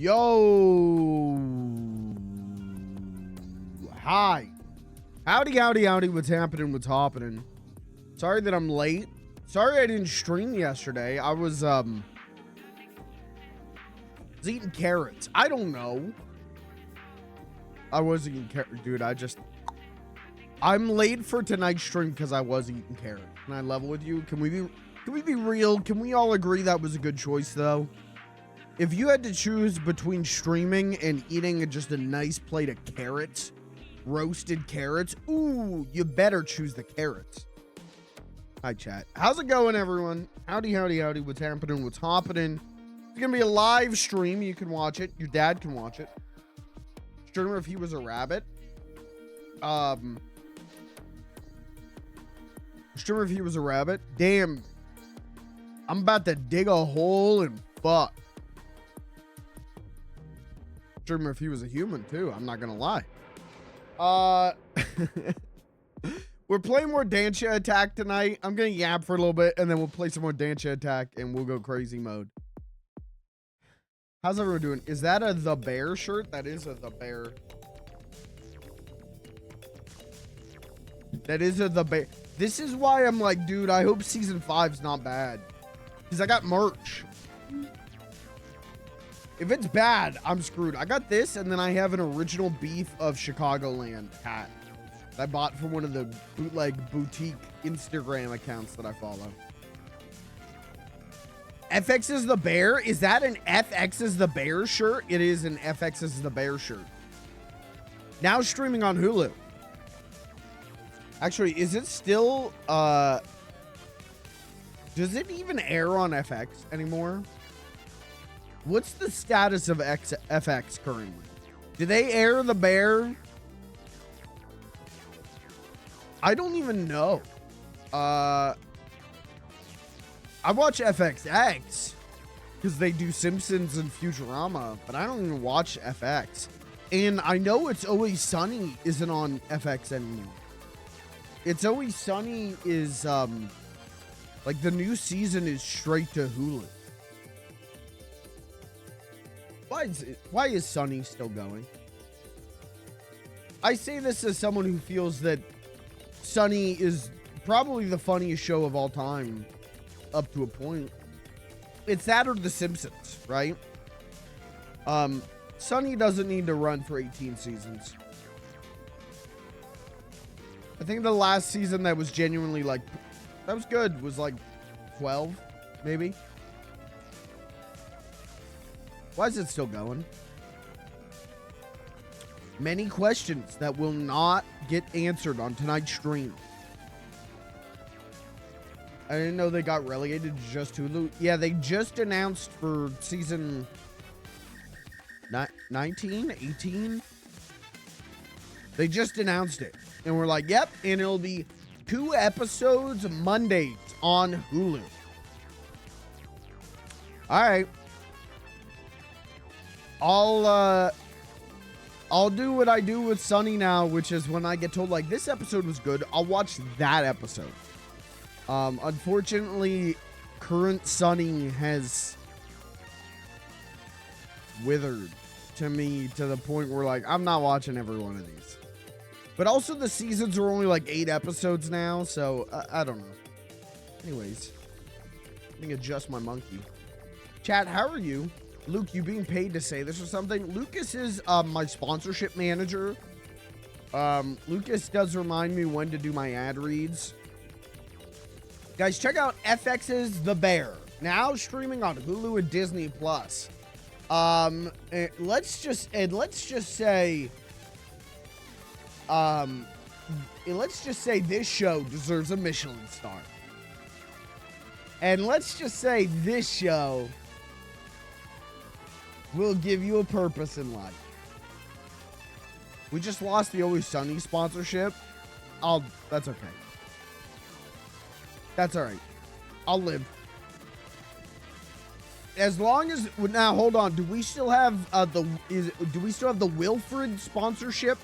Yo. Hi. Howdy, howdy, howdy. What's happening? What's happening? Sorry that I'm late. Sorry I didn't stream yesterday. I was eating carrots. I don't know. I was eating carrots. Dude, I'm late for tonight's stream because I was eating carrots. Can I level with you? Can we be real? Can we all agree that was a good choice, though? If you had to choose between streaming and eating just a nice plate of carrots, roasted carrots, ooh, you better choose the carrots. Hi, chat. How's it going, everyone? Howdy, howdy, howdy. What's happening? What's happening? It's going to be a live stream. You can watch it. Your dad can watch it. Streamer if he was a rabbit. Streamer if he was a rabbit. Damn. I'm about to dig a hole and fuck. Streamer if he was a human, too. I'm not going to lie. We're playing more Denshattack tonight. I'm going to yap for a little bit, and then we'll play some more Denshattack, and we'll go crazy mode. How's everyone doing? Is that a The Bear shirt? That is a The Bear. That is a The Bear. This is why I'm like, dude, I hope season 5's not bad. Because I got merch. If it's bad, I'm screwed. I got this, and then I have an original Beef of Chicagoland hat that I bought from one of the bootleg boutique Instagram accounts that I follow. FX is the Bear? Is that an FX is the Bear shirt? It is an FX is the Bear shirt. Now streaming on Hulu. Actually, is it still, does it even air on FX anymore? What's the status of FX currently? Do they air The Bear? I don't even know. I watch FXX because they do Simpsons and Futurama, but I don't even watch FX. And I know It's Always Sunny isn't on FX anymore. It's Always Sunny is, like the new season is straight to Hulu. Why is Sunny still going? I say this as someone who feels that Sunny is probably the funniest show of all time up to a point. It's that or The Simpsons, right? Sunny doesn't need to run for 18 seasons. I think the last season that was genuinely like, that was good, was like 12, maybe. Why is it still going? Many questions that will not get answered on tonight's stream. I didn't know they got relegated to just Hulu. Yeah, they just announced for season 19, 18. They just announced it. And we're like, yep. And it'll be 2 episodes Mondays on Hulu. All right. I'll do what I do with Sunny now, which is when I get told like this episode was good, I'll watch that episode. Unfortunately, current Sunny has withered to me to the point where like I'm not watching every one of these. But also the seasons are only like 8 episodes now, so I don't know. Anyways, let me adjust my monkey. Chat, how are you? Luke, you being paid to say this or something? Lucas is my sponsorship manager. Lucas does remind me when to do my ad reads. Guys, check out FX's The Bear. Now streaming on Hulu and Disney Plus. Let's just say this show deserves a Michelin star. And let's just say this show will give you a purpose in life. We just lost the Always Sunny sponsorship. That's okay. That's all right. I'll live. As long as now, hold on. Do we still have do we still have the Wilfred sponsorship?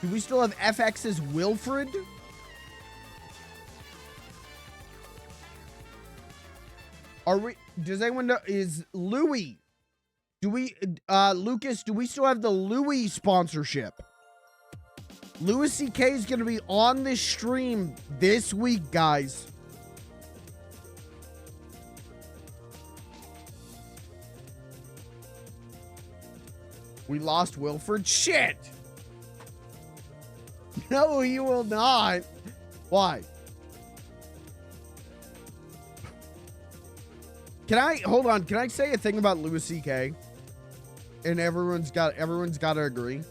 Do we still have FX's Wilfred? Are we? Does anyone know? Is Louis? Do we, Lucas, do we still have the Louis sponsorship? Louis C.K. is going to be on this stream this week, guys. We lost Wilford. Shit. No, he will not. Why? Hold on, can I say a thing about Louis C.K.? And everyone's got to agree.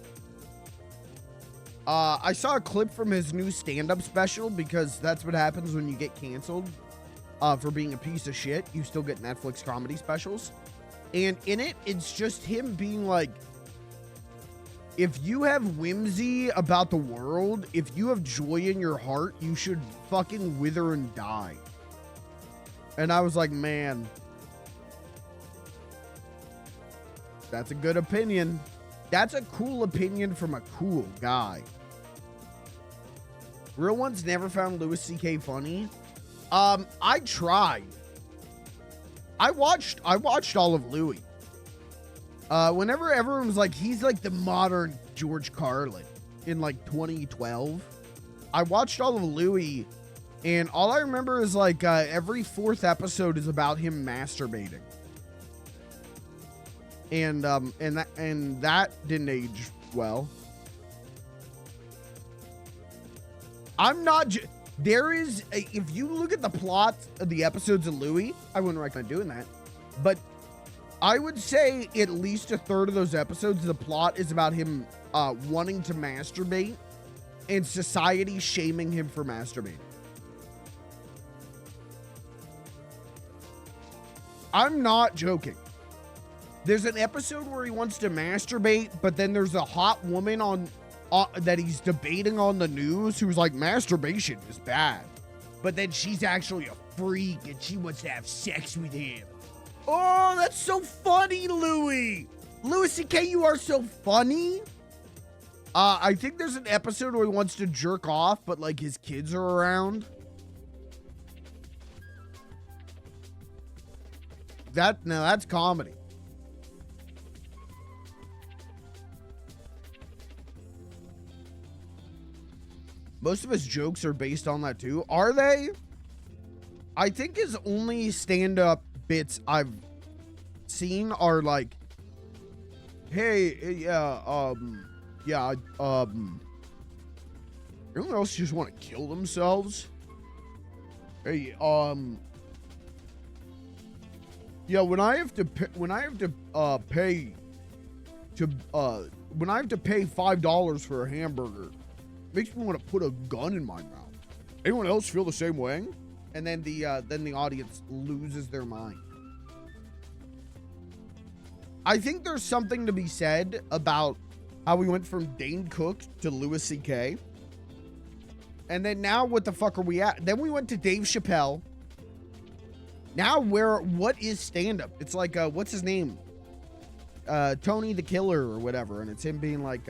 I saw a clip from his new stand-up special, because that's what happens when you get canceled for being a piece of shit. You still get Netflix comedy specials. And in it, it's just him being like, if you have whimsy about the world, if you have joy in your heart, you should fucking wither and die. And I was like, man, that's a good opinion. That's a cool opinion from a cool guy. Real ones never found Louis C.K. funny. I tried. I watched all of Louis. Whenever everyone was like, he's like the modern George Carlin in like 2012, I watched all of Louis, and all I remember is like every fourth episode is about him masturbating. And that didn't age well. I'm not. There is if you look at the plot of the episodes of Louis, I wouldn't recommend doing that, but I would say at least a third of those episodes, the plot is about him wanting to masturbate and society shaming him for masturbating. I'm not joking. There's an episode where he wants to masturbate, but then there's a hot woman on that he's debating on the news who's like, masturbation is bad. But then she's actually a freak and she wants to have sex with him. Oh, that's so funny, Louis. Louis C.K., you are so funny. I think there's an episode where he wants to jerk off, but like his kids are around. Now that's comedy. Most of his jokes are based on that too. Are they? I think his only stand-up bits I've seen are like, hey, anyone else just want to kill themselves? Hey, yeah, when I have to pay $5 for a hamburger, it makes me want to put a gun in my mouth. Anyone else feel the same way? And then the audience loses their mind. I think there's something to be said about how we went from Dane Cook to Louis C.K. And then now what the fuck are we at? Then we went to Dave Chappelle. Now what is stand-up? It's like, what's his name? Tony the Killer or whatever. And it's him being like,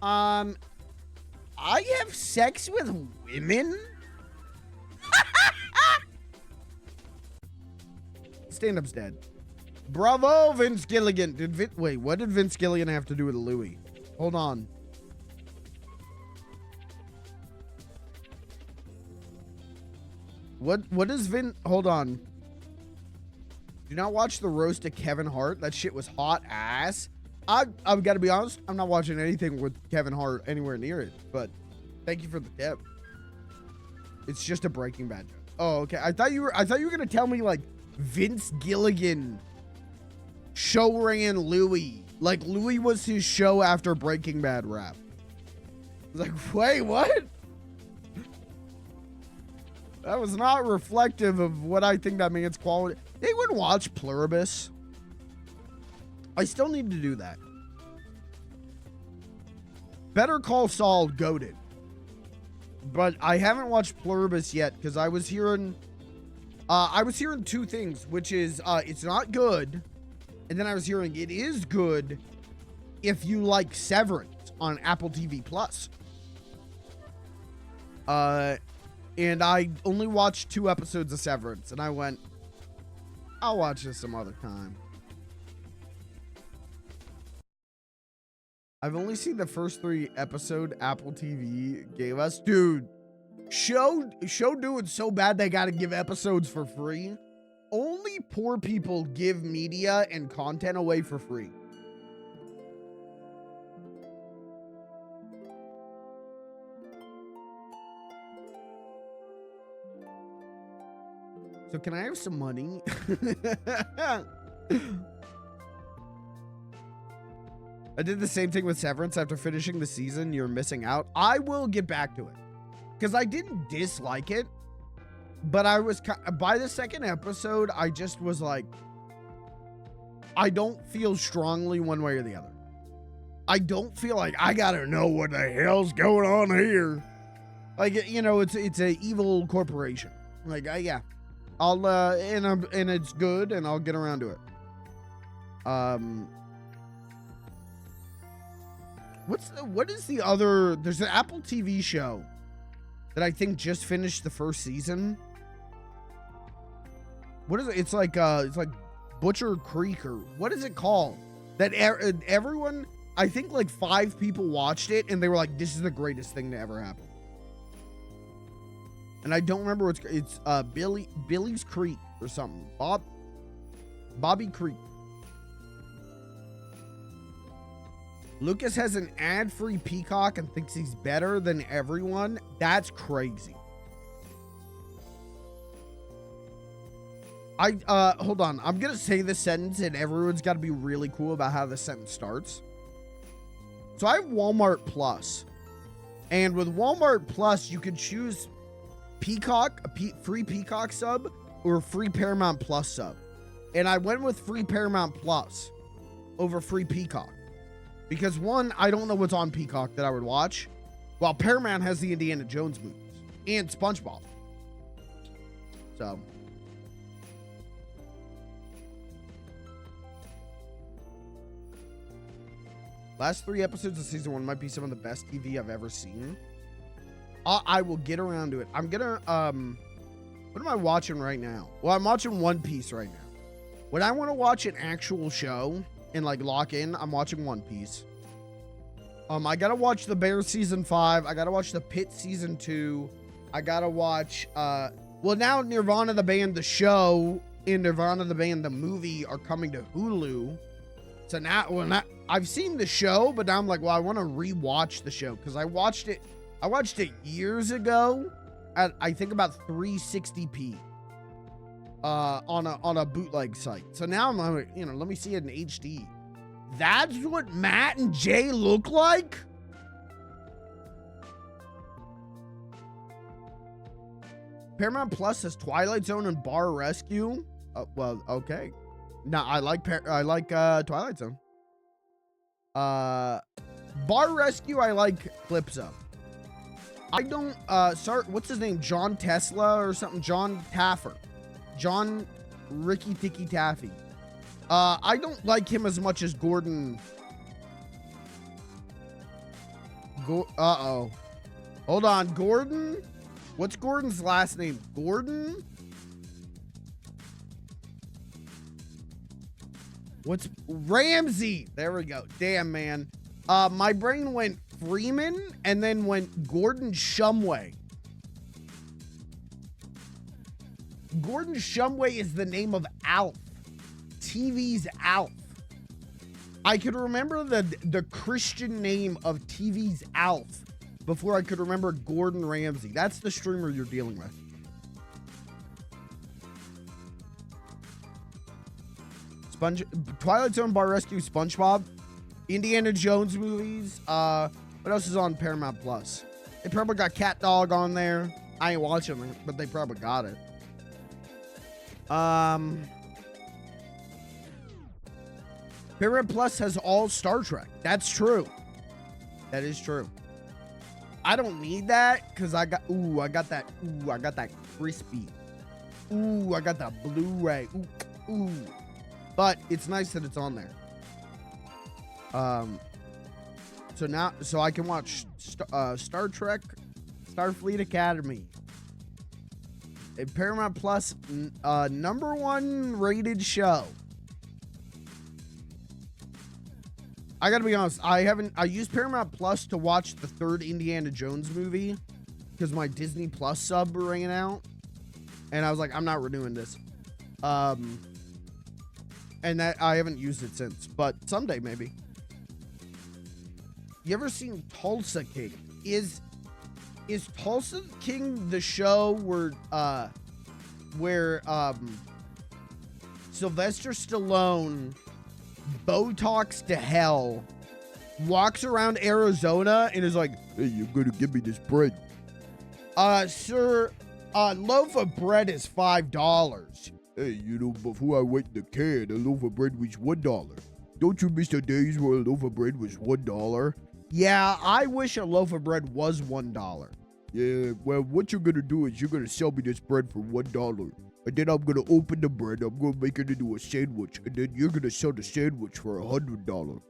I have sex with women? Stand-up's dead. Bravo, Vince Gilligan. Wait, what did Vince Gilligan have to do with Louis? Hold on. What does hold on. Do not watch the roast of Kevin Hart. That shit was hot ass. I've got to be honest, I'm not watching anything with Kevin Hart anywhere near it, but thank you for the tip. It's just a Breaking Bad joke. Oh, okay. I thought you were gonna tell me like Vince Gilligan show ran Louis. Like Louis was his show after Breaking Bad rap. I was like, wait, what? That was not reflective of what I think that man's quality. They would watch Pluribus. I still need to do that. Better Call Saul goated. But I haven't watched Pluribus yet because I was hearing two things, which is it's not good, and then I was hearing it is good if you like Severance on Apple TV Plus. And I only watched 2 episodes of Severance, and I went, I'll watch this some other time. I've only seen the first 3 episode Apple TV gave us. Dude, show doing so bad they gotta give episodes for free. Only poor people give media and content away for free. So can I have some money? I did the same thing with Severance. After finishing the season, you're missing out. I will get back to it. Because I didn't dislike it. But I was... By the second episode, I just was like... I don't feel strongly one way or the other. I don't feel like I gotta know what the hell's going on here. Like, you know, it's a evil corporation. Like, yeah. I'll, and it's good, and I'll get around to it. What is the other, there's an Apple TV show that I think just finished the first season. What is it? It's like Butcher Creek, or what is it called? That everyone, I think like 5 people watched it, and they were like, this is the greatest thing to ever happen. And I don't remember what it's Billy's Creek or something. Bobby Creek. Lucas has an ad-free Peacock and thinks he's better than everyone. That's crazy. Hold on. I'm gonna say this sentence and everyone's gotta be really cool about how the sentence starts. So I have Walmart Plus. And with Walmart Plus, you can choose Peacock, free Peacock sub, or free Paramount Plus sub. And I went with free Paramount Plus over free Peacock. Because one, I don't know what's on Peacock that I would watch, while Paramount has the Indiana Jones movies and SpongeBob. So. Last 3 episodes of season 1 might be some of the best TV I've ever seen. I will get around to it. I'm gonna, what am I watching right now? Well, I'm watching One Piece right now. When I want to watch an actual show and like lock in, I'm watching One Piece. I gotta watch The Bear season 5. I gotta watch The Pit season 2. I gotta watch, well, now Nirvana the Band, the show, and Nirvana the Band, the movie are coming to Hulu. So now, well, I've seen the show, but now I'm like, well, I want to rewatch the show because I watched it years ago at, I think, about 360p on a bootleg site. So now I'm like, you know, let me see it in HD. That's what Matt and Jay look like? Paramount Plus has Twilight Zone and Bar Rescue. Well, okay. No, I like Twilight Zone. Bar Rescue, I like clips of. I don't, what's his name? John Tesla or something? John Taffer. John Ricky Ticky Taffy. I don't like him as much as Gordon. Uh-oh. Hold on, Gordon? What's Gordon's last name? Gordon? What's Ramsey? There we go. Damn, man. My brain went Freeman and then went Gordon Shumway. Gordon Shumway is the name of Alf. TV's Alf. I could remember the Christian name of TV's Alf before I could remember Gordon Ramsay. That's the streamer you're dealing with. Twilight Zone, Bar Rescue, SpongeBob, Indiana Jones movies. What else is on Paramount Plus? They probably got Cat Dog on there. I ain't watching it, but they probably got it. Paramount Plus has all Star Trek. That's true. That is true. I don't need that because I got that crispy. Ooh, I got that Blu-ray. Ooh. But it's nice that it's on there. So I can watch Star Trek, Starfleet Academy. A Paramount Plus #1 rated show. I gotta be honest. I used Paramount Plus to watch the 3rd Indiana Jones movie because my Disney Plus sub ran out. And I was like, I'm not renewing this. And that I haven't used it since, but someday maybe. You ever seen Tulsa King? Is Tulsa King the show where Sylvester Stallone, Botox to hell, walks around Arizona and is like, hey, you're gonna give me this bread. Sir, a loaf of bread is $5. Hey, you know, before I went in the can, a loaf of bread was $1. Don't you miss the days where a loaf of bread was $1? Yeah, I wish a loaf of bread was $1. Yeah, well, what you're gonna do is you're gonna sell me this bread for $1. And then I'm gonna open the bread, I'm gonna make it into a sandwich, and then you're gonna sell the sandwich for $100.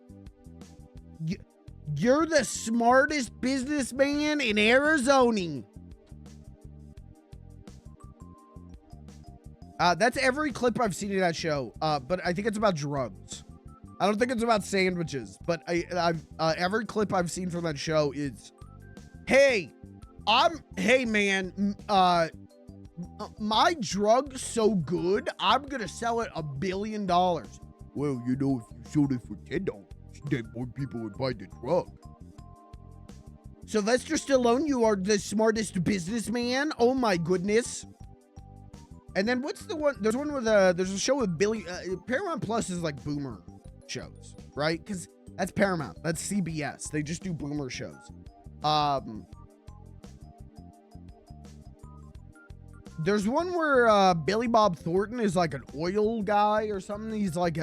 You're the smartest businessman in Arizona. That's every clip I've seen in that show, but I think it's about drugs. I don't think it's about sandwiches, but every clip I've seen from that show is, hey man, my drug's so good, I'm gonna sell it $1 billion. Well, you know, if you sold it for $10, then more people would buy the drug. Sylvester Stallone, you are the smartest businessman. Oh my goodness. And then what's the one? There's one with there's a show with Billy. Paramount Plus is like boomer shows, right? Because that's Paramount. That's CBS. They just do boomer shows. There's one where Billy Bob Thornton is like an oil guy or something. He's like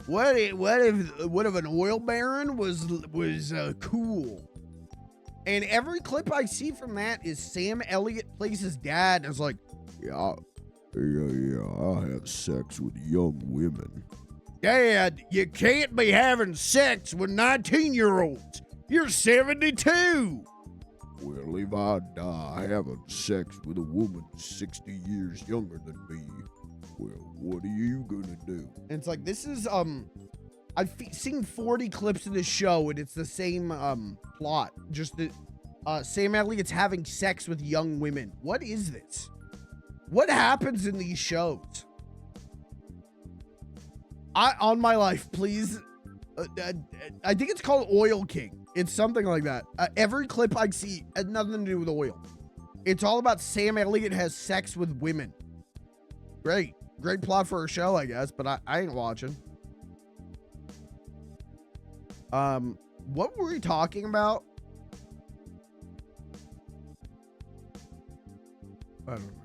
what if an oil baron was cool? And every clip I see from that is Sam Elliott plays his dad and is like, yeah, I have sex with young women. Dad, you can't be having sex with 19-year-olds. You're 72. Well, if I die having sex with a woman 60 years younger than me, well, what are you gonna do? And it's like, this is, I've seen 40 clips of this show, and it's the same, plot. Just that, Sam Elliott's having sex with young women. What is this? What happens in these shows? On my life, please. I think it's called Oil King. It's something like that. Every clip I see has nothing to do with oil. It's all about Sam Elliott has sex with women. Great plot for a show, I guess, but I ain't watching. What were we talking about? I don't remember.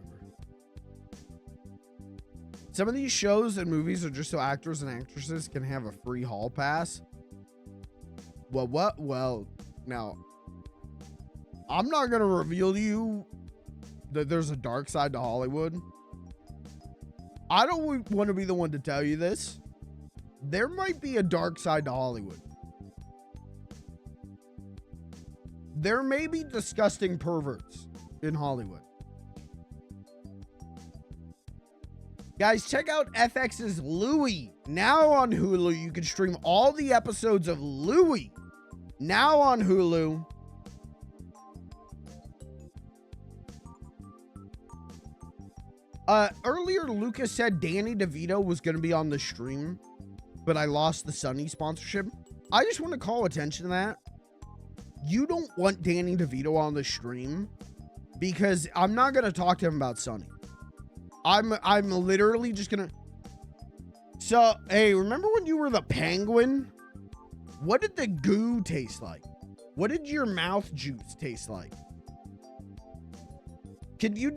Some of these shows and movies are just so actors and actresses can have a free hall pass. Well, what? Well, now, I'm not going to reveal to you that there's a dark side to Hollywood. I don't want to be the one to tell you this. There might be a dark side to Hollywood. There may be disgusting perverts in Hollywood. Guys, check out FX's Louie. Now on Hulu, you can stream all the episodes of Louie. Now on Hulu. Earlier, Lucas said Danny DeVito was going to be on the stream, but I lost the Sunny sponsorship. I just want to call attention to that. You don't want Danny DeVito on the stream because I'm not going to talk to him about Sunny. I'm literally just gonna. So, hey, remember when you were the penguin? What did the goo taste like? What did your mouth juice taste like? Can you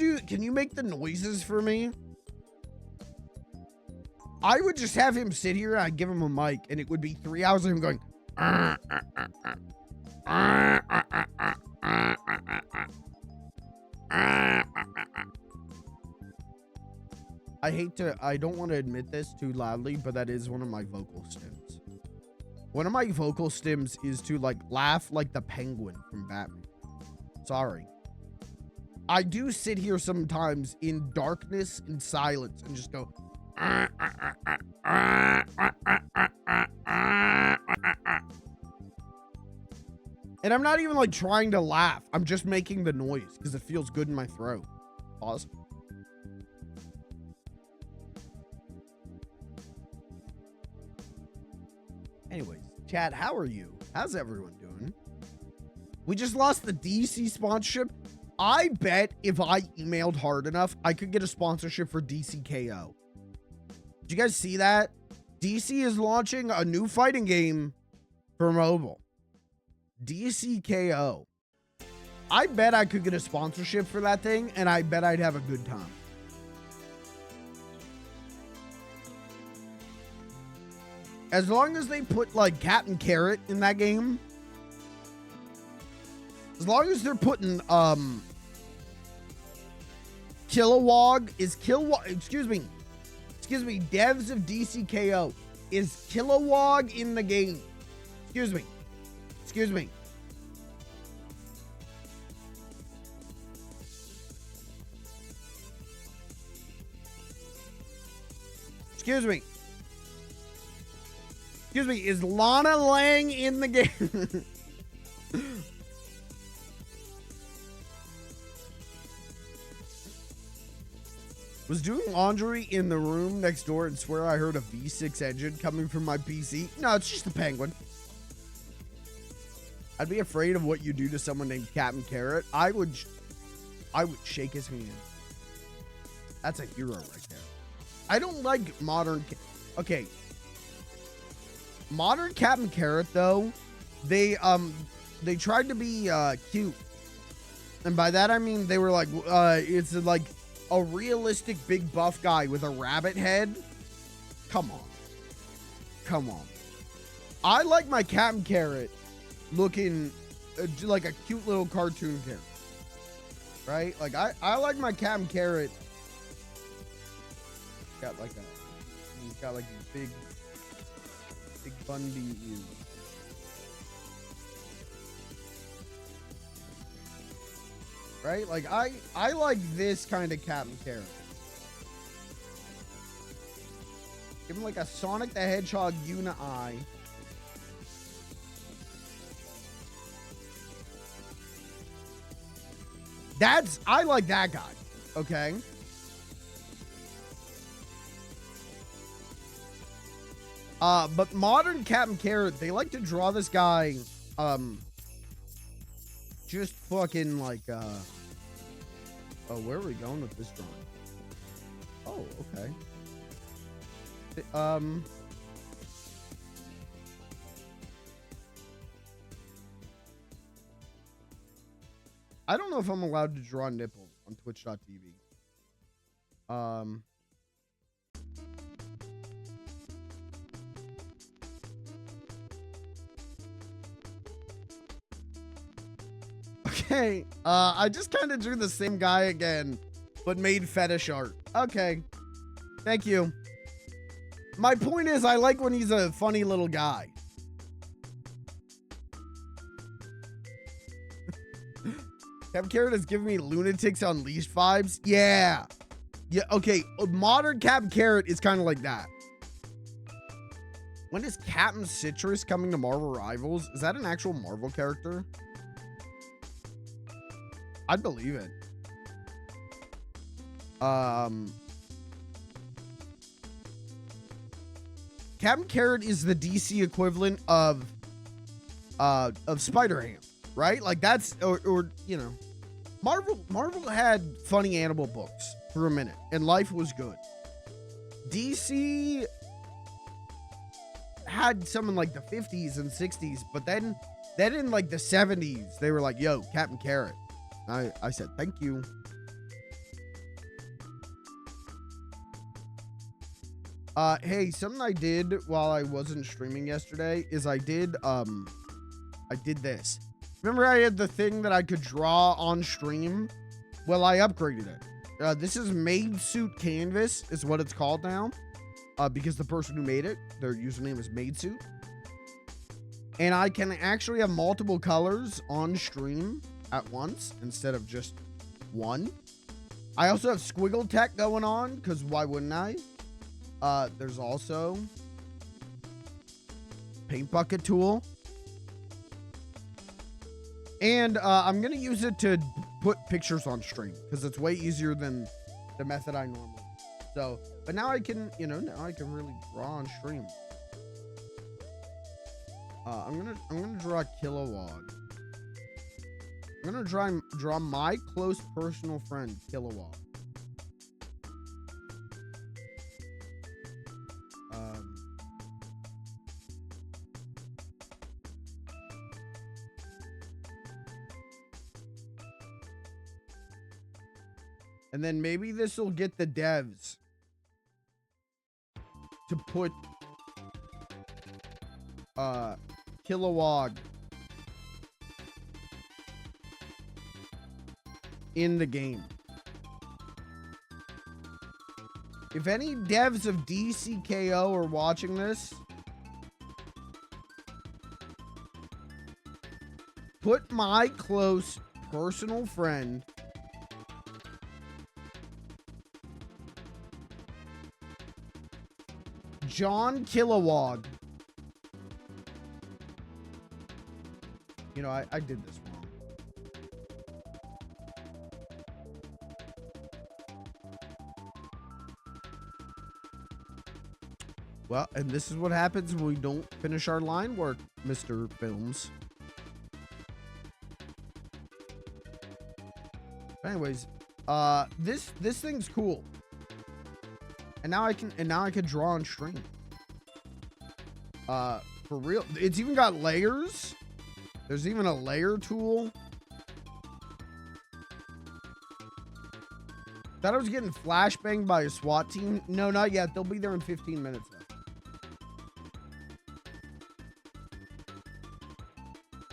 make the noises for me? I would just have him sit here and I'd give him a mic and it would be 3 hours of him going. I don't want to admit this too loudly, but that is one of my vocal stems. One of my vocal stems is to like laugh like the penguin from Batman. Sorry. I do sit here sometimes in darkness and silence and just go. And I'm not even like trying to laugh. I'm just making the noise because it feels good in my throat. Pause. Anyways, chat, how are you? How's everyone doing? We just lost the DC sponsorship. I bet if I emailed hard enough, I could get a sponsorship for DCKO. Did you guys see that? DC is launching a new fighting game for mobile. DCKO. I bet I could get a sponsorship for that thing, and I bet I'd have a good time. As long as they put, like, Captain Carrot in that game. As long as they're putting, Kilowog is excuse me, devs of DCKO, is Kilowog in the game? Excuse me. Excuse me. Excuse me. Excuse me, is Lana Lang in the game? Was doing laundry in the room next door and swear I heard a V6 engine coming from my PC. No, it's just a penguin. I'd be afraid of what you do to someone named Captain Carrot. I would shake his hand. That's a hero right there. I don't like modern. Okay. Modern Captain Carrot though, they tried to be cute, and by that I mean they were like it's like a realistic big buff guy with a rabbit head. Come on. Come on. I like my Captain Carrot looking like a cute little cartoon character. Right? Like I like my Captain Carrot. He's got like a big Bundy ears. Right? Like I like this kind of Captain Carrot. Give him like a Sonic the Hedgehog uni-eye. I like that guy. Okay. But modern Captain Carrot, they like to draw this guy, just fucking like, oh, where are we going with this drawing? Oh, okay. I don't know if I'm allowed to draw nipples on twitch.tv. Okay, I just kind of drew the same guy again, but made fetish art. Okay, thank you. My point is, I like when he's a funny little guy. Captain Carrot is giving me Lunatics Unleashed vibes. Yeah. Yeah, okay, modern Captain Carrot is kind of like that. When is Captain Citrus coming to Marvel Rivals? Is that an actual Marvel character? I'd believe it. Captain Carrot is the DC equivalent of Spider-Ham, right? Like that's or you know, Marvel had funny animal books for a minute, and life was good. DC had some in like the 50s and 60s, but then in like the 70s, they were like, "Yo, Captain Carrot." I said, thank you. Hey, something I did while I wasn't streaming yesterday is I did this. Remember I had the thing that I could draw on stream? Well, I upgraded it. This is Made Suit Canvas is what it's called now. Because the person who made it, their username is Made Suit. And I can actually have multiple colors on stream at once instead of just one. I also have squiggle tech going on because why wouldn't I? There's also paint bucket tool. And I'm gonna use it to put pictures on stream because it's way easier than the method I normally use. So, but now I can, you know, now I can really draw on stream. I'm gonna draw Kilowog. I'm gonna draw my close personal friend Kilowog. And then maybe this will get the devs to put Kilowog in the game. If any devs of DCKO are watching this, put my close personal friend John Kilowog. You know, I did this wrong. Well, and this is what happens when we don't finish our line work, Mr. Films. Anyways, this thing's cool. And now I can draw on stream. For real. It's even got layers. There's even a layer tool. Thought I was getting flashbanged by a SWAT team. No, not yet. They'll be there in 15 minutes though.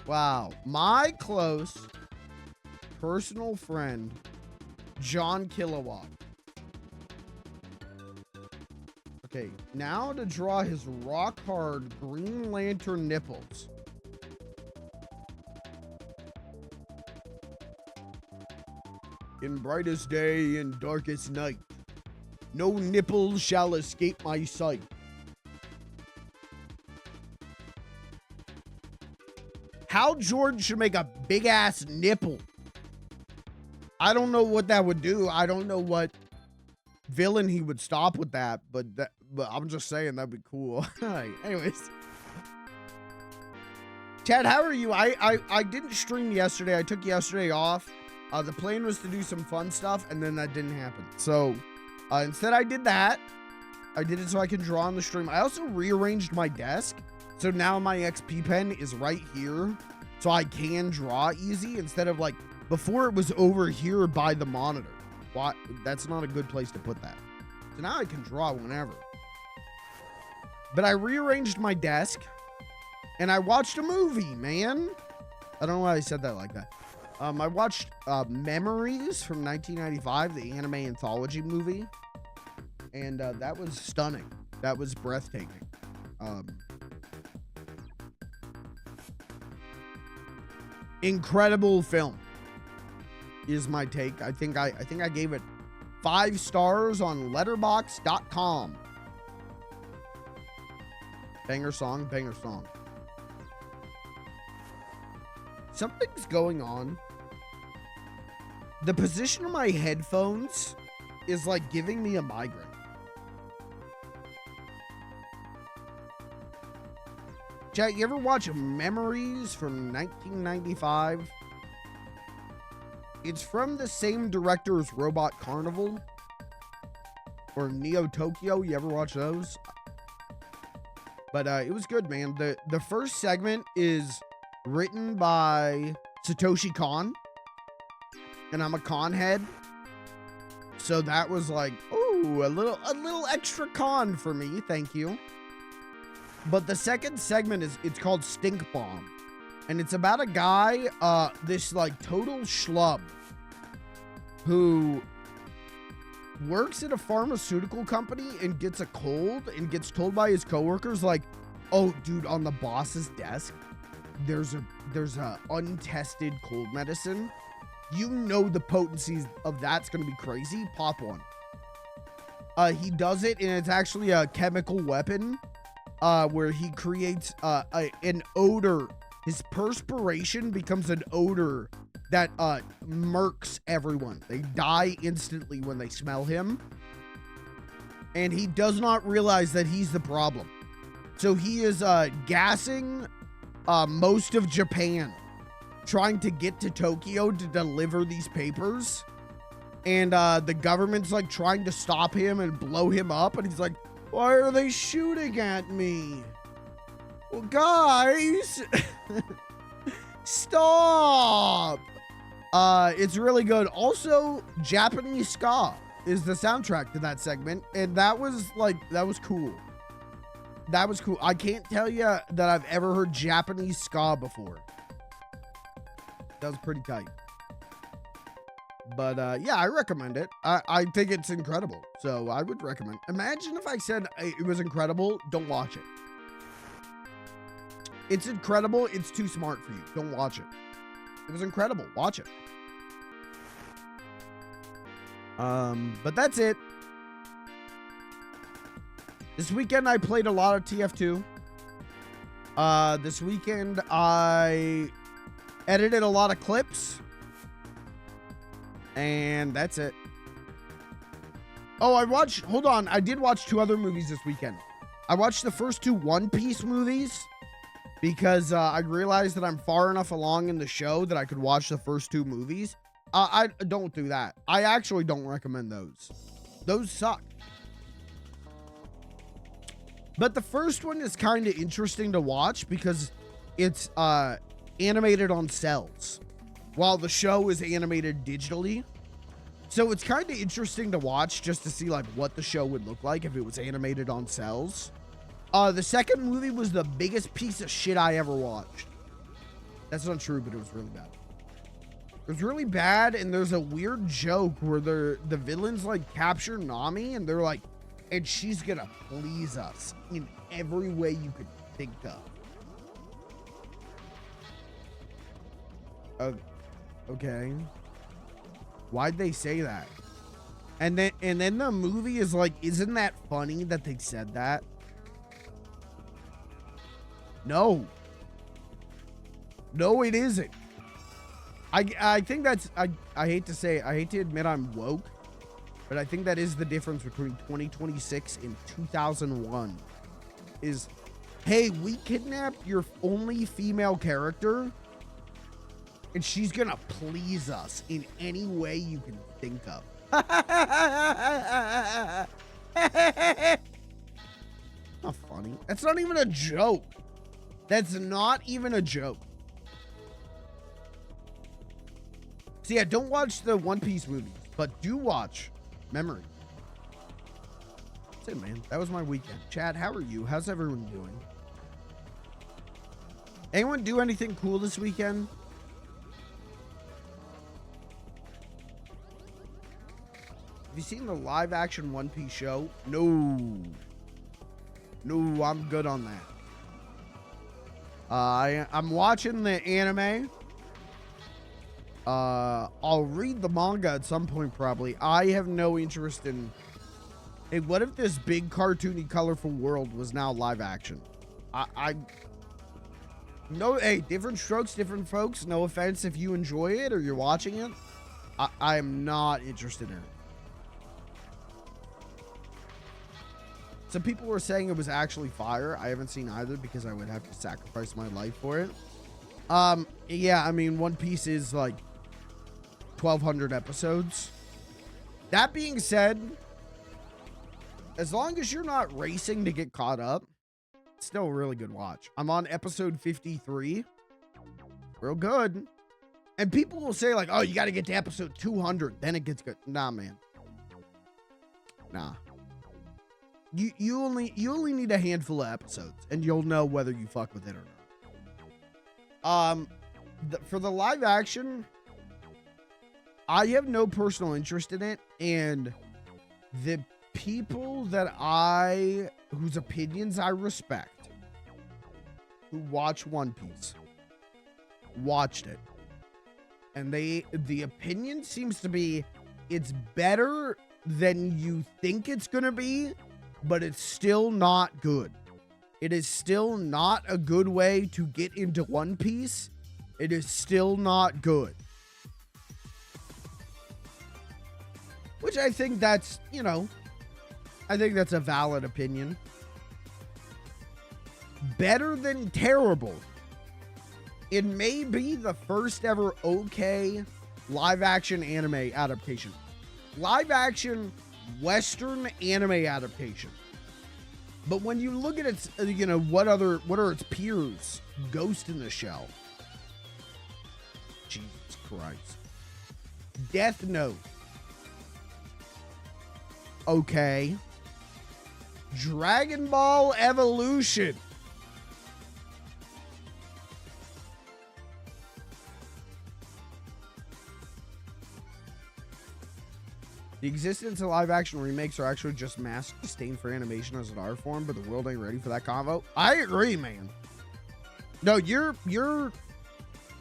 Wow. My close personal friend, John Kilowog. Okay, now to draw his rock hard Green Lantern nipples. In brightest day and darkest night, no nipples shall escape my sight. Hal Jordan should make a big ass nipple. I don't know what that would do. I don't know what villain he would stop with that, but I'm just saying that'd be cool. Anyways, Chad, how are you? I didn't stream yesterday. I took yesterday off. The plan was to do some fun stuff, and then that didn't happen. So instead, I did that. I did it so I can draw on the stream. I also rearranged my desk, so now my XP pen is right here, so I can draw easy instead of like before it was over here by the monitor. Why? That's not a good place to put that. So now I can draw whenever. But I rearranged my desk and I watched a movie, man. I don't know why I said that like that. I watched Memories from 1995, the anime anthology movie. And that was stunning. That was breathtaking. Incredible film is my take. I think I gave it 5 stars on letterboxd.com. Banger song, banger song. Something's going on. The position of my headphones is like giving me a migraine. Chat, you ever watch Memories from 1995? It's from the same director as Robot Carnival or Neo Tokyo. You ever watch those? But it was good, man. The first segment is written by Satoshi Kon, and I'm a Kon head, so that was like, ooh, a little extra Kon for me. Thank you. But the second segment it's called Stink Bomb, and it's about a guy, this like total schlub who works at a pharmaceutical company and gets a cold and gets told by his coworkers like, oh dude, on the boss's desk there's a untested cold medicine. You know the potency of that's gonna be crazy. Pop one. He does it, and it's actually a chemical weapon where he creates an odor His perspiration becomes an odor that murks everyone. They die instantly when they smell him. And he does not realize that he's the problem. So he is gassing most of Japan, trying to get to Tokyo to deliver these papers. And the government's like trying to stop him and blow him up. And he's like, why are they shooting at me? Well, guys, stop. It's really good. Also, Japanese ska is the soundtrack to that segment. And that was cool. That was cool. I can't tell you that I've ever heard Japanese ska before. That was pretty tight. But yeah, I recommend it. I think it's incredible. So I would recommend. Imagine if I said it was incredible. Don't watch it. It's incredible. It's too smart for you. Don't watch it. It was incredible. Watch it. But that's it. This weekend I played a lot of TF2. This weekend I edited a lot of clips. And that's it. Oh, hold on. I did watch 2 other movies this weekend. I watched the first 2 One Piece movies because I realized that I'm far enough along in the show that I could watch the first 2 movies. I don't do that. I actually don't recommend those. Those suck. But the first one is kind of interesting to watch because it's animated on cells, while the show is animated digitally. So it's kind of interesting to watch just to see like what the show would look like if it was animated on cells. The second movie was the biggest piece of shit I ever watched. That's not true, but it was really bad. It was really bad, and there's a weird joke where the villains like capture Nami, and they're like, and she's gonna please us in every way you could think of. Okay. Why'd they say that? And then the movie is like, isn't that funny that they said that? No. No, it isn't. I think that's, I hate to say, I hate to admit I'm woke, but I think that is the difference between 2026 and 2001 is, hey, we kidnapped your only female character and she's gonna please us in any way you can think of. Not funny. That's not even a joke. That's not even a joke. So yeah, don't watch the One Piece movies, but do watch Memory. That's it, man. That was my weekend. Chad, how are you? How's everyone doing? Anyone do anything cool this weekend? Have you seen the live action One Piece show? No. No, I'm good on that. I'm watching the anime. I'll read the manga at some point probably. I have no interest in... Hey, what if this big cartoony colorful world was now live action? No, hey, different strokes, different folks. No offense if you enjoy it or you're watching it. I am not interested in it. Some people were saying it was actually fire. I haven't seen either because I would have to sacrifice my life for it. Yeah, I mean, One Piece is like 1,200 episodes. That being said, as long as you're not racing to get caught up, it's still a really good watch. I'm on episode 53. Real good. And people will say like, oh, you got to get to episode 200. Then it gets good. Nah, man. Nah. You only need a handful of episodes and you'll know whether you fuck with it or not. For the live action, I have no personal interest in it, and the people whose opinions I respect, who watch One Piece, watched it, and the opinion seems to be it's better than you think it's gonna be, but it's still not good. It is still not a good way to get into One Piece. It is still not good. Which I think that's, you know, I think that's a valid opinion. Better than terrible. It may be the first ever okay live action anime adaptation. Live action Western anime adaptation. But when you look at its, you know, what are its peers? Ghost in the Shell. Jesus Christ. Death Note. Okay. Dragon Ball Evolution. The existence of live-action remakes are actually just masked disdain for animation as an art form, but the world ain't ready for that convo. I agree, man. No, you're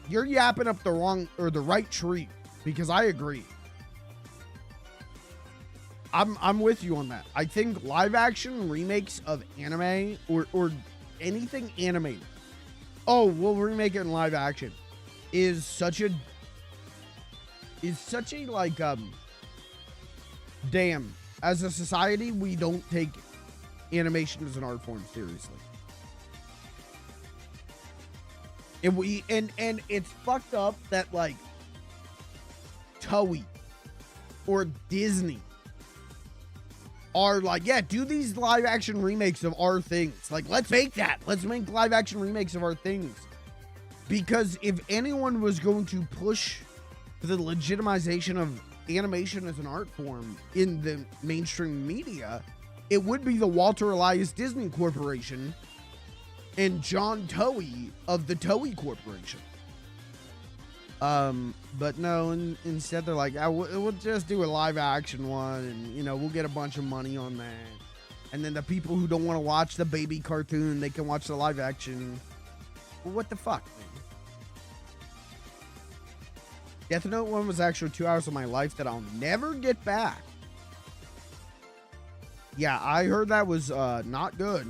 yapping up the wrong or the right tree, because I agree. I'm with you on that. I think live-action remakes of anime or anything animated, oh, we'll remake it in live action, is such a like damn, as a society, we don't take animation as an art form seriously. And it's fucked up that like Toei or Disney are like, yeah, do these live action remakes of our things. Like, let's make that. Let's make live action remakes of our things. Because if anyone was going to push the legitimization of animation as an art form in the mainstream media, it would be the Walter Elias Disney Corporation and John Toei of the Toei Corporation. But no, instead they're like, we'll just do a live action one, and you know, we'll get a bunch of money on that, and then the people who don't want to watch the baby cartoon, they can watch the live action. Well, what the fuck, man? Death Note 1 was actually 2 hours of my life that I'll never get back. Yeah, I heard that was not good.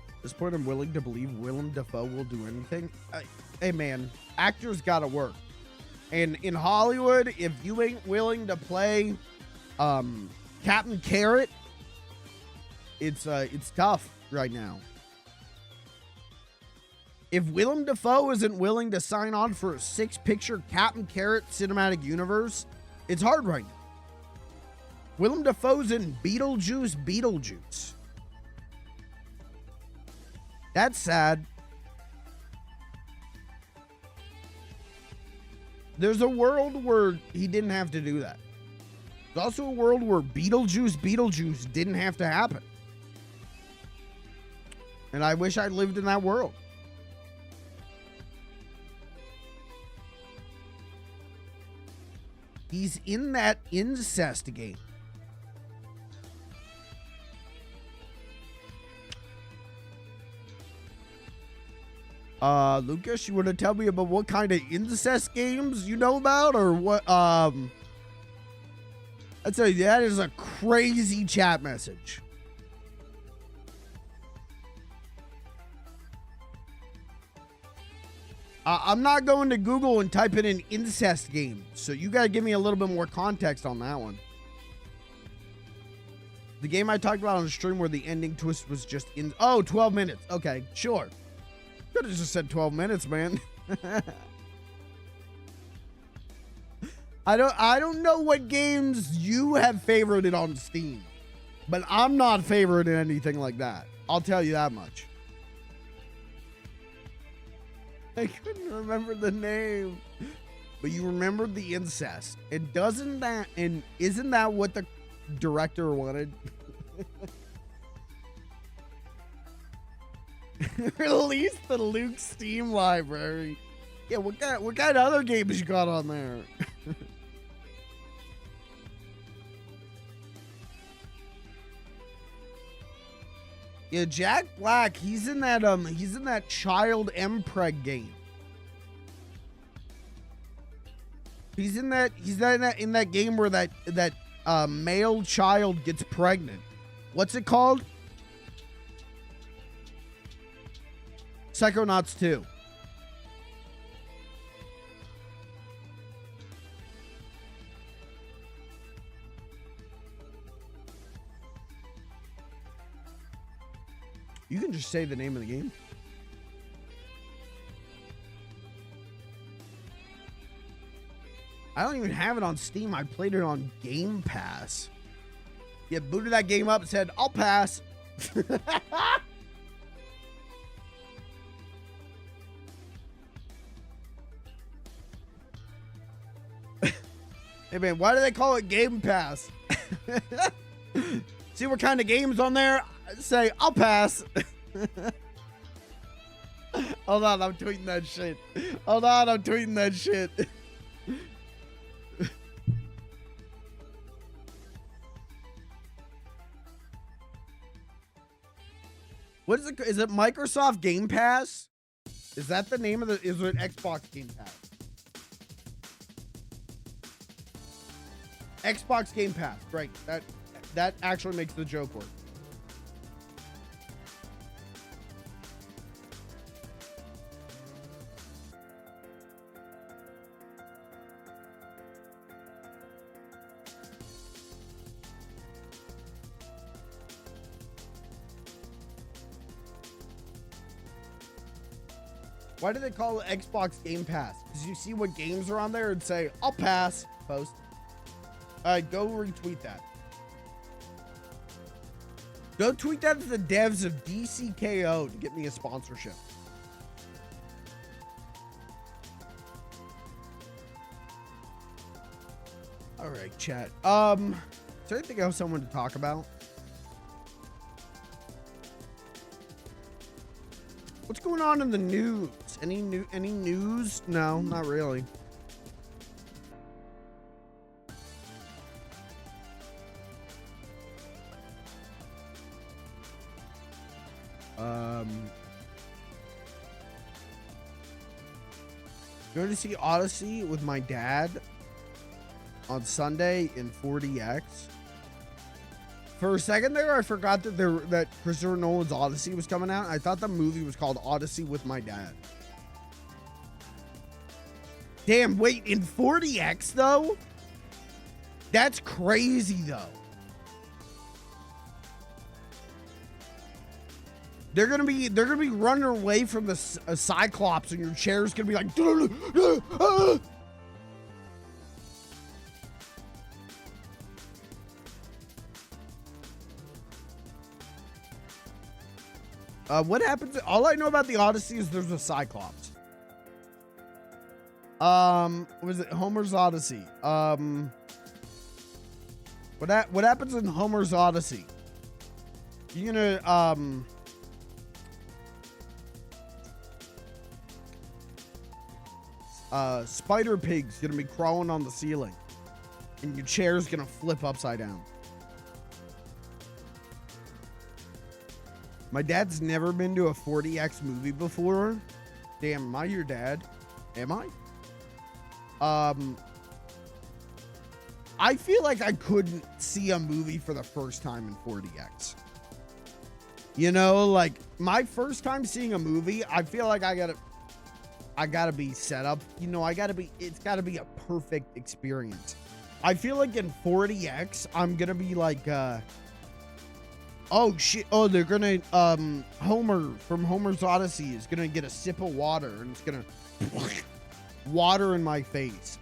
At this point, I'm willing to believe Willem Dafoe will do anything. Hey, man, actors gotta work. And in Hollywood, if you ain't willing to play Captain Carrot, it's tough right now. If Willem Dafoe isn't willing to sign on for a 6-picture Captain Carrot cinematic universe, it's hard right now. Willem Dafoe's in Beetlejuice. That's sad. There's a world where he didn't have to do that. There's also a world where Beetlejuice didn't have to happen. And I wish I lived in that world. He's in that incest game. Lucas, you want to tell me about what kind of incest games you know about, or what? I'd tell you, that is a crazy chat message. I'm not going to Google and type in an incest game, so you gotta give me a little bit more context on that one. The game I talked about on the stream where the ending twist was just 12 minutes. Okay, sure. Could have just said 12 minutes, man. I don't know what games you have favorited on Steam, but I'm not favoriting anything like that. I'll tell you that much. I couldn't remember the name, but you remembered the incest. And isn't that what the director wanted? Release the Luke Steam library. Yeah, what kind of other games you got on there? Yeah, Jack Black, he's in that child mpreg game. He's in that game where that male child gets pregnant. What's it called? Psychonauts 2. You can just say the name of the game. I don't even have it on Steam. I played it on Game Pass. Yeah, booted that game up and said, I'll pass. Hey, man, why do they call it Game Pass? See what kind of games on there? Say, I'll pass. Hold on, I'm tweeting that shit. Hold on, I'm tweeting that shit. What is it? Is it Microsoft Game Pass? Is that the name of the? Is it Xbox Game Pass? Xbox Game Pass, right? That actually makes the joke work. Why do they call it Xbox Game Pass? Because you see what games are on there and say, I'll pass. Post. All right, go retweet that. Go tweet that to the devs of DCKO to get me a sponsorship. All right, chat. Is there anything else I wanted to talk about? What's going on in the news? Any news? No, not really. Going to see Odyssey with my dad on Sunday in 4DX. For a second there, I forgot that Christopher Nolan's Odyssey was coming out. I thought the movie was called Odyssey with My Dad. Damn, wait, in 4DX though? That's crazy though. They're gonna be running away from the Cyclops, and your chair's gonna be like. What happens? All I know about the Odyssey is there's a Cyclops. Was it Homer's Odyssey? What happens in Homer's Odyssey? You're gonna Spider Pig's gonna be crawling on the ceiling, and your chair's gonna flip upside down. My dad's never been to a 4DX movie before. Damn, am I your dad? Am I? I feel like I couldn't see a movie for the first time in 4DX. You know, like my first time seeing a movie, I feel like I gotta be set up. You know, it's gotta be a perfect experience. I feel like in 4DX, I'm gonna be like, oh shit, oh, they're gonna, Homer from Homer's Odyssey is gonna get a sip of water and it's gonna water in my face.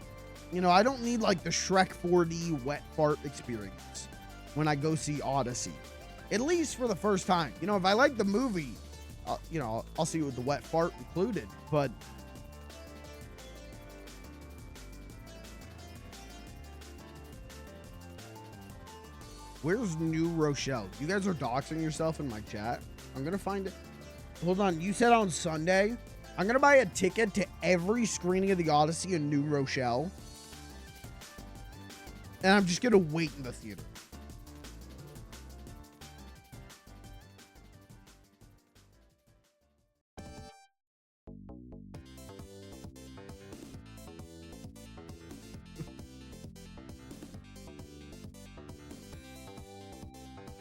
You know, I don't need like the Shrek 4D wet fart experience when I go see Odyssey. At least for the first time. You know, if I like the movie, you know, I'll see it with the wet fart included, but where's New Rochelle? You guys are doxing yourself in my chat. I'm gonna find it. Hold on. You said on Sunday. I'm gonna buy a ticket to every screening of the Odyssey in New Rochelle. And I'm just gonna wait in the theater.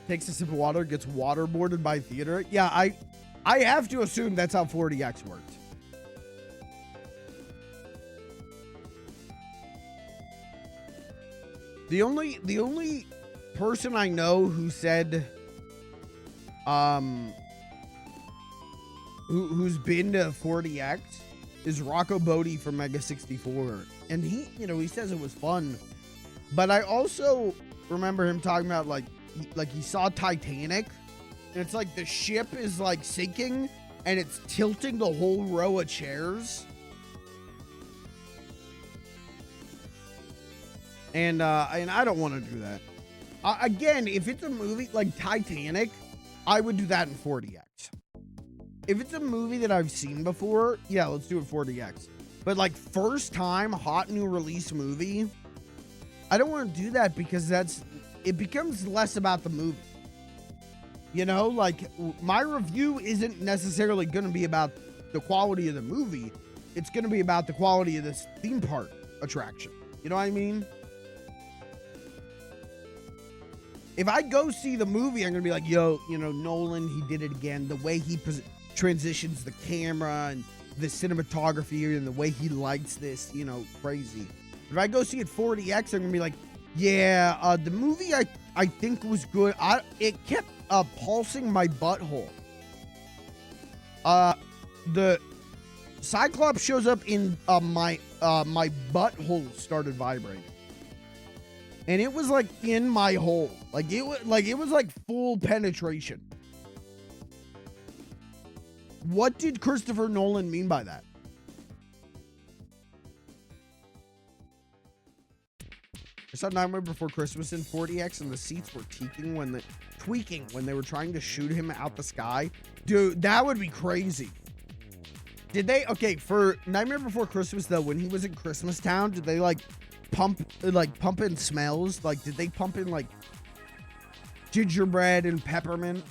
takes a sip of water, gets waterboarded by theater. Yeah, I have to assume that's how 40X worked. The only person I know who said who's been to 40X is Rocco Bodie from Mega 64, and he, you know, he says it was fun, but I also remember him talking about like he saw Titanic, and it's like the ship is like sinking and it's tilting the whole row of chairs. And I don't want to do that. Again, if it's a movie like Titanic, I would do that in 40X. If it's a movie that I've seen before, yeah, let's do it 40X. But like first time hot new release movie, I don't want to do that because it becomes less about the movie. You know, like my review isn't necessarily going to be about the quality of the movie. It's going to be about the quality of this theme park attraction. You know what I mean? If I go see the movie, I'm going to be like, yo, you know, Nolan, he did it again. The way he transitions the camera and the cinematography and the way he lights this, you know, crazy. If I go see it 40X, I'm going to be like, yeah, the movie I think was good. It kept pulsing my butthole. The Cyclops shows up in my butthole started vibrating. And it was like in my hole. It was like full penetration. What did Christopher Nolan mean by that? I saw Nightmare Before Christmas in 40X and the seats were tweaking when they were trying to shoot him out the sky. Dude, that would be crazy. Did they, okay, for Nightmare Before Christmas though, when he was in Christmas Town, did they pump in smells? Did they pump in gingerbread and peppermint?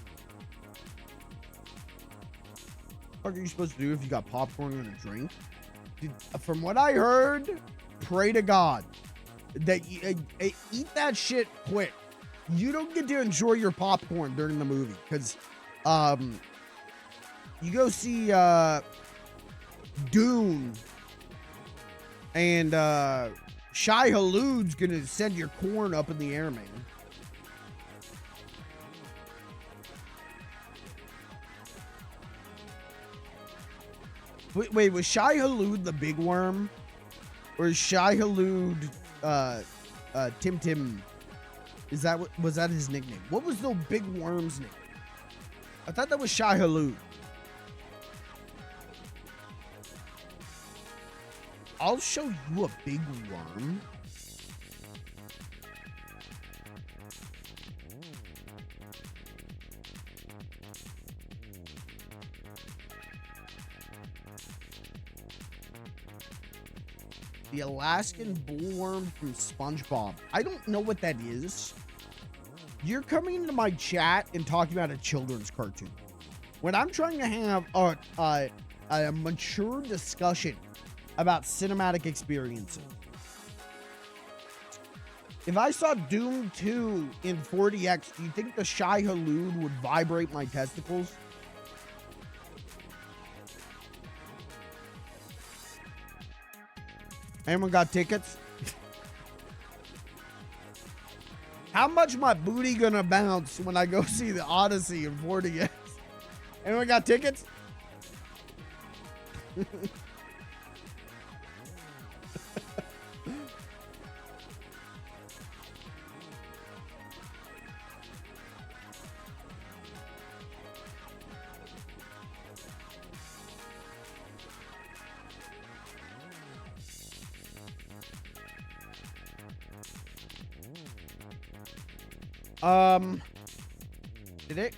What are you supposed to do if you got popcorn and a drink? From what I heard, pray to God that you eat that shit quick. You don't get to enjoy your popcorn during the movie because you go see Dune and Shai Hulud's gonna send your corn up in the air, man. Wait, was Shai Hulud the big worm? Or is Shai Hulud Tim Tim? Was that his nickname? What was the big worm's name? I thought that was Shai Hulud. I'll show you a big worm. The Alaskan bullworm from SpongeBob. I don't know what that is. You're coming into my chat and talking about a children's cartoon. When I'm trying to have a mature discussion about cinematic experiences. If I saw Doom 2 in 40X, do you think the Shai Hulud would vibrate my testicles? Anyone got tickets? How much my booty gonna bounce when I go see the Odyssey in 40X? Anyone got tickets?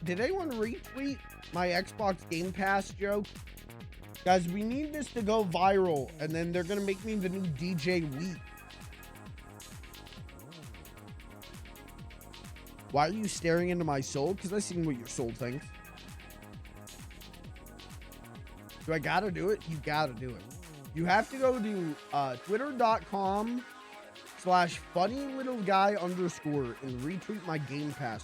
Did anyone retweet my Xbox Game Pass joke? Guys, we need this to go viral, and then they're gonna make me the new DJ Wheat. Why are you staring into my soul? Because I've seen what your soul thinks. Do I gotta do it? You gotta do it. You have to go to twitter.com/funnylittle_guy_ and retweet my Game Pass.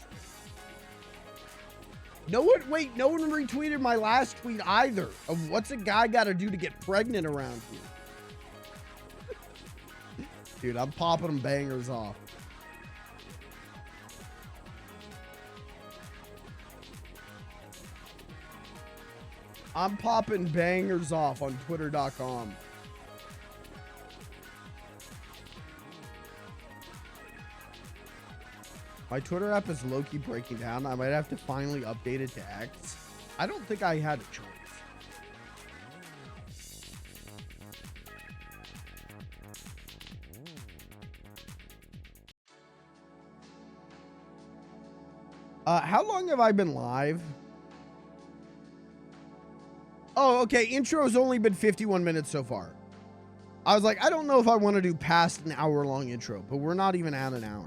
No one, wait, no one retweeted my last tweet either of what's a guy got to do to get pregnant around here. Dude, I'm popping them bangers off. I'm popping bangers off on twitter.com. My Twitter app is low-key breaking down. I might have to finally update it to X. I don't think I had a choice. How long have I been live? Oh, okay. Intro's only been 51 minutes so far. I was like, I don't know if I want to do past an hour-long intro, but we're not even at an hour.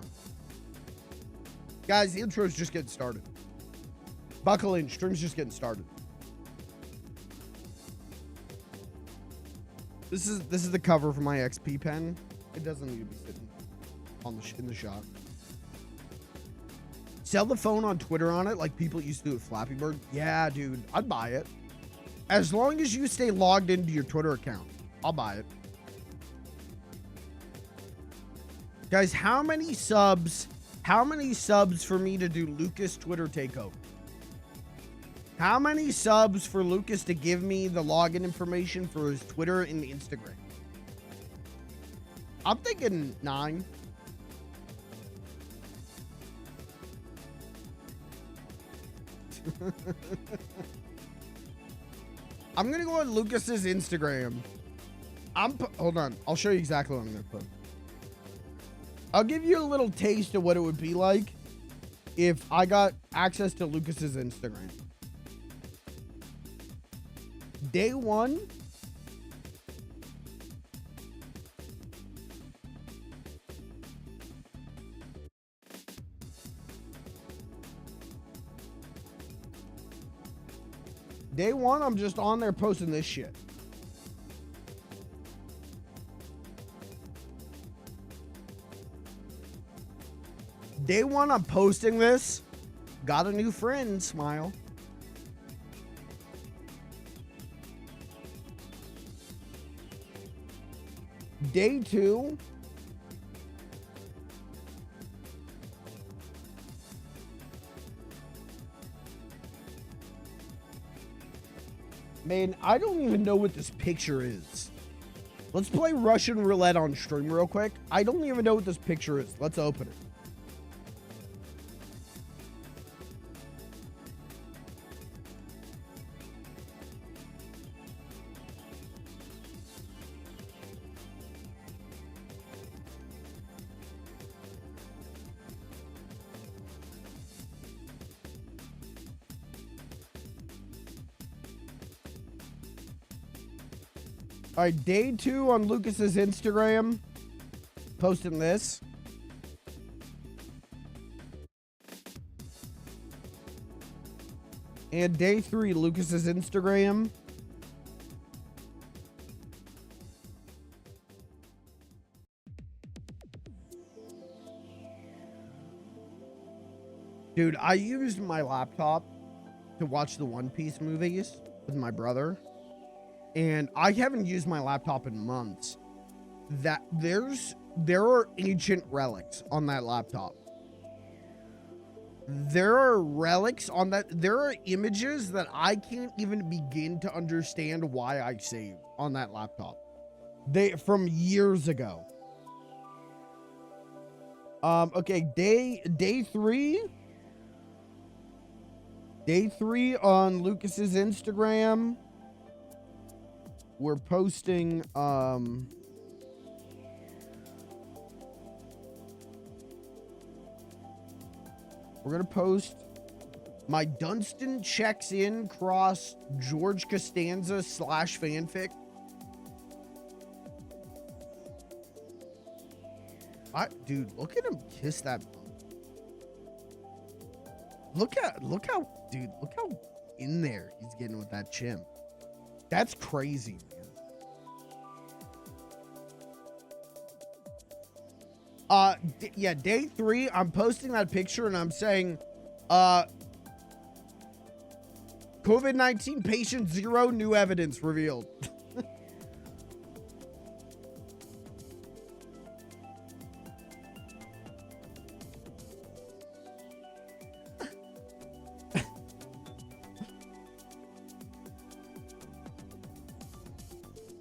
Guys, the intro's just getting started. Buckle in. Stream's just getting started. This is the cover for my XP pen. It doesn't need to be sitting on in the shot. Sell the phone on Twitter on it like people used to do with Flappy Bird. Yeah, dude. I'd buy it. As long as you stay logged into your Twitter account, I'll buy it. Guys, how many subs for me to do Lucas Twitter takeover? How many subs for Lucas to give me the login information for his Twitter and Instagram? I'm thinking 9. I'm gonna go on Lucas's Instagram. Hold on. I'll show you exactly what I'm gonna put. I'll give you a little taste of what it would be like if I got access to Lucas's Instagram. Day 1. Day 1, I'm just on there posting this shit. Day 1, I'm posting this. Got a new friend, smile. Day 2. Man, I don't even know what this picture is. Let's play Russian roulette on stream real quick. I don't even know what this picture is. Let's open it. All right, day 2 on Lucas's Instagram. Posting this. And day 3, Lucas's Instagram. Dude, I used my laptop to watch the One Piece movies with my brother. And I haven't used my laptop in months. There are ancient relics on that laptop. There are relics on that. There are images that I can't even begin to understand why I saved on that laptop. From years ago. Okay, day 3. Day 3 on Lucas's Instagram. We're posting, we're going to post my Dunstan checks in cross George Costanza / fanfic. Dude, look at him kiss that bum. Look how in there he's getting with that chimp. That's crazy, man. Yeah, day 3, I'm posting that picture and I'm saying, COVID-19 patient 0, new evidence revealed.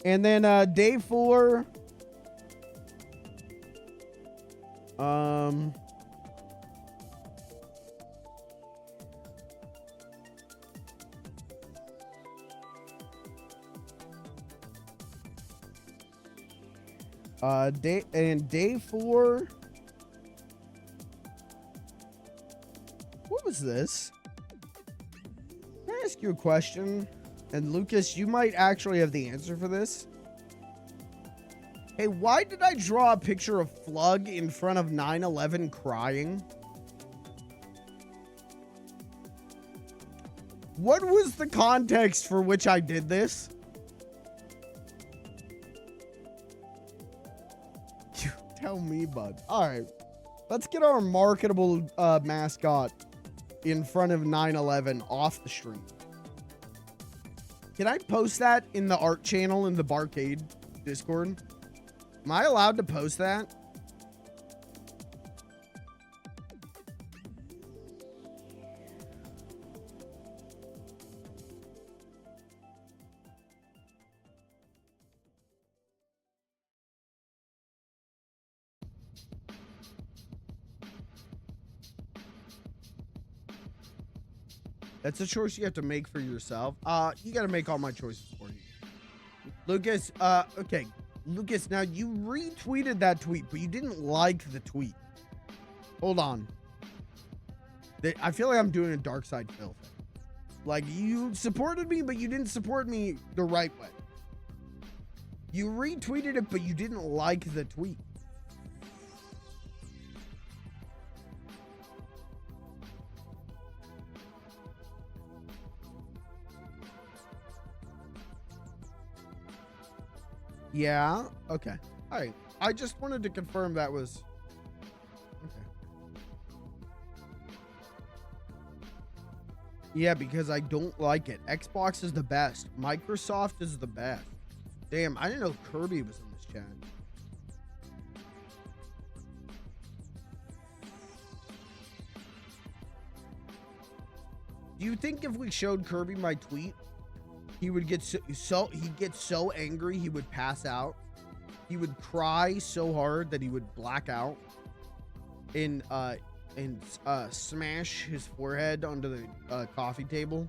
And then day 4. Day 4. What was this? Can I ask you a question? And Lucas, you might actually have the answer for this. Hey, why did I draw a picture of FLG in front of 9/11 crying? What was the context for which I did this? You tell me, bud. All right, let's get our marketable mascot in front of 9/11 off the stream. Can I post that in the art channel in the Barcade Discord? Am I allowed to post that? That's a choice you have to make for yourself. You got to make all my choices for you. Lucas, okay. Lucas, now you retweeted that tweet, but you didn't like the tweet. Hold on. I feel like I'm doing a dark side Phil thing. Like, you supported me, but you didn't support me the right way. You retweeted it, but you didn't like the tweet. Yeah. Okay. All right. I just wanted to confirm that was. Okay. Yeah, because I don't like it. Xbox is the best. Microsoft is the best. Damn, I didn't know Kirby was in this chat. Do you think if we showed Kirby my tweet, he would get he'd get so angry he would pass out? He would cry so hard that he would black out and smash his forehead onto the coffee table.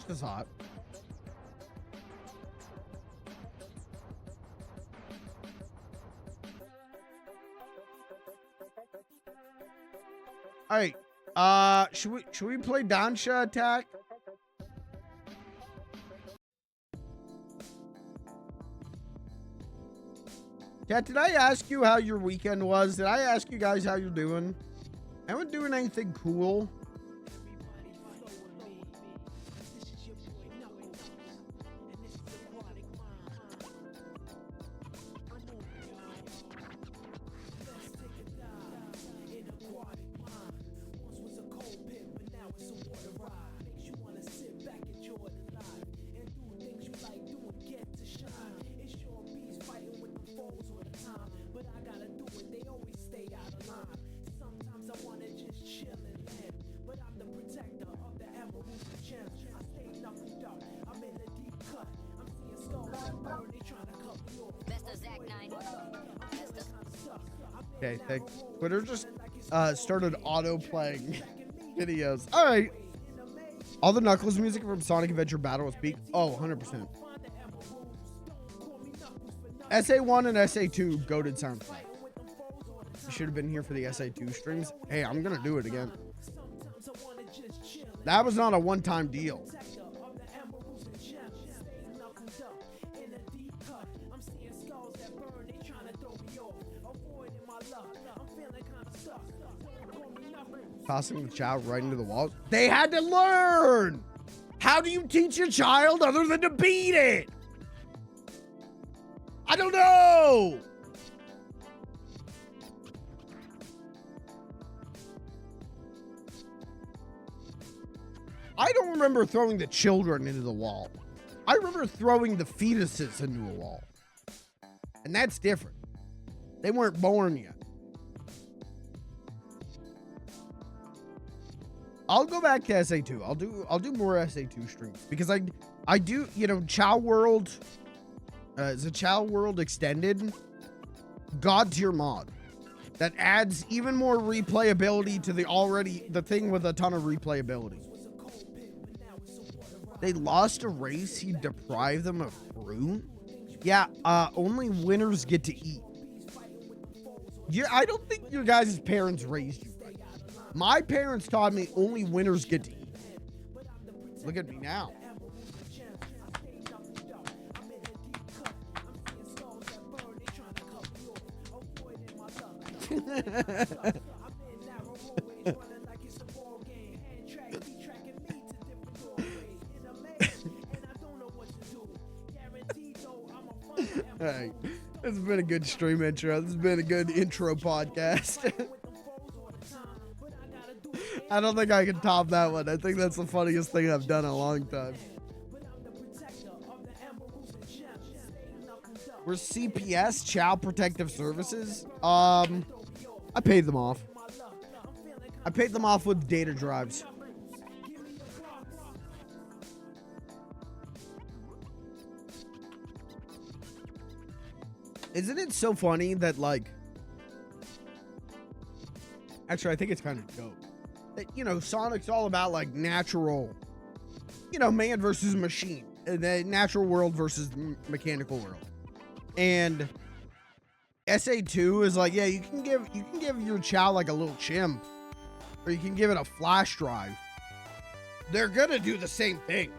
It's hot. All right. Should we play Denshattack? Cat, did I ask you how your weekend was? Did I ask you guys how you're doing? Anyone doing anything cool? Okay, thanks. Twitter just started auto-playing videos. All right. All the Knuckles music from Sonic Adventure Battle was peak. Oh, 100%. SA1 and SA2 goated soundtrack. You should have been here for the SA2 streams. Hey, I'm going to do it again. That was not a one-time deal. Tossing the child right into the wall. They had to learn. How do you teach a child other than to beat it? I don't know. I don't remember throwing the children into the wall. I remember throwing the fetuses into a wall. And that's different. They weren't born yet. I'll go back to SA2. I'll do more SA2 streams because I do, you know, Chow World is a Chow World extended God tier mod that adds even more replayability to the thing with a ton of replayability. They lost a race, he deprived them of fruit. Yeah, only winners get to eat. Yeah, I don't think your guys' parents raised you right. My parents taught me only winners get to eat. Look at me now. Hey, this has been a good stream intro. This has been a good intro podcast. I don't think I can top that one. I think that's the funniest thing I've done in a long time. We're CPS, Child Protective Services. I paid them off. I paid them off with data drives. Isn't it so funny that, like, actually, I think it's kind of dope that, you know, Sonic's all about, like, natural, you know, man versus machine, the natural world versus mechanical world. And SA2 is like, yeah, you can give your child like a little chimp, or you can give it a flash drive. They're gonna do the same thing.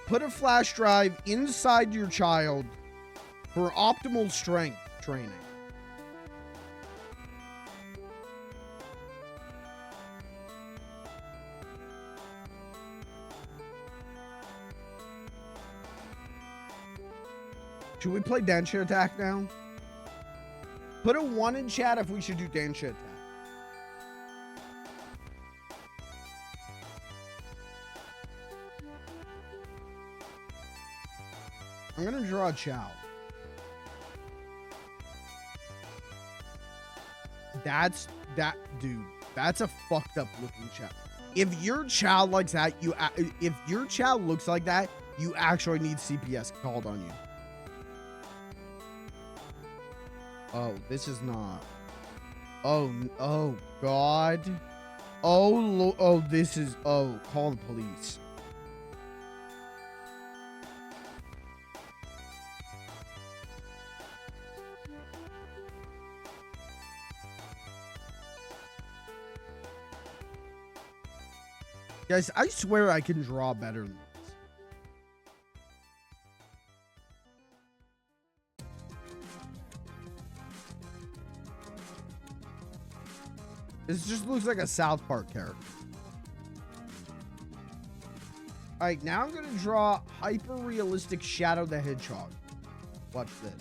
Put a flash drive inside your child for optimal strength training. Should we play Denshattack now? Put a 1 in chat if we should do Denshattack. I'm gonna draw a Chow. Dude, that's a fucked up looking Chow. If your Chow likes that, if your Chow looks like that, you actually need CPS called on you. Oh, this is not. Oh God. This is, call the police. Guys, I swear I can draw better than this. This just looks like a South Park character. Alright, now I'm gonna draw hyper-realistic Shadow the Hedgehog. Watch this.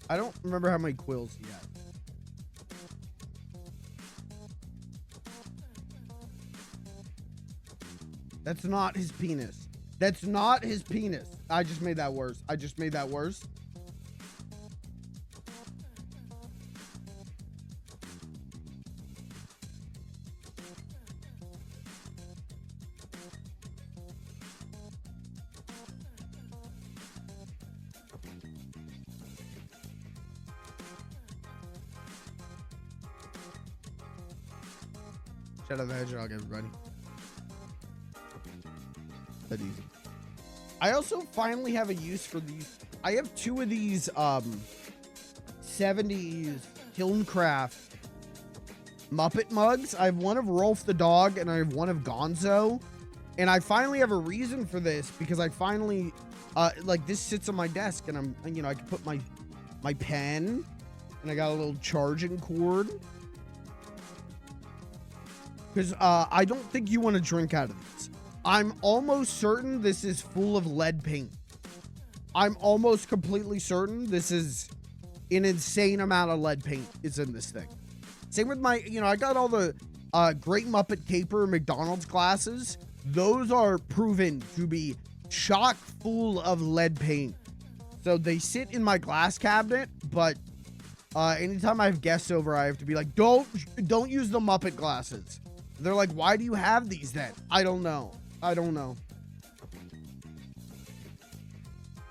I don't remember how many quills he had. That's not his penis. That's not his penis. I just made that worse. I just made that worse. Shadow the Hedgehog, everybody. That easy. I also finally have a use for these. I have 2 of these 70s Hilncraft Muppet mugs. I have one of Rolf the dog and I have one of Gonzo. And I finally have a reason for this because I finally, like this sits on my desk and you know, I can put my pen and I got a little charging cord. Because I don't think you want to drink out of this. I'm almost certain this is full of lead paint. I'm almost completely certain this is an insane amount of lead paint is in this thing. Same with my, you know, I got all the Great Muppet Caper McDonald's glasses. Those are proven to be chock full of lead paint. So they sit in my glass cabinet, but anytime I have guests over, I have to be like, don't use the Muppet glasses. They're like, why do you have these then? I don't know. I don't know.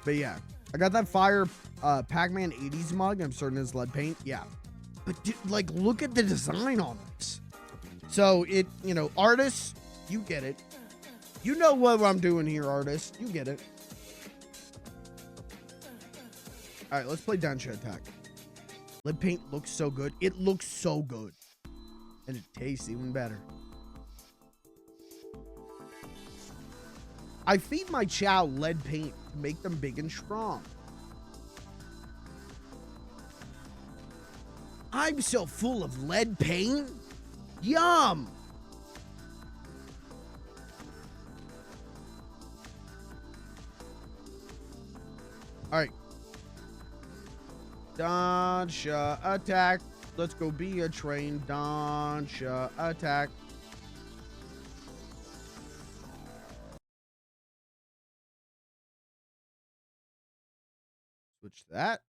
But yeah, I got that fire Pac-Man 80s mug. I'm certain it's lead paint. Yeah. But dude, like, look at the design on this. So it, you know, artists, you get it. You know what I'm doing here, artists. You get it. All right, let's play Denshattack. Lead paint looks so good. It looks so good. And it tastes even better. I feed my chow lead paint to make them big and strong. I'm so full of lead paint. Yum. All right. Denshattack. Let's go be a train. Denshattack. Switch that.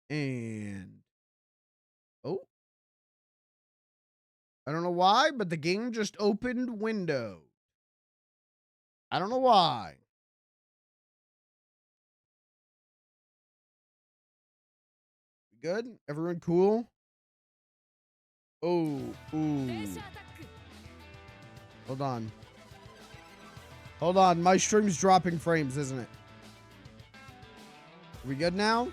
And oh, I don't know why, but the game just opened window. I don't know why. Good? Everyone cool? Oh, ooh. Hold on. Hold on. My stream's dropping frames, isn't it? Are we good now?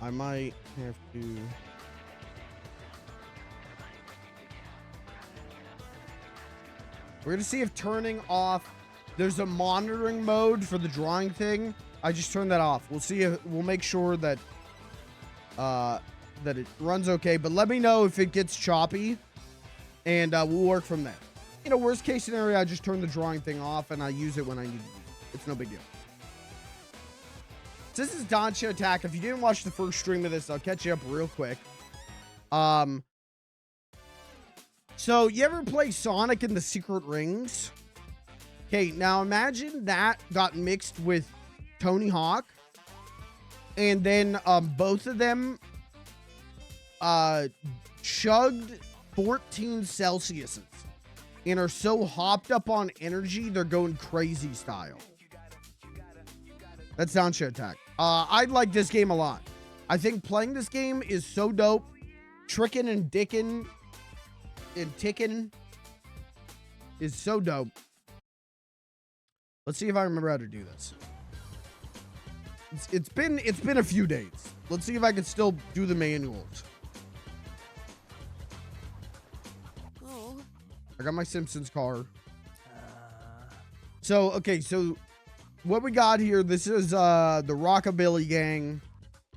I might have to... We're gonna see if turning off... There's a monitoring mode for the drawing thing. I just turned that off. We'll see if... We'll make sure that... that it runs okay. But let me know if it gets choppy. And we'll work from there. You know, worst case scenario, I just turn the drawing thing off and I use it when I need to use it. It's no big deal. So this is Denshattack. If you didn't watch the first stream of this, I'll catch you up real quick. So you ever play Sonic and the Secret Rings? Okay, now imagine that got mixed with Tony Hawk. And then both of them chugged 14 Celsiuses and are so hopped up on energy, they're going crazy style. That's Denshattack. I like this game a lot. I think playing this game is so dope. Tricking and dicking and ticking is so dope. Let's see if I remember how to do this. It's been a few days. Let's see if I can still do the manuals. Oh. I got my Simpsons car. So, okay, so what we got here, this is the Rockabilly Gang,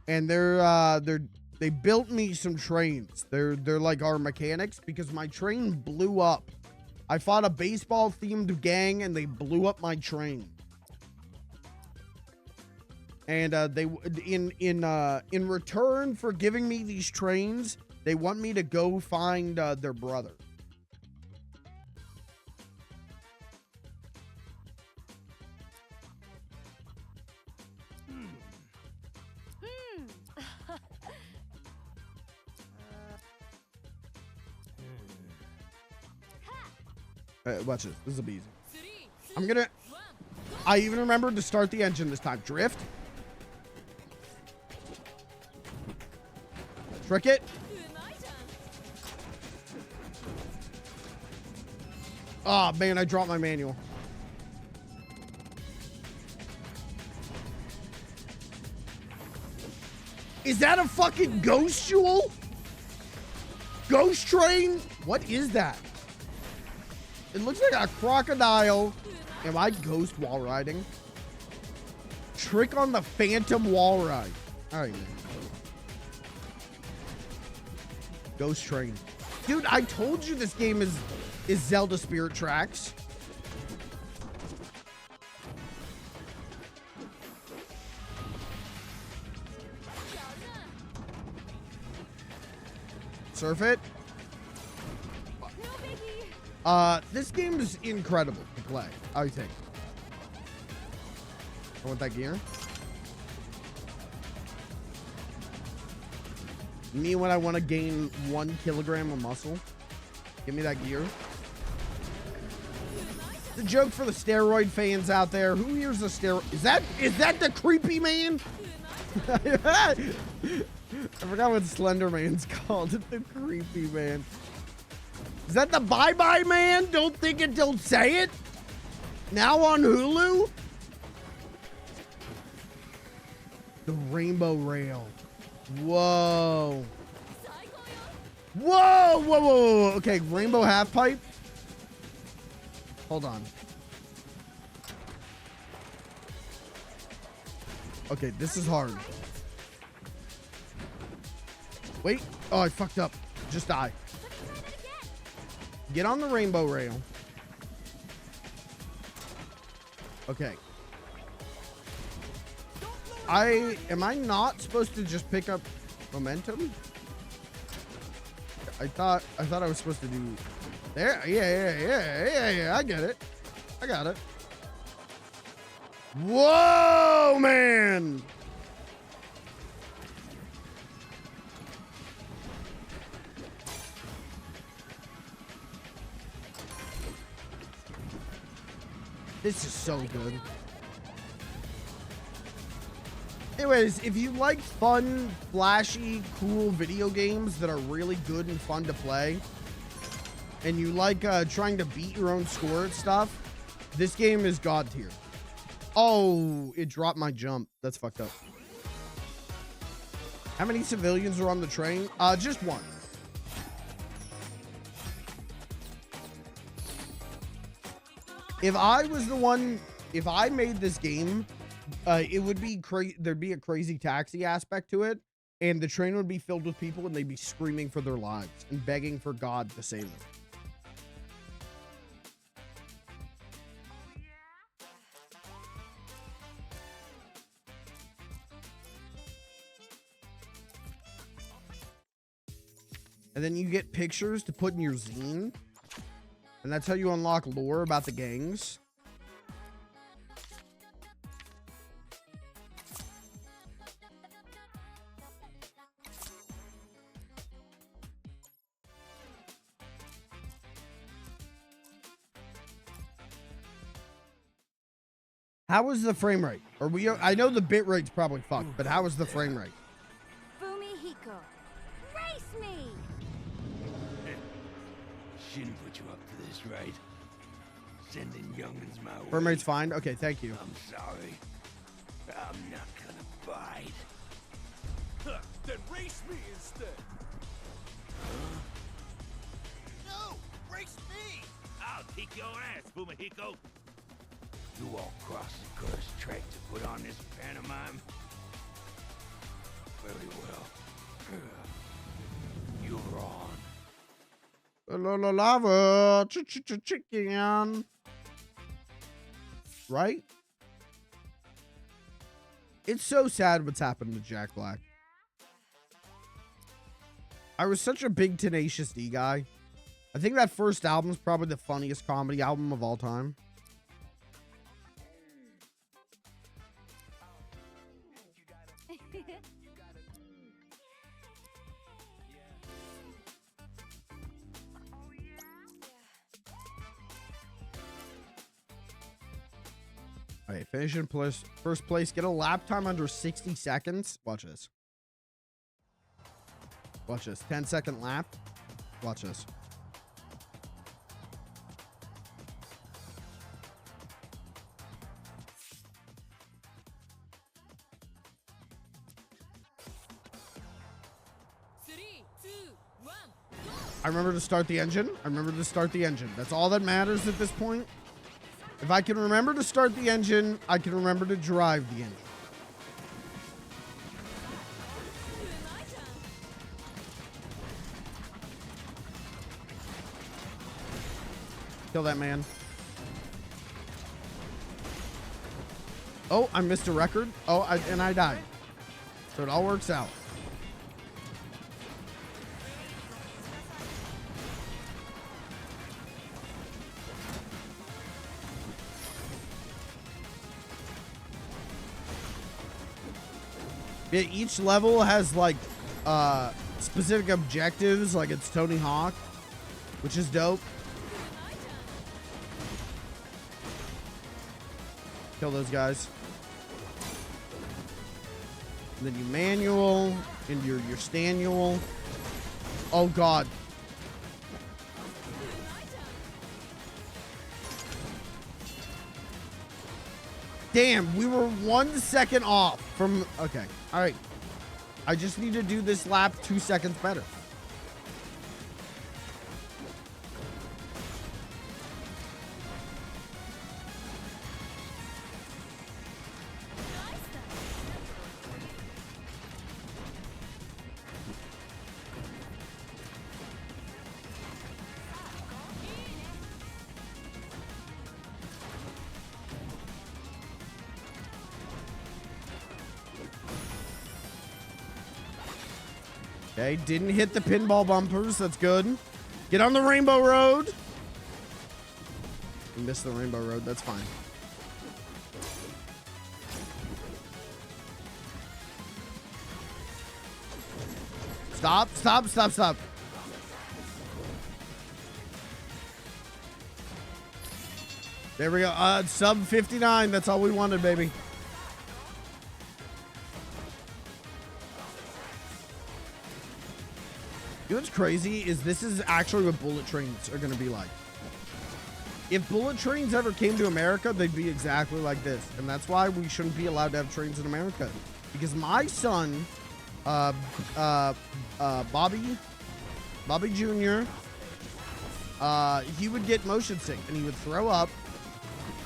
and they built me some trains. They're like our mechanics because my train blew up. I fought a baseball themed gang and they blew up my train. And they in return for giving me these trains, they want me to go find their brother. Watch this. This will be easy. I even remembered to start the engine this time. Drift. Trick it. Oh, man, I dropped my manual. Is that a fucking ghost jewel? Ghost train? What is that? It looks like a crocodile. Am I ghost wall riding? Trick on the phantom wall ride. All right, man. Ghost train. Dude, I told you this game is Zelda Spirit Tracks. Surf it. This game is incredible to play. I think. I want that gear. Me when I want to gain 1 kilogram of muscle. Give me that gear. The joke for the steroid fans out there. Who here's a steroid? Is that the creepy man? I forgot what Slender Man's called. The creepy man. Is that the bye-bye man? Don't think it, don't say it. Now on Hulu? The rainbow rail. Whoa. Whoa, whoa, whoa, whoa. Okay, rainbow half pipe. Hold on. Okay, this is hard. Wait. Oh, I fucked up. Just die. Get on the rainbow rail. Okay. Am I not supposed to just pick up momentum? I thought I was supposed to do there. Yeah. I get it. I got it. Whoa, man. This is so good. Anyways, if you like fun, flashy, cool video games that are really good and fun to play, and you like trying to beat your own score and stuff, this game is God tier. Oh, it dropped my jump. That's fucked up. How many civilians are on the train? Just one. If I was the one, if I made this game, it would be crazy. There'd be a crazy taxi aspect to it, and the train would be filled with people, and they'd be screaming for their lives and begging for God to save them. And then you get pictures to put in your zine. And that's how you unlock lore about the gangs. How was the frame rate? Are we? I know the bit rate's probably fucked, but how was the frame rate? Fumihiko, race me! Shouldn't put you up to this, right? Sending youngins my way. Frame rate's fine. Okay, thank you. I'm sorry. I'm not gonna bite. Then race me instead. No, race me. I'll kick your ass, Fumihiko. You all crossed the cursed track to put on this pantomime? Very well. You're on. Lava, chicken. Right? It's so sad what's happened to Jack Black. I was such a big Tenacious D guy. I think that first album's probably the funniest comedy album of all time. All right, finish in first place. Get a lap time under 60 seconds. Watch this. Watch this. 10-second lap. Watch this. I remember to start the engine. I remember to start the engine. That's all that matters at this point. If I can remember to start the engine, I can remember to drive the engine. Kill that man. Oh, I missed a record. Oh, and I died. So it all works out. Yeah, each level has like specific objectives, like it's Tony Hawk, which is dope. Kill those guys. And then you manual and your stanual. Oh god. Damn, we were 1 second off from... Okay, all right. I just need to do this lap 2 seconds better. Okay, didn't hit the pinball bumpers. That's good. Get on the rainbow road. We missed the rainbow road. That's fine. Stop, stop, stop, stop. There we go. Sub 59. That's all we wanted, baby. You know what's crazy is this is actually what bullet trains are going to be like. If bullet trains ever came to America, they'd be exactly like this. And that's why we shouldn't be allowed to have trains in America. Because my son, Bobby Jr., he would get motion sick and he would throw up.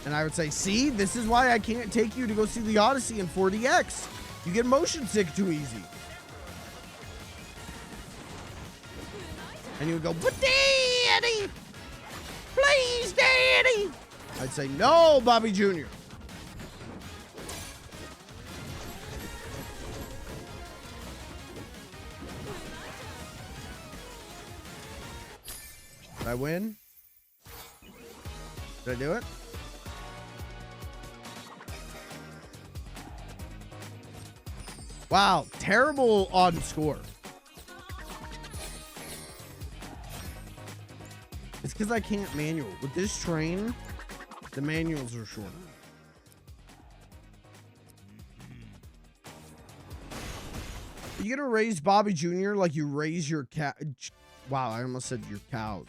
And I would say, see, this is why I can't take you to go see the Odyssey in 4DX. You get motion sick too easy. And he would go, but Daddy, please, Daddy. I'd say, no, Bobby Jr. Did I win? Did I do it? Wow, terrible on score. It's because I can't manual. With this train, the manuals are shorter. You gonna raise Bobby Jr. like you raise your cat? Wow, I almost said your cows.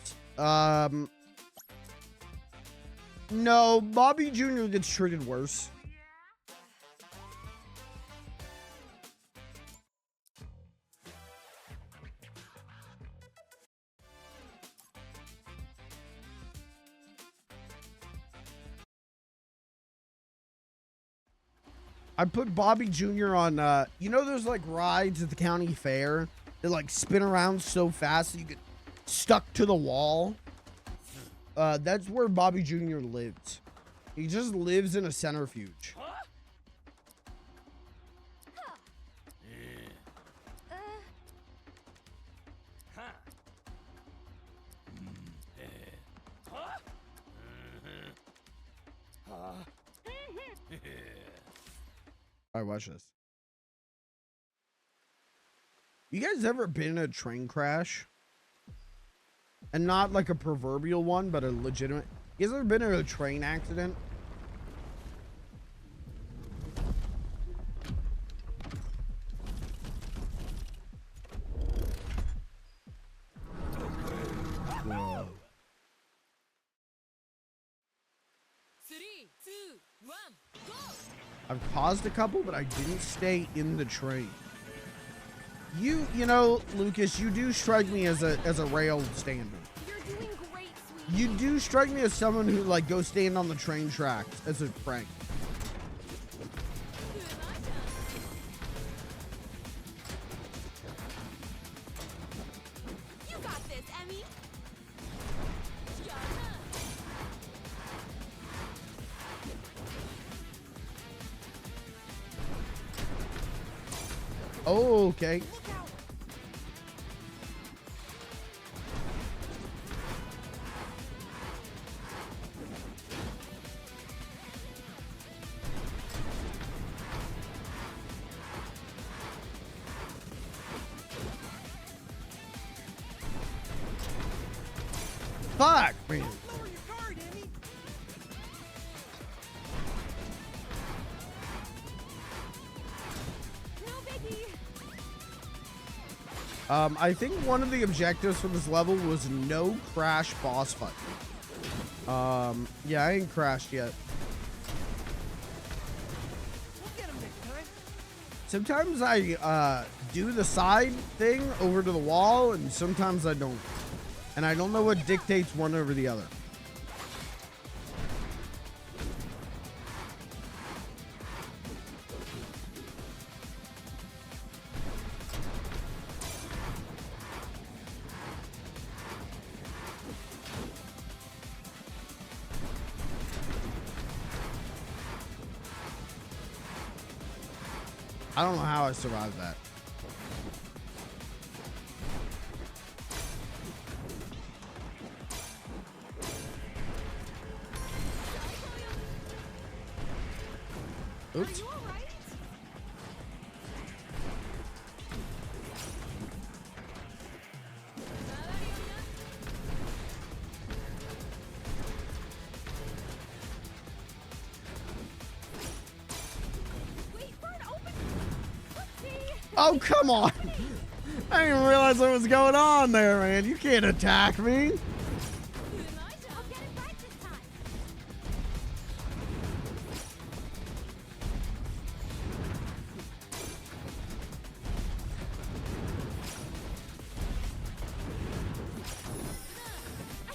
No, Bobby Jr. gets treated worse. I put Bobby Jr. on, you know those like rides at the county fair that like spin around so fast that you get stuck to the wall? That's where Bobby Jr. lives. He just lives in a centrifuge. All right, watch this. You guys ever been in a train crash? And not like a proverbial one, but a legitimate. You guys ever been in a train accident? Whoa. 3, 2, 1, go! I've caused a couple, but I didn't stay in the train. You know, Lucas, you do strike me as a rail stander. You're doing great, sweetie. You do strike me as someone who like goes stand on the train tracks as a prank. You got this, Emmy. Oh, okay. Look out. Fuck, man. Lower your guard, Emmy. No biggie. I think one of the objectives for this level was no crash boss fight. Yeah, I ain't crashed yet. We'll get him next time. Sometimes I do the side thing over to the wall, and sometimes I don't. And I don't know what dictates one over the other. I don't know how I survived that. Oops. Are you all right? Wait for an open. Whoopsie. Oh, come on. I didn't realize what was going on there, man. You can't attack me. I'll get it right this time.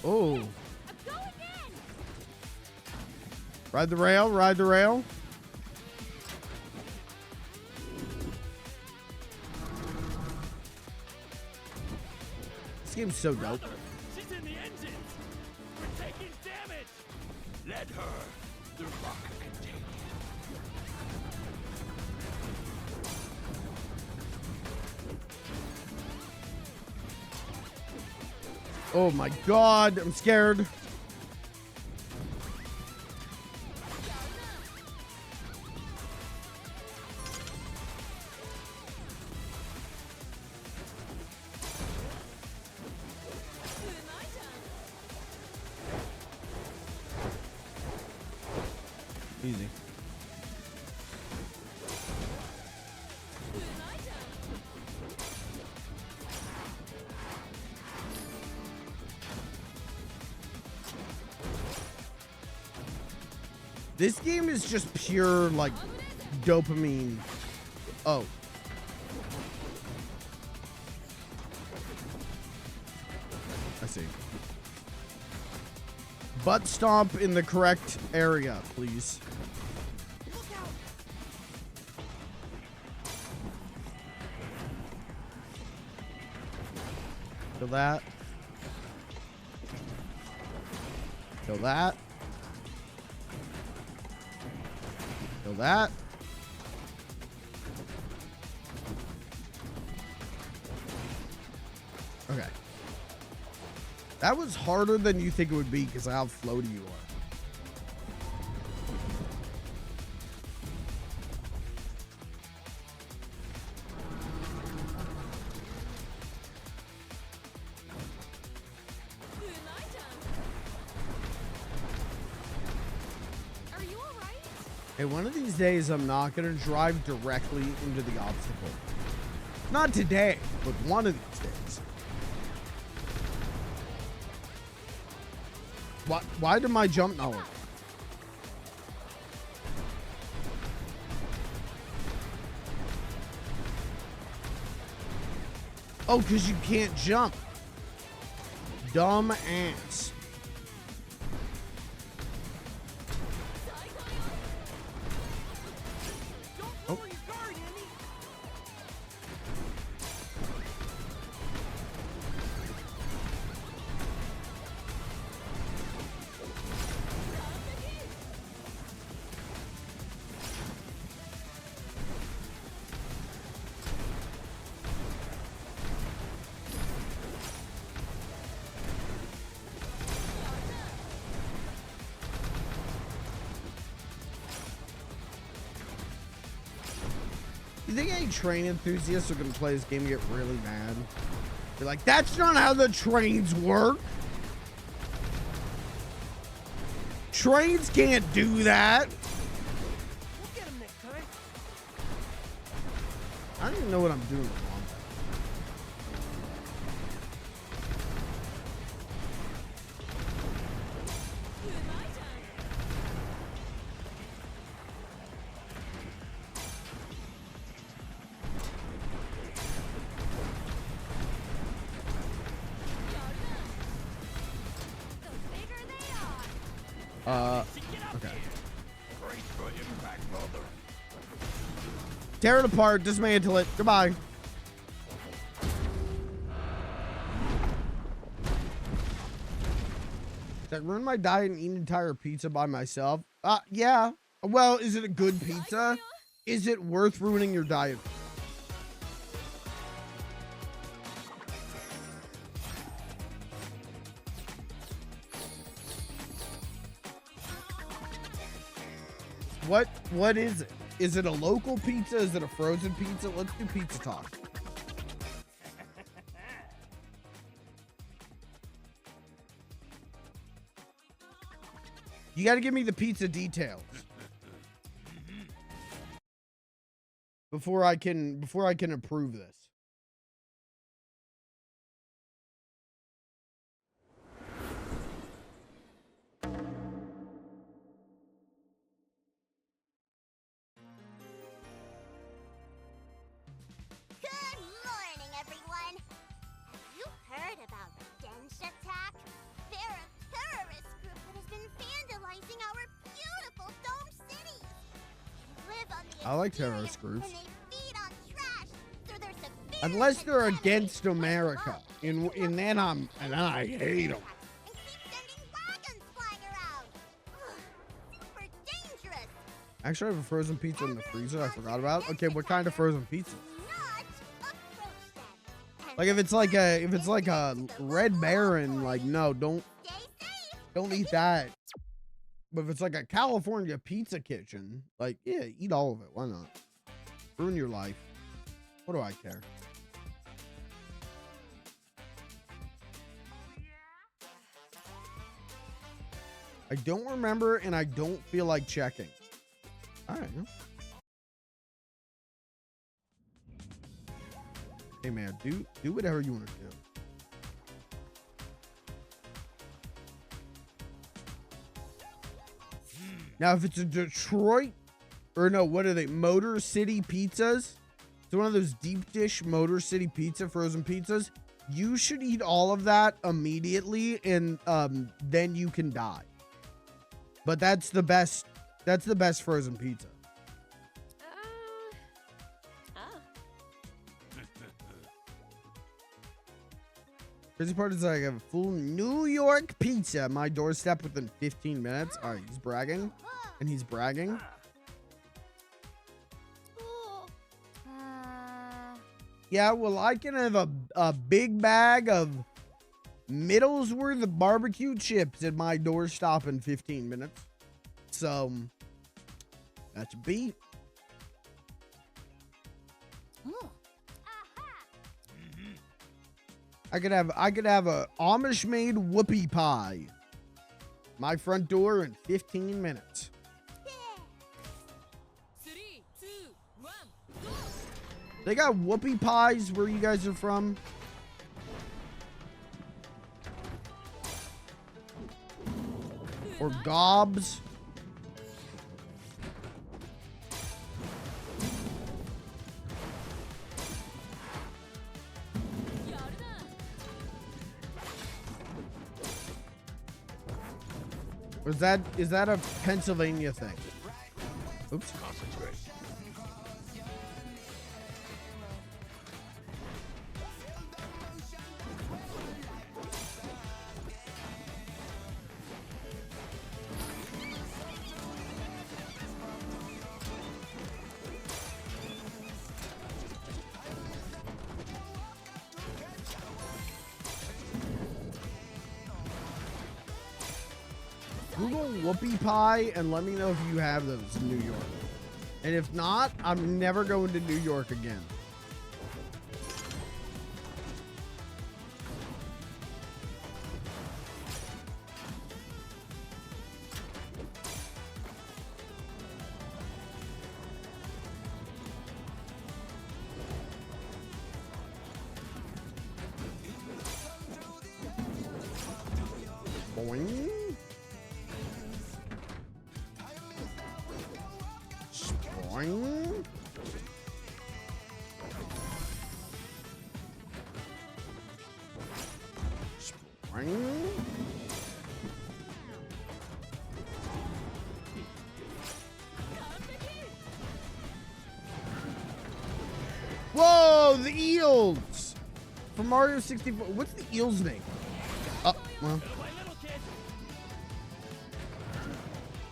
Oh. Go again. Ride the rail, ride the rail. This game's so dope. She's in the engines. We're taking damage. Let her. The rocket can take Oh my god, I'm scared. Easy. This game is just pure, like, dopamine. Oh. I see. Butt stomp in the correct area, please. Look out. Kill that. Kill that. Kill that. Okay. That was harder than you think it would be because of how floaty you are. Are you all right? Hey, one of these days I'm not gonna drive directly into the obstacle. Not today, but one of these days. Why did my jump not work? Oh, because you can't jump. Dumb ass. Don't lower your guard, Emmy. You think any train enthusiasts are gonna play this game and get really mad? They're like, that's not how the trains work. Trains can't do that. We'll get him next time. I don't even know what I'm doing wrong. Okay. Tear it apart, dismantle it. Goodbye. Did I ruin my diet and eat an entire pizza by myself? Yeah. Well, is it a good pizza? Is it worth ruining your diet? What is it? Is it a local pizza? Is it a frozen pizza? Let's do pizza talk. You got to give me the pizza details before I can approve this. Good morning, everyone. Have you heard about Denshattack? They're a terrorist group that has been vandalizing our beautiful dome cities. They live on the I like exterior, terrorist groups. and they feed on trash, so they're severe Unless they're contaminants against that America. evolved And then I hate them. and keep sending wagons flying around. Ugh, super dangerous. Actually, I have a frozen pizza in the freezer. I forgot about. Okay, what kind of frozen pizza? Not approach them. And Like if it's like a Red Baron, like no, don't stay safe. eat that. But if it's like a California pizza kitchen, like yeah, eat all of it. Why not? Ruin your life. What do I care? I don't remember and I don't feel like checking. All right. Hey man, do whatever you want to do. Now, if it's a Detroit, or no, what are they? Motor City pizzas? It's one of those deep dish Motor City pizza, frozen pizzas. You should eat all of that immediately, and then you can die. But that's the best. That's the best frozen pizza. Crazy part is I have a full New York pizza at my doorstep within 15 minutes. All right, he's bragging. And he's bragging. Yeah, well, I can have a big bag of Middlesworth barbecue chips at my doorstep in 15 minutes. So, that's beef. I could have a Amish made whoopie pie. My front door in 15 minutes. 3, 2, 1, go! They got whoopie pies where you guys are from? Or gobs? Or is that a Pennsylvania thing? Oops. Concentrate. Google whoopie pie and let me know if you have those in New York. And if not, I'm never going to New York again. Boing. Boing. Boing. Whoa, the eels from Mario 64. What's the eel's name? Oh, well.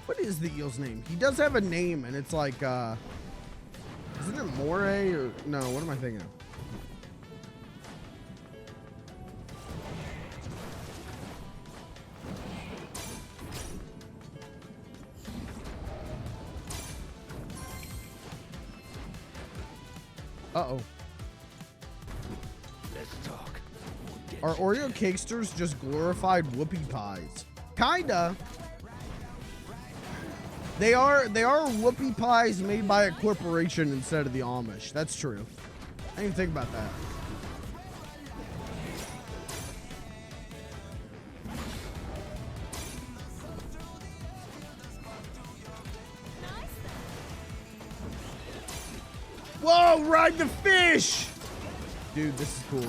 What is the eel's name? He does have a name, and it's like, isn't it Moray or no? What am I thinking of? Uh-oh. Let's talk. Are Oreo cakesters just glorified whoopie pies? Kinda. They are whoopie pies made by a corporation instead of the Amish. That's true. I didn't even think about that. Whoa, ride the fish! Dude, this is cool.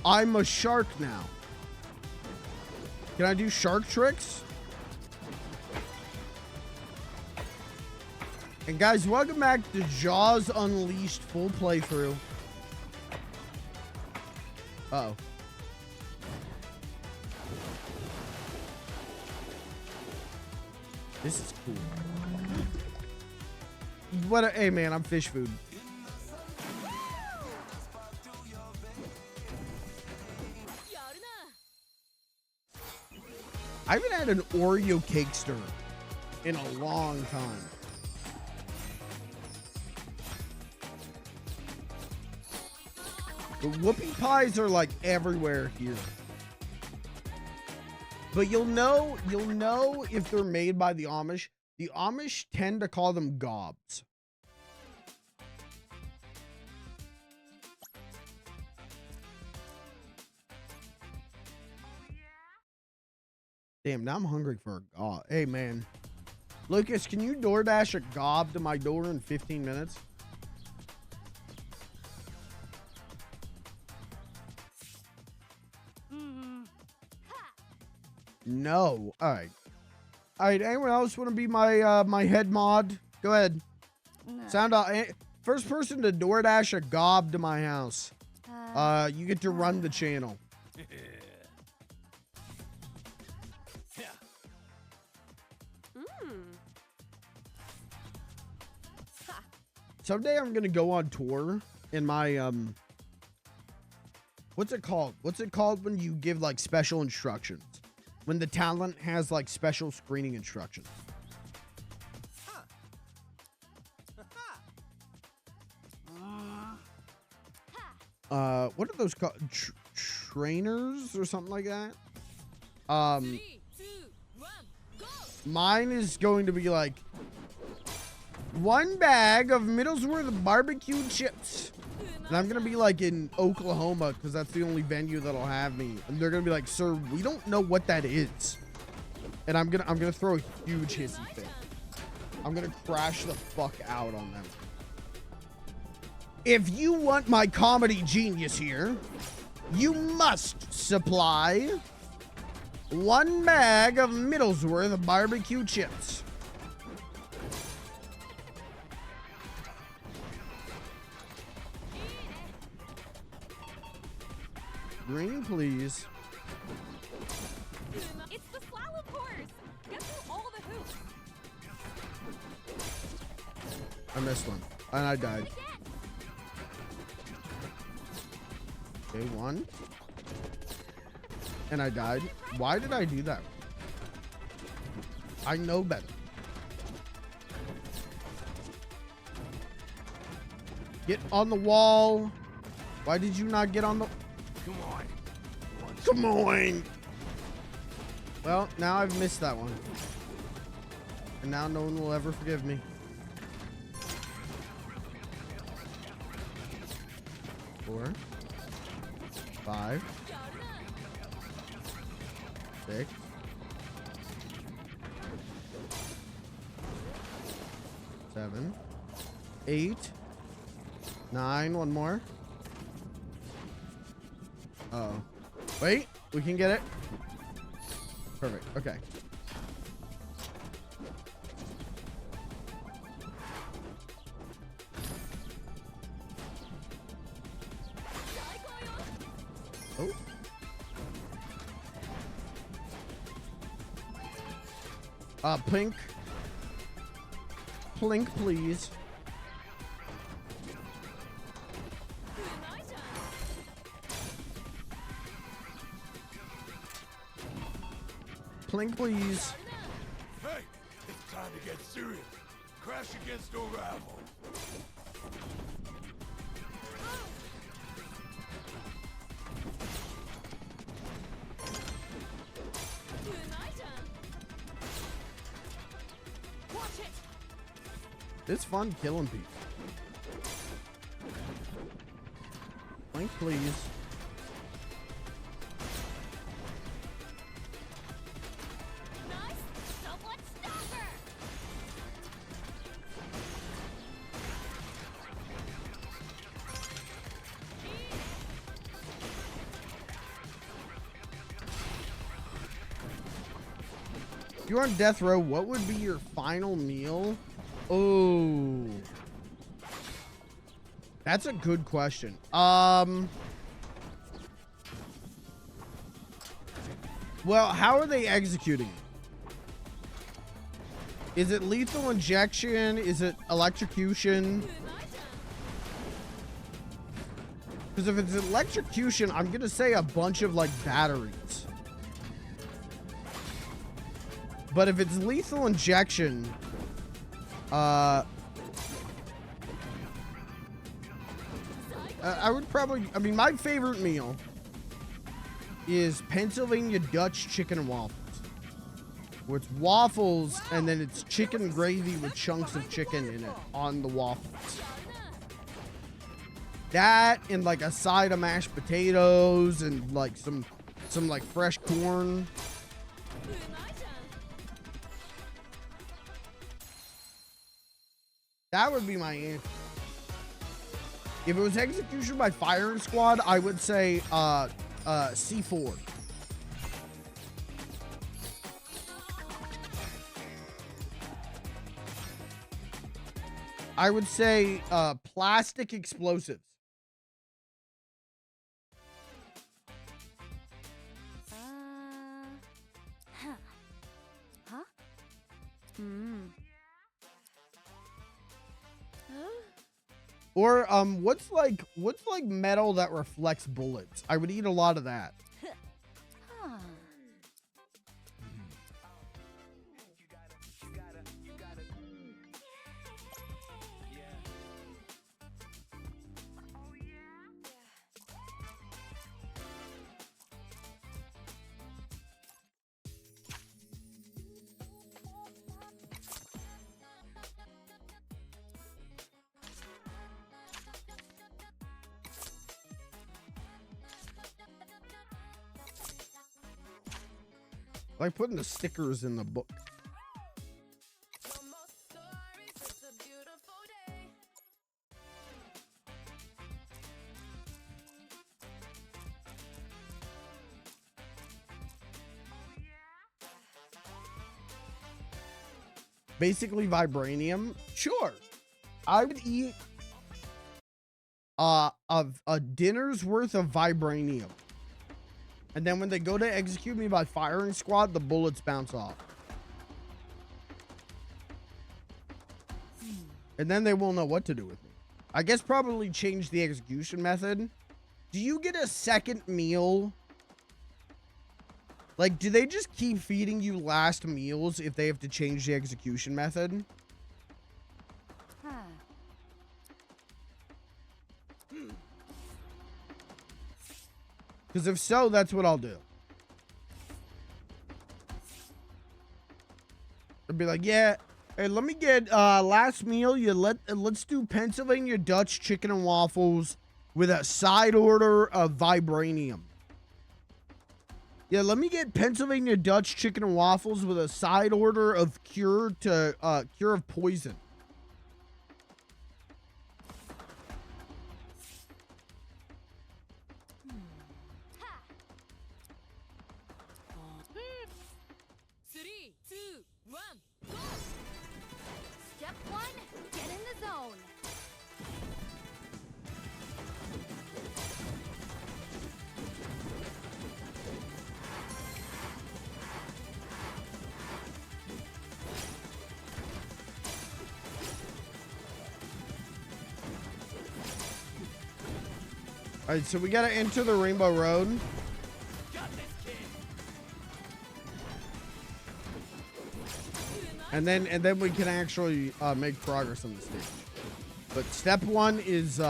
I'm a shark now. Can I do shark tricks? And guys, welcome back to Jaws Unleashed full playthrough. Uh-oh. This is cool. Hey man, I'm fish food. I haven't had an Oreo cakester in a long time. The whoopie pies are like everywhere here. But you'll know if they're made by the Amish. The Amish tend to call them gobs. Damn, now I'm hungry for a gob. Hey, man. Lucas, can you DoorDash a gob to my door in 15 minutes? No. All right. All right. Anyone else want to be my my head mod? Go ahead. No. Sound out. First person to DoorDash a gob to my house. You get to run the channel. Someday I'm gonna go on tour in my what's it called? What's it called when you give like special instructions? When the talent has like special screening instructions. What are those called? Trainers or something like that? 3, 2, 1, go! Mine is going to be like 1 bag of Middlesworth barbecue chips. And I'm going to be like in Oklahoma because that's the only venue that'll have me. And they're going to be like, sir, we don't know what that is. And I'm going to throw a huge hissy fit. I'm going to crash the fuck out on them. If you want my comedy genius here, you must supply 1 bag of Middlesworth barbecue chips. Green, please. It's the slalom course. Get through all the hoops. I missed one. And I died. Okay, 1. And I died. Why did I do that? I know better. Get on the wall. Why did you not get on the... Come on. Come on. Well, now I've missed that one. And now no one will ever forgive me. 4, 5, 6, 7, 8, 9. One more. Uh-oh. Wait, we can get it. Perfect. Okay. Oh. Pink. Plink, please. Plink, please. Hey, it's time to get serious. Crash against a rival. It's fun killing people. Plink, please. Nice somewhat stopper. If you're on death row, what would be your final meal? Oh, that's a good question. Well, how are they executing it? Is it lethal injection? Is it electrocution? Because if it's electrocution, I'm gonna say a bunch of like batteries. But if it's lethal injection, I would probably, I mean, my favorite meal is Pennsylvania Dutch chicken and waffles. Where it's waffles and then it's chicken gravy with chunks of chicken in it on the waffles. That and like a side of mashed potatoes and like some like fresh corn. That would be my answer. If it was execution by firing squad, I would say C4. I would say plastic explosives. Huh? Hmm. Or what's like metal that reflects bullets? I would eat a lot of that. Huh. Like putting the stickers in the book. basically vibranium, sure. I would eat a dinner's worth of vibranium. And then when they go to execute me by firing squad, the bullets bounce off. And then they won't know what to do with me. I guess probably change the execution method. Do you get a second meal? Like, do they just keep feeding you last meals if they have to change the execution method? Huh. Because if so, that's what I'll do. I'll be like, yeah, hey, let me get last meal. Let's do Pennsylvania Dutch chicken and waffles with a side order of vibranium. Yeah, let me get Pennsylvania Dutch chicken and waffles with a side order of cure of poison. Three, two, one, go! Step one, get in the zone. All right, so we gotta enter the Rainbow Road. And then we can actually make progress on the stage. But step one is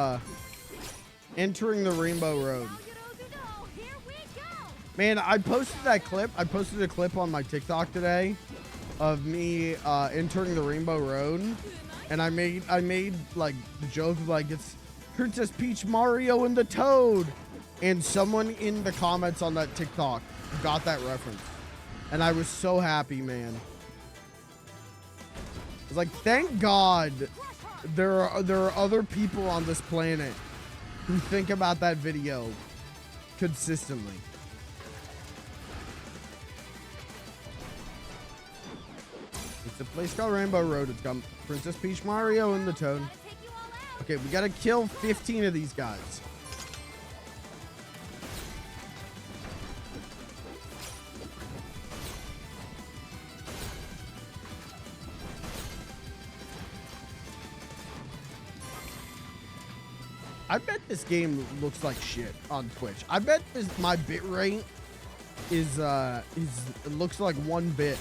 entering the Rainbow Road. Here we go. Man, I posted that clip. I posted a clip on my TikTok today of me entering the Rainbow Road, and I made like the joke of like it's Princess Peach, Mario, and the Toad, and someone in the comments on that TikTok got that reference, and I was so happy, man. I was like, thank God there are other people on this planet who think about that video consistently. It's a place called Rainbow Road. It's got Princess Peach, Mario, and the Toad. Okay, we gotta kill 15 of these guys. I bet this game looks like shit on Twitch. I bet my bit rate is it looks like 1 bit.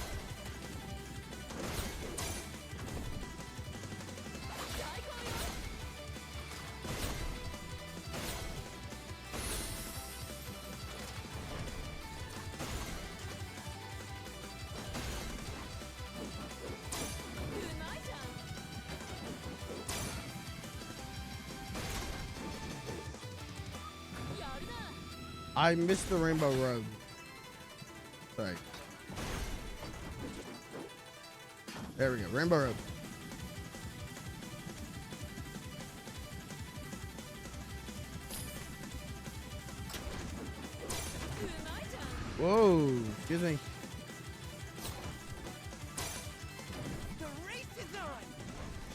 I missed the Rainbow Road. Sorry. There we go. Rainbow Road. Whoa. Excuse me. The race is on.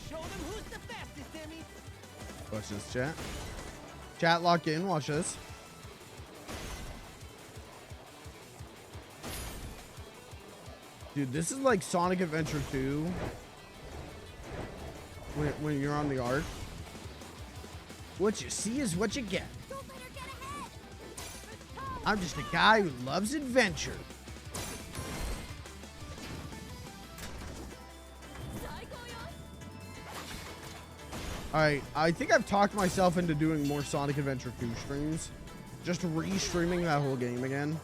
Show them who's the fastest, Emmy. Watch this, chat. Chat, lock in. Watch this. Dude, this is like Sonic Adventure 2 when you're on the arc. What you see is what you get. Don't let her get ahead. I'm just a guy who loves adventure. Alright, I think I've talked myself into doing more Sonic Adventure 2 streams. Just re-streaming that whole game again.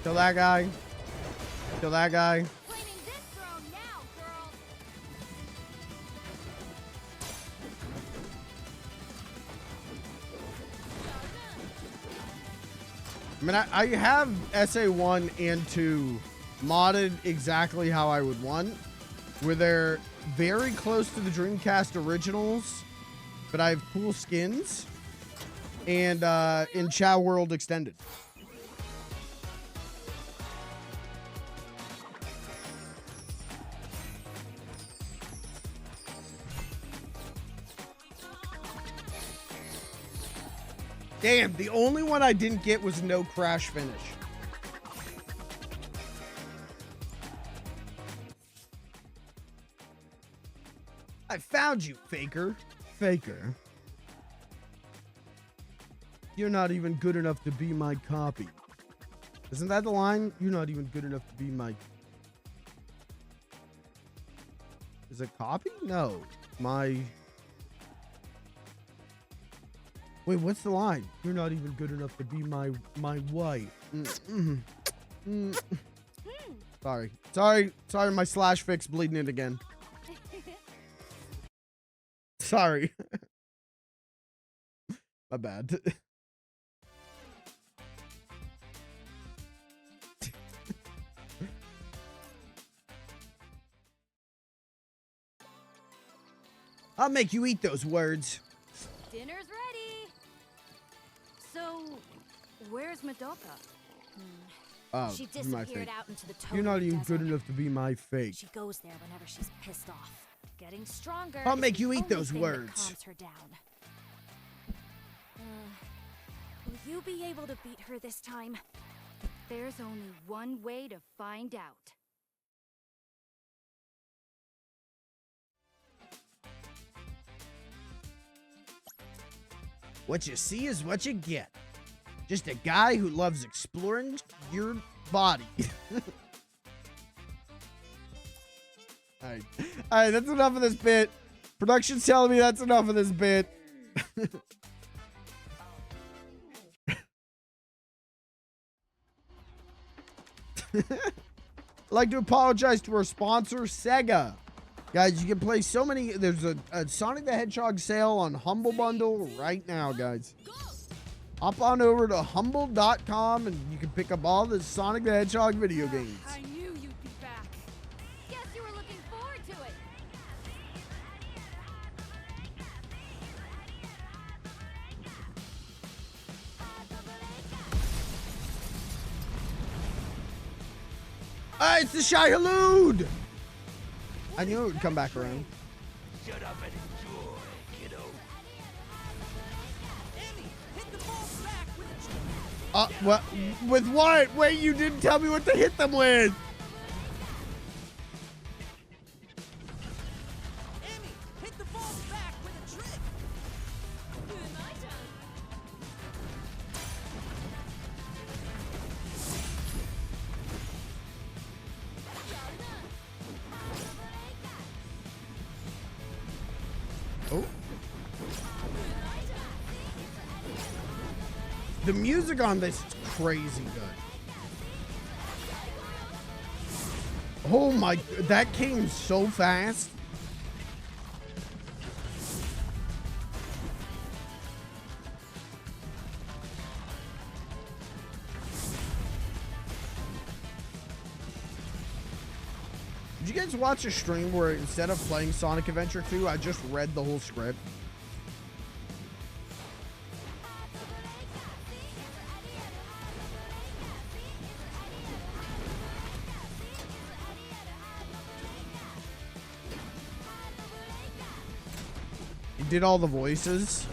Kill that guy. Kill that guy. Claiming this throne now, girl. I mean, I have SA1 and 2 modded exactly how I would want, where they're very close to the Dreamcast originals, but I have cool skins and in Chow World Extended. Damn, the only one I didn't get was no crash finish. I found you, Faker. Faker. You're not even good enough to be my copy. Isn't that the line? You're not even good enough to be my... Is it copy? No. My... Wait, what's the line? You're not even good enough to be my wife. Sorry, my slash fix bleeding it again. Sorry. My bad. I'll make you eat those words. Dinner's ready. So, where's Madoka? Oh, She my disappeared fake. out into the total You're not even desert. good enough to be my fake. She goes there whenever she's pissed off. Getting stronger. I'll is make the you eat only those thing words. That calms her down. Will you be able to beat her this time? There's only one way to find out. What you see is what you get. Just a guy who loves exploring your body. Alright, that's enough of this bit. Production's telling me that's enough of this bit. I'd like to apologize to our sponsor, Sega. Guys, you can play so many. There's a Sonic the Hedgehog sale on Humble Bundle right now, guys. Hop on over to humble.com and you can pick up all the Sonic the Hedgehog video games. I knew you'd be back. Guess you were looking forward to it. It's the Shy Halud! I knew it would come back around. Shut up and enjoy, kiddo. Emmy, hit the ball back with a What? With what? Wait, you didn't tell me what to hit them with! Emmy, hit the ball back with a trick. Oh. The music on this is crazy good. Oh my, that came so fast. Did you guys watch a stream where instead of playing Sonic Adventure 2, I just read the whole script? You did all the voices?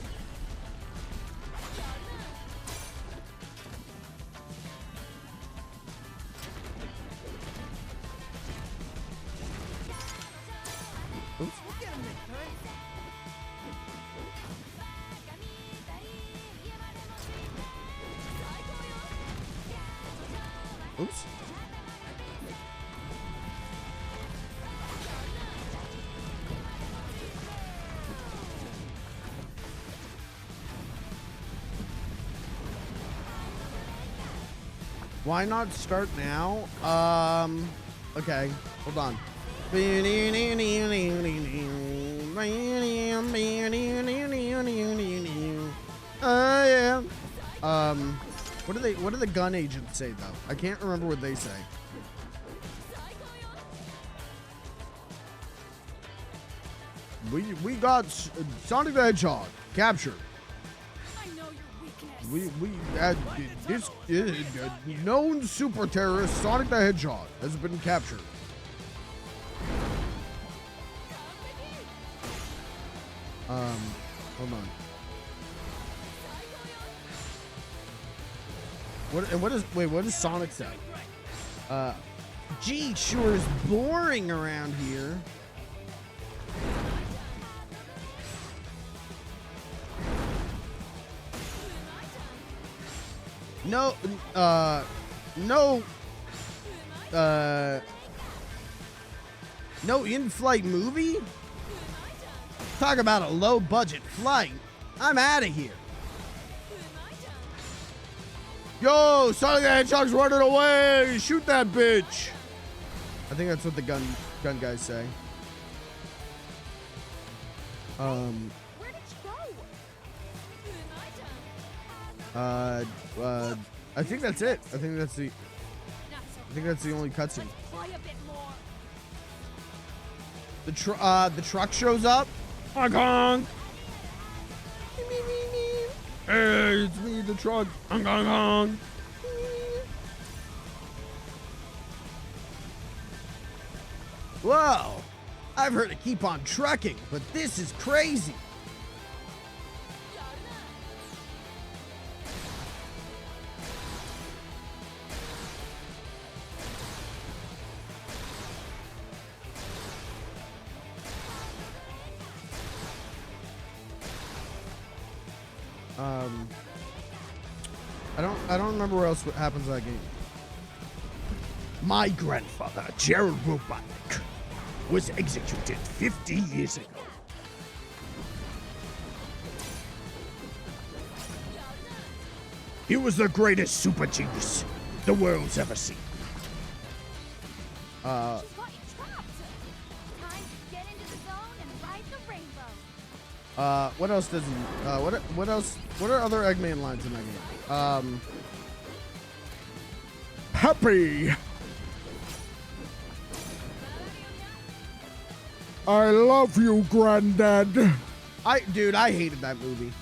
Oops. We'll get him next time. Oops. Why not start now? Okay, hold on. Yeah. What do the gun agents say though? I can't remember what they say. We got Sonic the Hedgehog captured. I know your weakness. We had this known super terrorist Sonic the Hedgehog has been captured. Hold on. What does Sonic say? Gee, sure is boring around here. No, no in-flight movie? Talk about a low-budget flight. I'm out of here. Yo, Sonic the Hedgehog's running away. Shoot that bitch. I think that's what the gun guys say. Where did you go? I think that's it. I think that's the only cutscene. Play a bit more. The truck shows up. Honk honk. Hey, it's me, the truck. Honk honk honk. Whoa! I've heard it keep on trucking, but this is crazy. I don't remember where else what happens in that game. My grandfather, Gerald Robotnik, was executed 50 years ago. He was the greatest super genius the world's ever seen. She's got you trapped. Time to get into the zone and ride the rainbow. What else does he, what else, what are other Eggman lines in that game? Happy. I love you, Granddad. Dude, I hated that movie.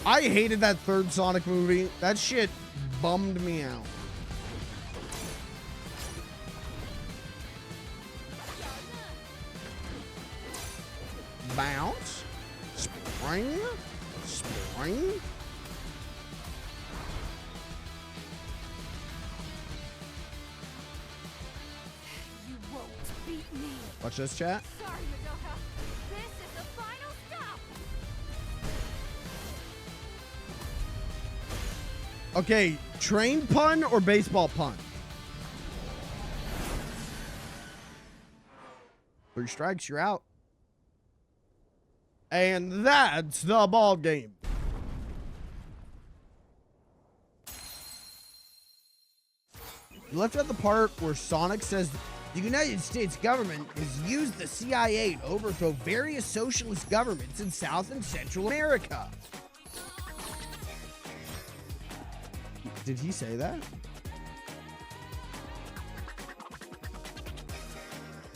I hated that third Sonic movie. That shit bummed me out. Bounce. Spring. Spring. You won't beat me. Watch this, chat. Sorry, Madoka. This is the final stop. Okay, train pun or baseball pun? 3 strikes, you're out. And that's the ball game. You left out the part where Sonic says the United States government has used the CIA to overthrow various socialist governments in South and Central America. Did he say that?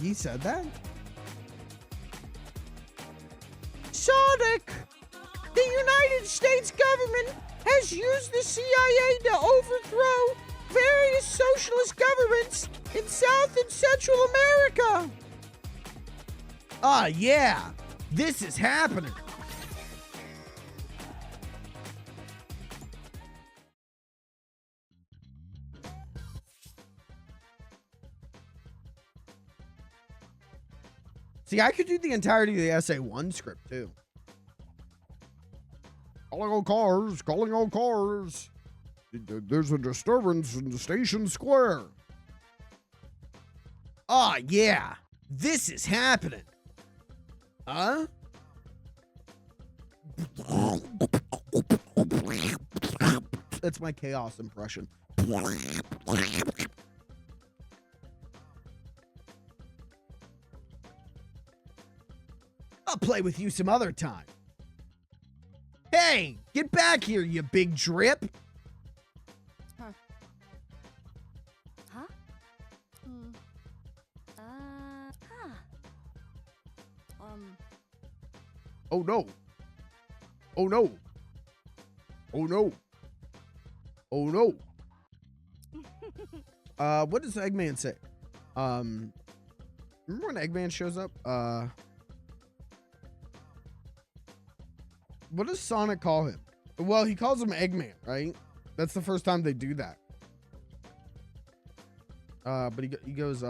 He said that? Sonic! The United States government has used the CIA to overthrow various socialist governments in South and Central America. Ah, yeah. This is happening. See, I could do the entirety of the SA1 script, too. Calling all cars, calling all cars. There's a disturbance in the station square. Ah, yeah. This is happening. Huh? That's my chaos impression. I'll play with you some other time. Hey, get back here, you big drip. Huh? Oh no. Oh no. Oh no. Oh no. What does Eggman say? Remember when Eggman shows up? What does Sonic call him? Well, he calls him Eggman, right? That's the first time they do that. But he goes,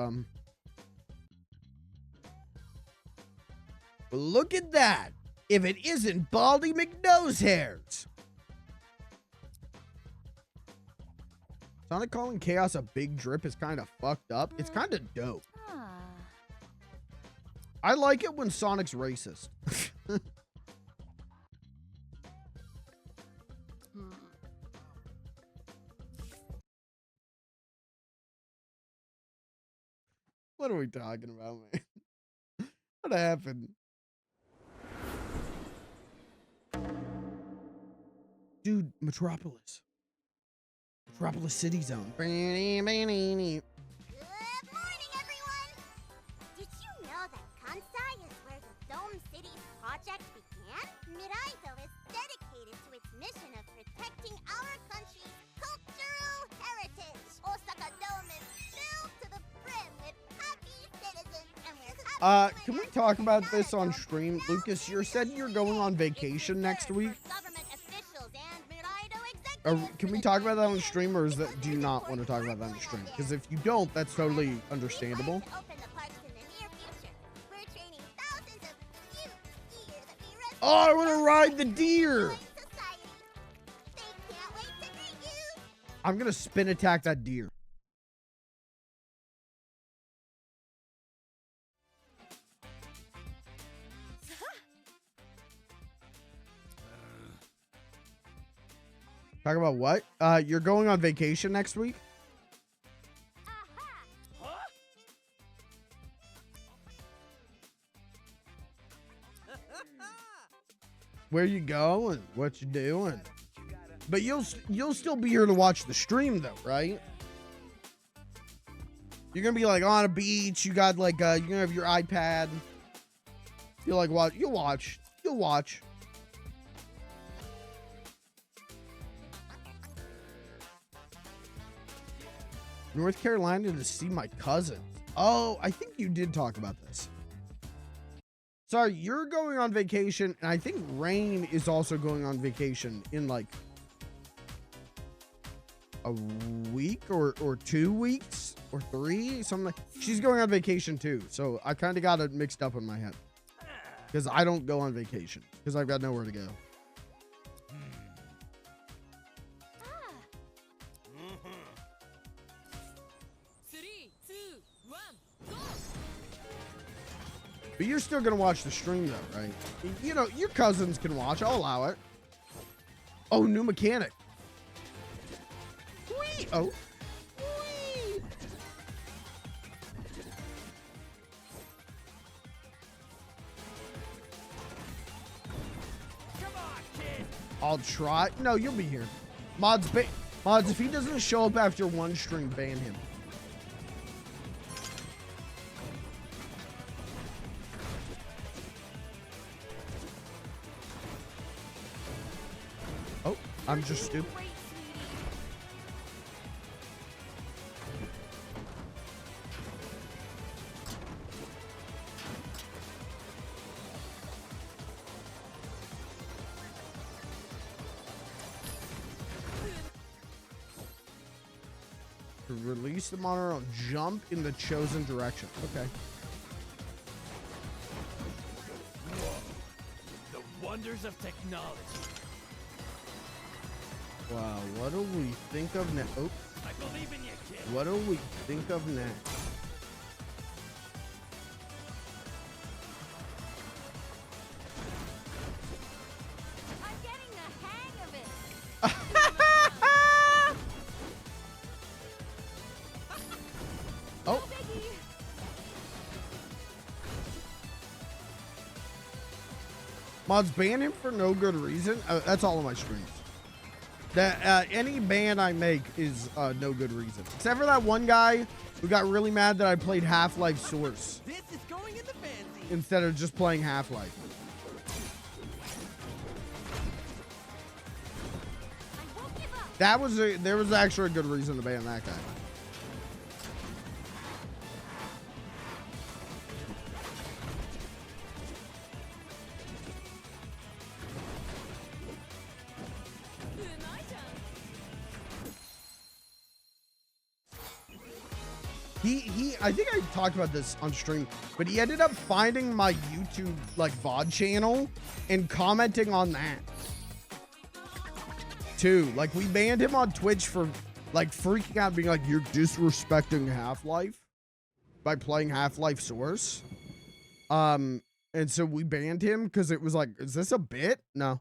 look at that. If it isn't Baldy McNosehairs. Sonic calling Chaos a big drip is kind of fucked up. It's kind of dope. I like it when Sonic's racist. What are we talking about, man? What happened? Dude, Metropolis. Metropolis City Zone. Good morning, everyone! Did you know that Kansai is where the Dome City's project began? Miraido is dedicated to its mission of protecting our country's cultural heritage. Osaka Dome is filled to the brim with happy citizens, and we're happy to Can we talk about this on stream? Lucas, you said you're going on vacation next week. Can we talk about that on stream, or do you not want to talk about that on stream? Because if you don't, that's totally understandable. Oh, I want to ride the deer. I'm going to spin attack that deer. Talk about what? You're going on vacation next week? Where you going? What you doing? But you'll still be here to watch the stream though, right? You're gonna be like on a beach. You got like you're gonna have your iPad. You'll like watch. You'll watch. North Carolina to see my cousins. Oh, I think you did talk about this. Sorry, you're going on vacation, and I think Rain is also going on vacation in like a week or 2 weeks or 3, something like. She's going on vacation too, so I kind of got it mixed up in my head because I don't go on vacation because I've got nowhere to go. But you're still gonna watch the stream though, right? You know, your cousins can watch. I'll allow it. Oh, new mechanic. Whee! Oh. Whee! Come on, kid. I'll try. No, you'll be here. Mods, if he doesn't show up after one stream, ban him. Oh, I'm just stupid. To release the monorail, jump in the chosen direction. Okay. The wonders of technology. Wow, what do we think of now? Oh, I believe in you, kid. what do we think of next? I'm getting the hang of it. Oh, mods, ban him for no good reason. That's all of my streams. That any ban I make is no good reason, except for that one guy who got really mad that I played Half-Life Source This is going in the fancy. instead of just playing Half-Life. There was actually a good reason to ban that guy. I think I talked about this on stream, but he ended up finding my YouTube like VOD channel and commenting on that too. Like we banned him on Twitch for like freaking out, being like, you're disrespecting Half-Life by playing Half-Life Source. And so we banned him because it was like, is this a bit? No.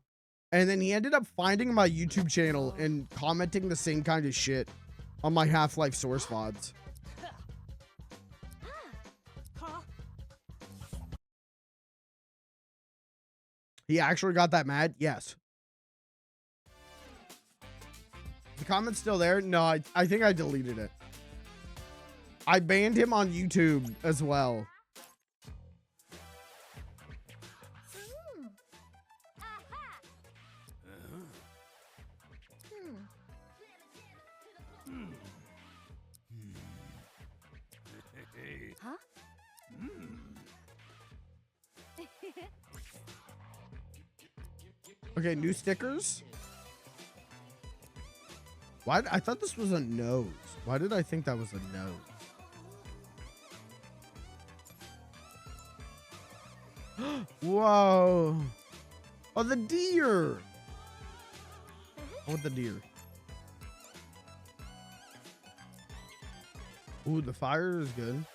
And then he ended up finding my YouTube channel and commenting the same kind of shit on my Half-Life Source VODs. He actually got that mad? Yes. The comment's still there? No, I think I deleted it. I banned him on YouTube as well. Huh? Okay, new stickers. Why? I thought this was a nose. Why did I think that was a nose? Whoa. Oh, the deer. I want the deer. Ooh, the fire is good.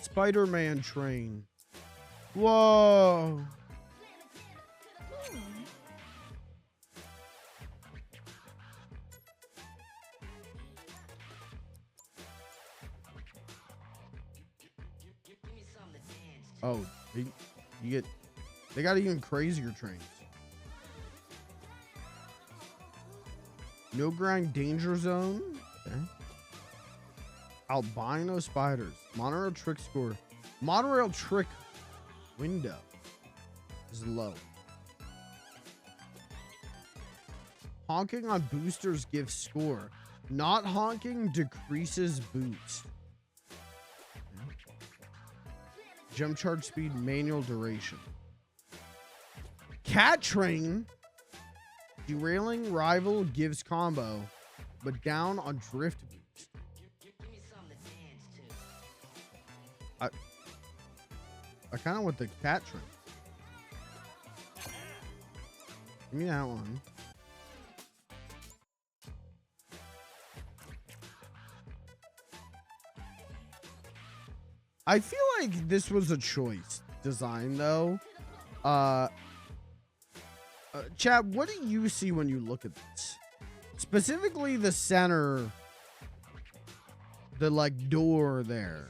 Spider-Man train. Whoa. Oh, they got even crazier trains. No grind danger zone. Okay. Albino spiders. Monorail trick score. Monorail trick window is low. Honking on boosters gives score. Not honking decreases boost. Jump charge speed, manual duration. Cat train. Derailing rival gives combo, but down on drift boost. I kind of want the cat train. Give me that one. I feel like this was a choice design though. Chat, what do you see when you look at this? Specifically the center, the like door there.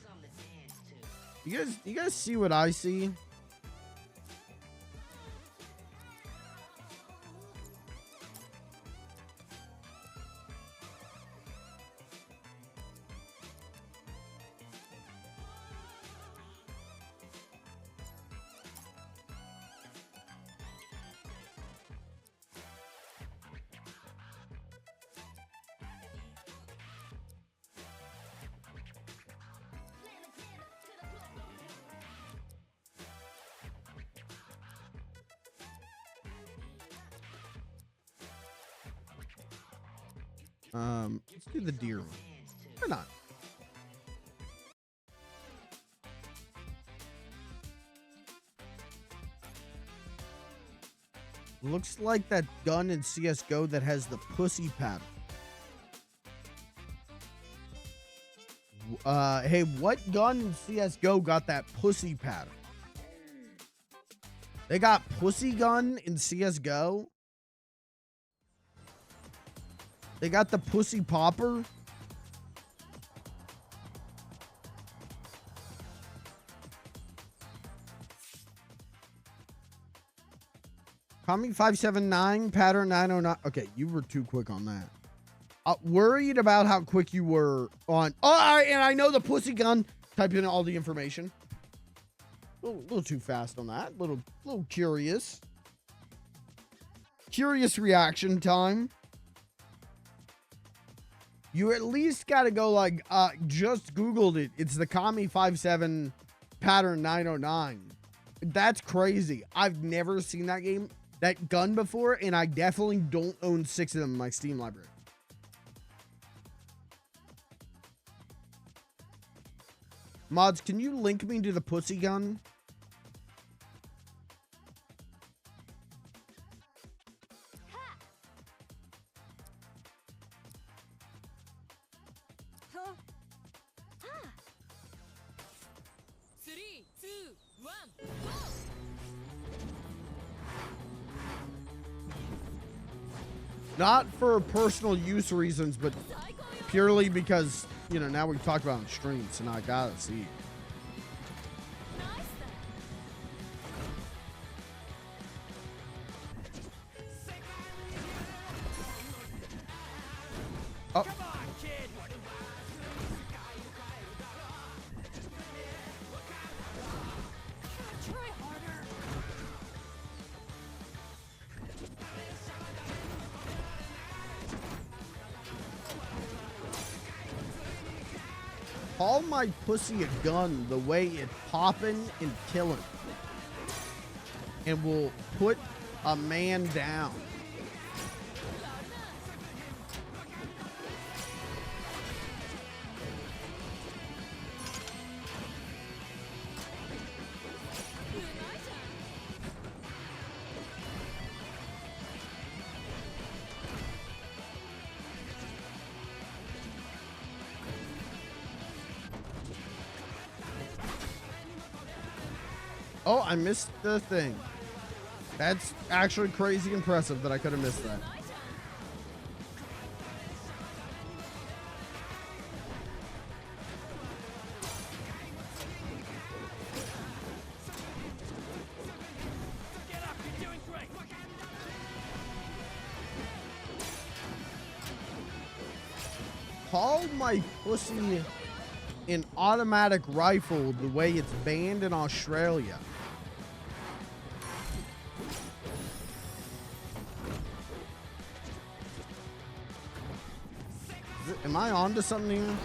You guys see what I see? Let's do the deer one. Why not? Looks like that gun in CSGO that has the pussy pattern. Hey, what gun in CSGO got that pussy pattern? They got pussy gun in CSGO? They got the pussy popper? Kami 579, pattern 909. Okay, you were too quick on that. Worried about how quick you were on. Oh, and I know the pussy gun. Type in all the information. A little too fast on that. Little curious. Curious reaction time. You at least gotta go like, just Googled it. It's the Kami 57 pattern 909. That's crazy. I've never seen that gun before, and I definitely don't own 6 of them in my Steam library. Mods, can you link me to the pussy gun? Huh? Ah. 3, 2, 1, go! Not for personal use reasons, but purely because, you know, now we've talked about it on streams, and I gotta see it. Nice Oh. Come on, kid. Try harder. Call my pussy a gun the way it popping and killing. And will put a man down. Oh, I missed the thing. That's actually crazy impressive that I could have missed that. Get up, you're doing great. Call my pussy an automatic rifle the way it's banned in Australia. Am I on to something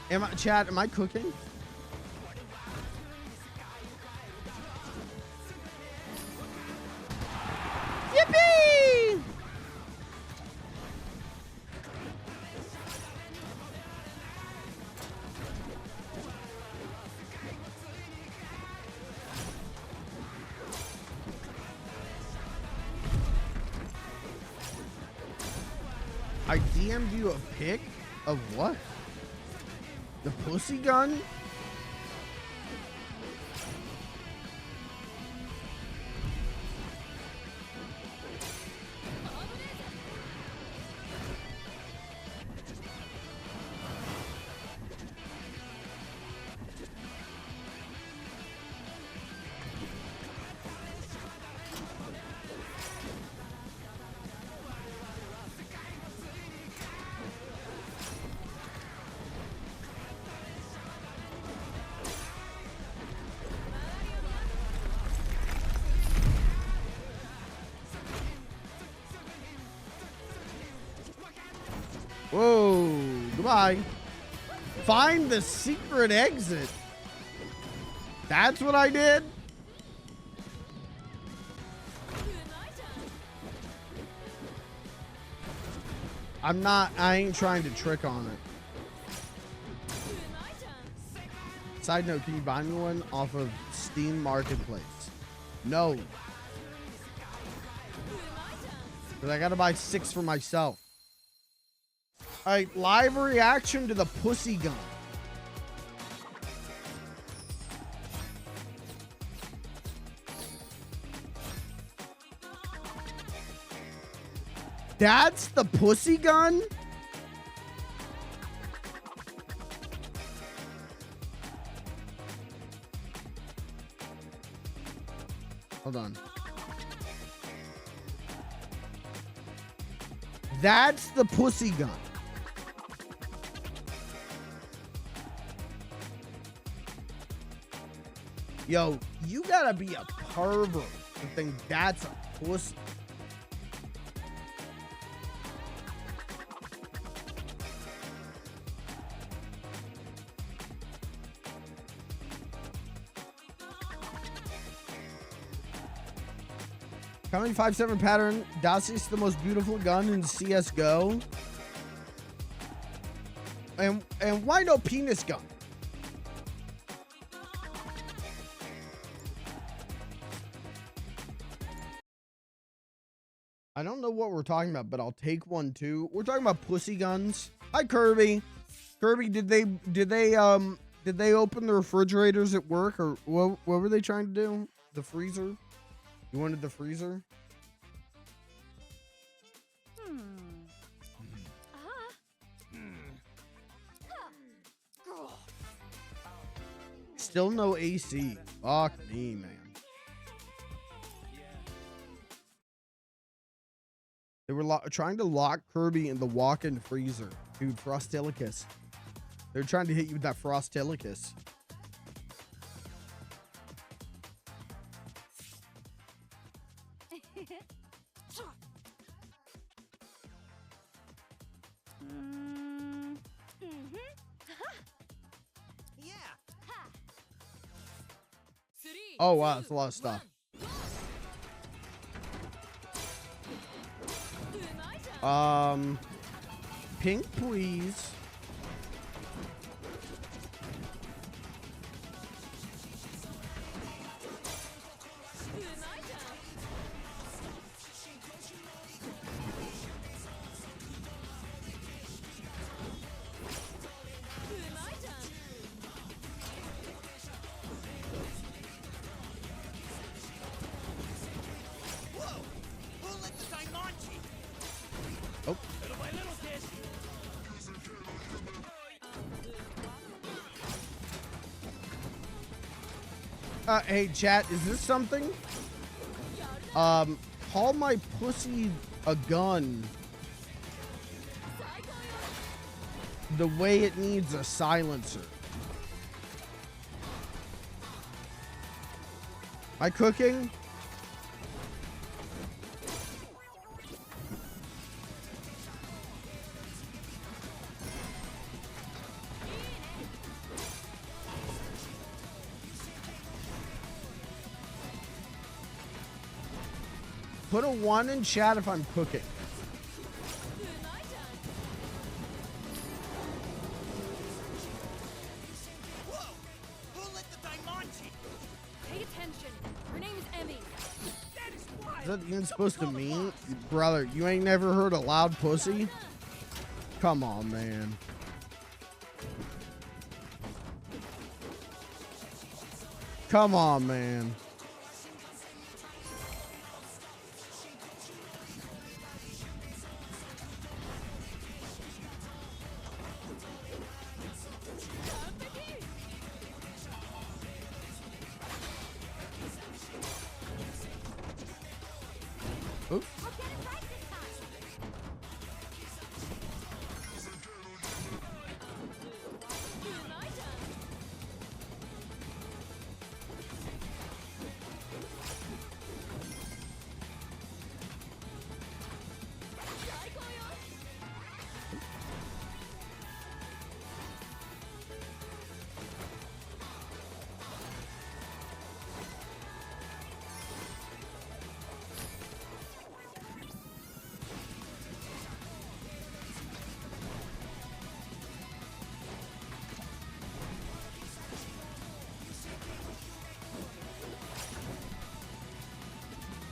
here? Chat, am I cooking? Yippee! I DM'd you a pic of what? The pussy gun? Whoa, goodbye. Find the secret exit. That's what I did? I ain't trying to trick on it. Side note, can you buy me one off of Steam Marketplace? No. Because I gotta buy 6 for myself. Alright, live reaction to the pussy gun. That's the pussy gun? Hold on. That's the pussy gun. Yo, you gotta be a pervert to think that's a pussy. Coming 5-7 pattern. Daci's the most beautiful gun in CSGO. And why no penis gun? I don't know what we're talking about, but I'll take one too. We're talking about pussy guns. Hi, Kirby. Kirby, did they open the refrigerators at work, or what were they trying to do? The freezer? You wanted the freezer? Still no AC. Fuck me, man. They were trying to lock Kirby in the walk-in freezer. Dude, Frostilicus. They're trying to hit you with that Frostilicus. Oh wow, that's a lot of stuff. Pink, please. Oh. Hey, chat, is this something? Call my pussy a gun the way it needs a silencer. Am I cooking? Put a 1 in chat if I'm cooking. Pay attention. Her name is Emmy. Is that even supposed to mean? Brother, you ain't never heard a loud pussy? Come on, man. Come on, man. Oops. I'll get it right this time.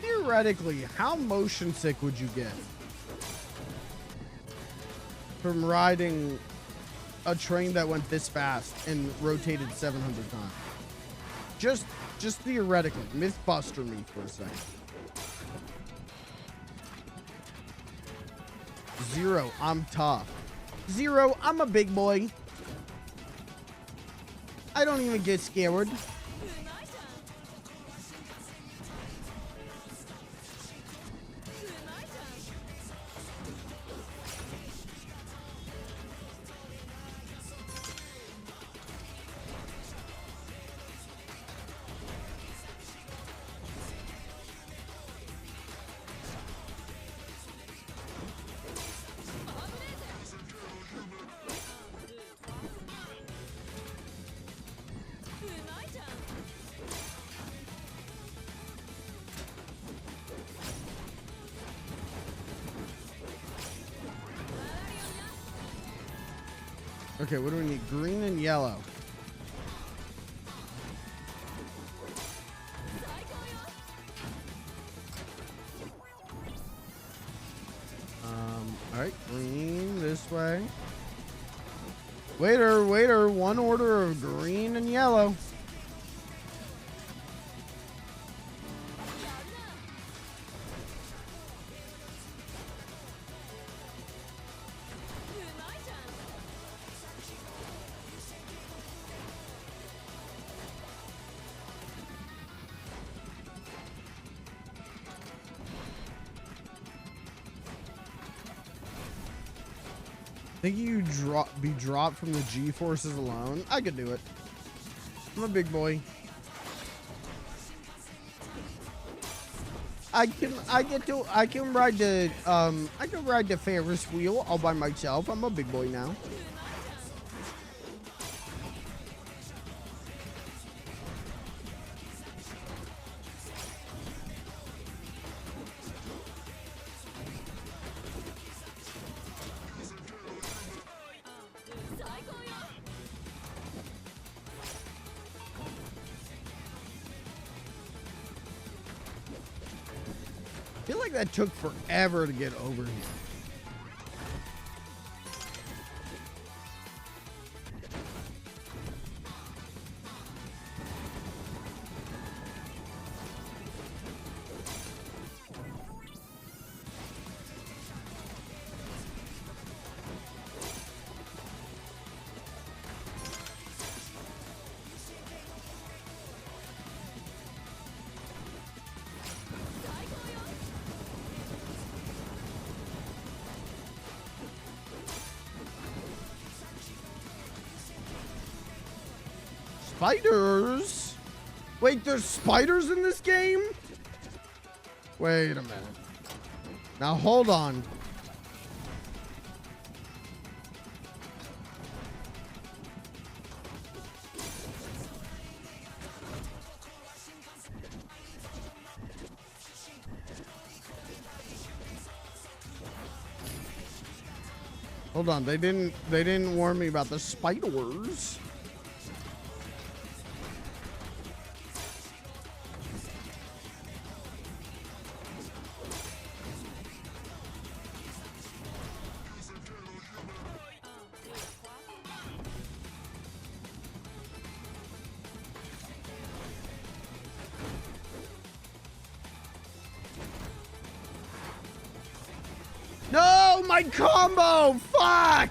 Theoretically, how motion sick would you get from riding a train that went this fast and rotated 700 times? Just theoretically. Mythbuster me for a second. 0, I'm tough. 0, I'm a big boy. I don't even get scared. Okay, what do we need? Green and yellow. All right, green this way. Waiter, waiter, one order of green and yellow. Think you be dropped from the G-forces alone? I could do it. I'm a big boy. I can ride the Ferris wheel all by myself. I'm a big boy now. I feel like that took forever to get over here. Spiders? Wait, there's spiders in this game? Wait a minute. Now hold on. Hold on, they didn't warn me about the spiders. No, my combo! Fuck!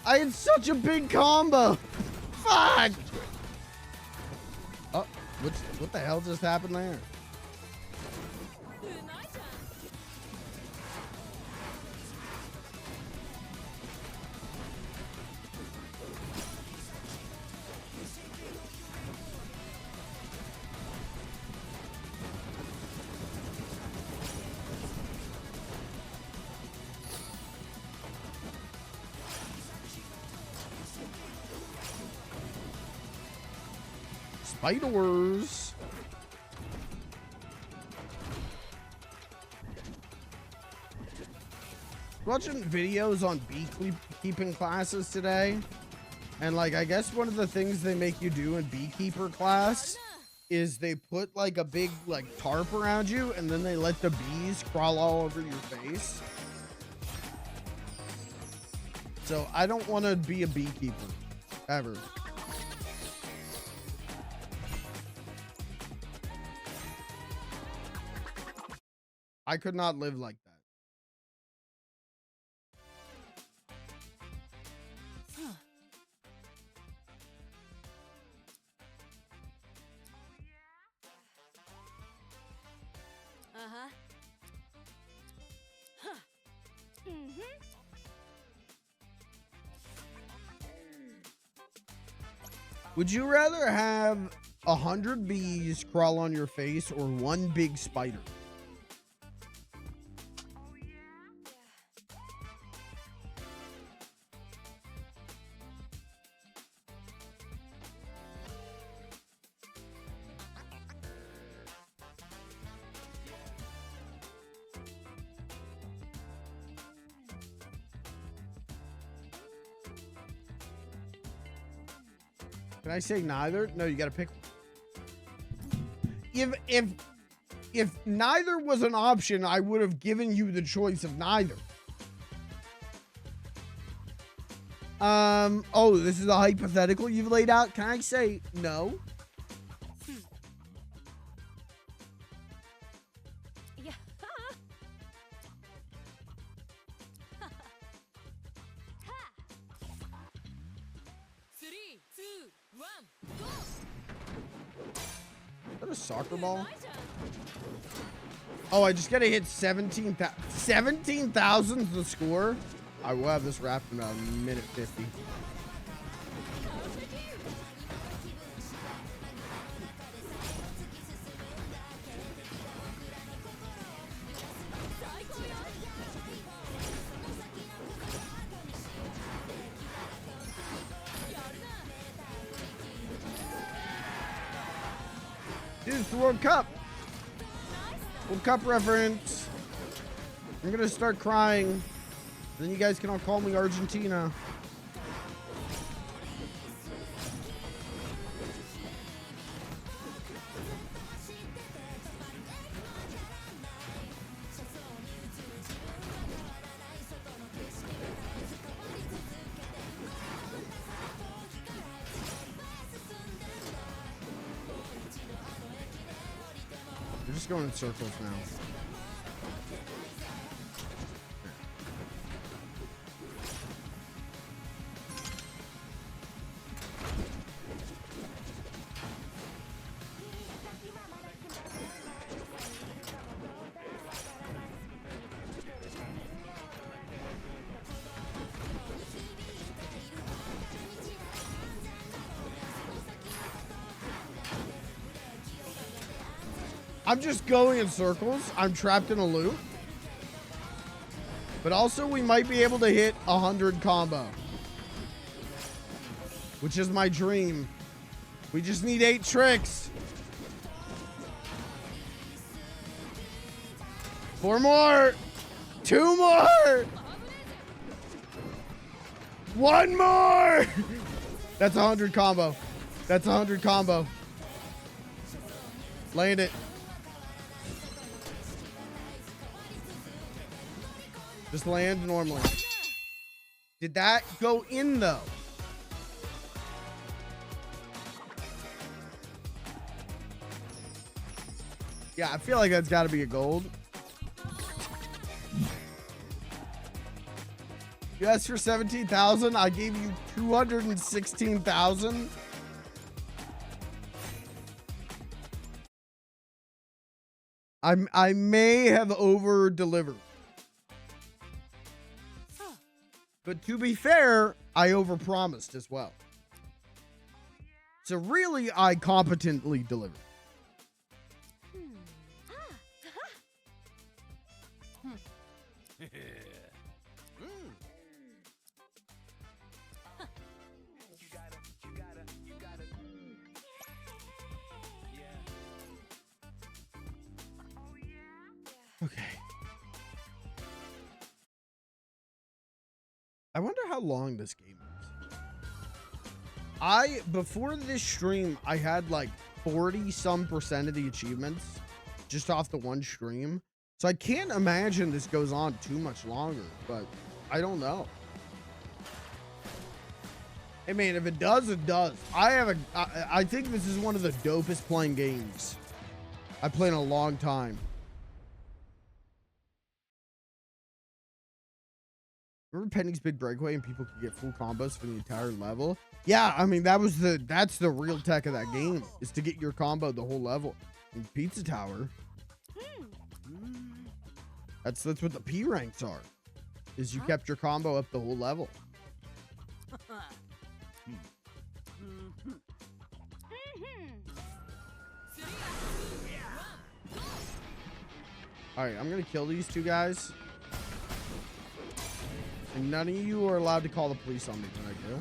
I had such a big combo. Fuck! Oh, what the hell just happened there? Spiders. Watching videos on beekeeping classes today, and like I guess one of the things they make you do in beekeeper class is they put like a big like tarp around you, and then they let the bees crawl all over your face. So I don't want to be a beekeeper ever. I could not live like that. Uh-huh. Huh. Mm-hmm. Would you rather have 100 bees crawl on your face or one big spider? Can I say neither? No, you gotta pick. If neither was an option, I would have given you the choice of neither. Oh, this is a hypothetical you've laid out. Can I say no? Yeah. 3, 2, 1, go! Is that a soccer ball? Oh, I just gotta hit 17,000. 17,000 the score? I will have this wrapped in about a minute 50. Dude, it's the World Cup. World Cup reference. I'm gonna start crying. Then you guys can all call me Argentina. We're just going in circles now. I'm just going in circles. I'm trapped in a loop. But also, we might be able to hit 100 combo, which is my dream. We just need 8 tricks. 4 more. 2 more. 1 more. That's 100 combo. That's 100 combo. Land it. Just land normally. Did that go in though? Yeah, I feel like that's got to be a gold. You asked for 17,000. I gave you 216,000. I may have over delivered. But to be fair, I overpromised as well. So really, I competently delivered. Okay. I wonder how long this game is. Before this stream, I had like 40-some% of the achievements just off the one stream. So I can't imagine this goes on too much longer, but I don't know. Hey man, if it does, it does. I think this is one of the dopest playing games I've played in a long time. Remember Penny's Big Breakaway and people could get full combos for the entire level? Yeah, I mean, that's the real tech of that game, is to get your combo the whole level. And Pizza Tower. That's what the P ranks are. Is you kept your combo up the whole level. Alright, I'm gonna kill these 2 guys. And none of you are allowed to call the police on me when I do.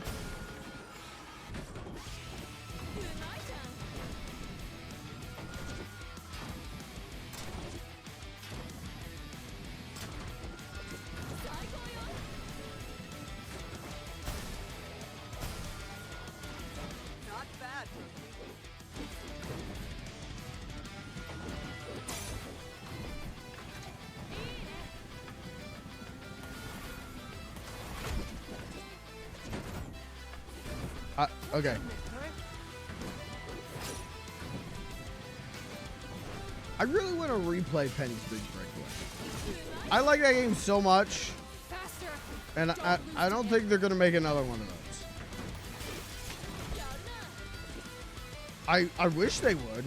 Okay. I really want to replay Penny's Big Breakaway. I like that game so much, and I don't think they're gonna make another one of those. I wish they would.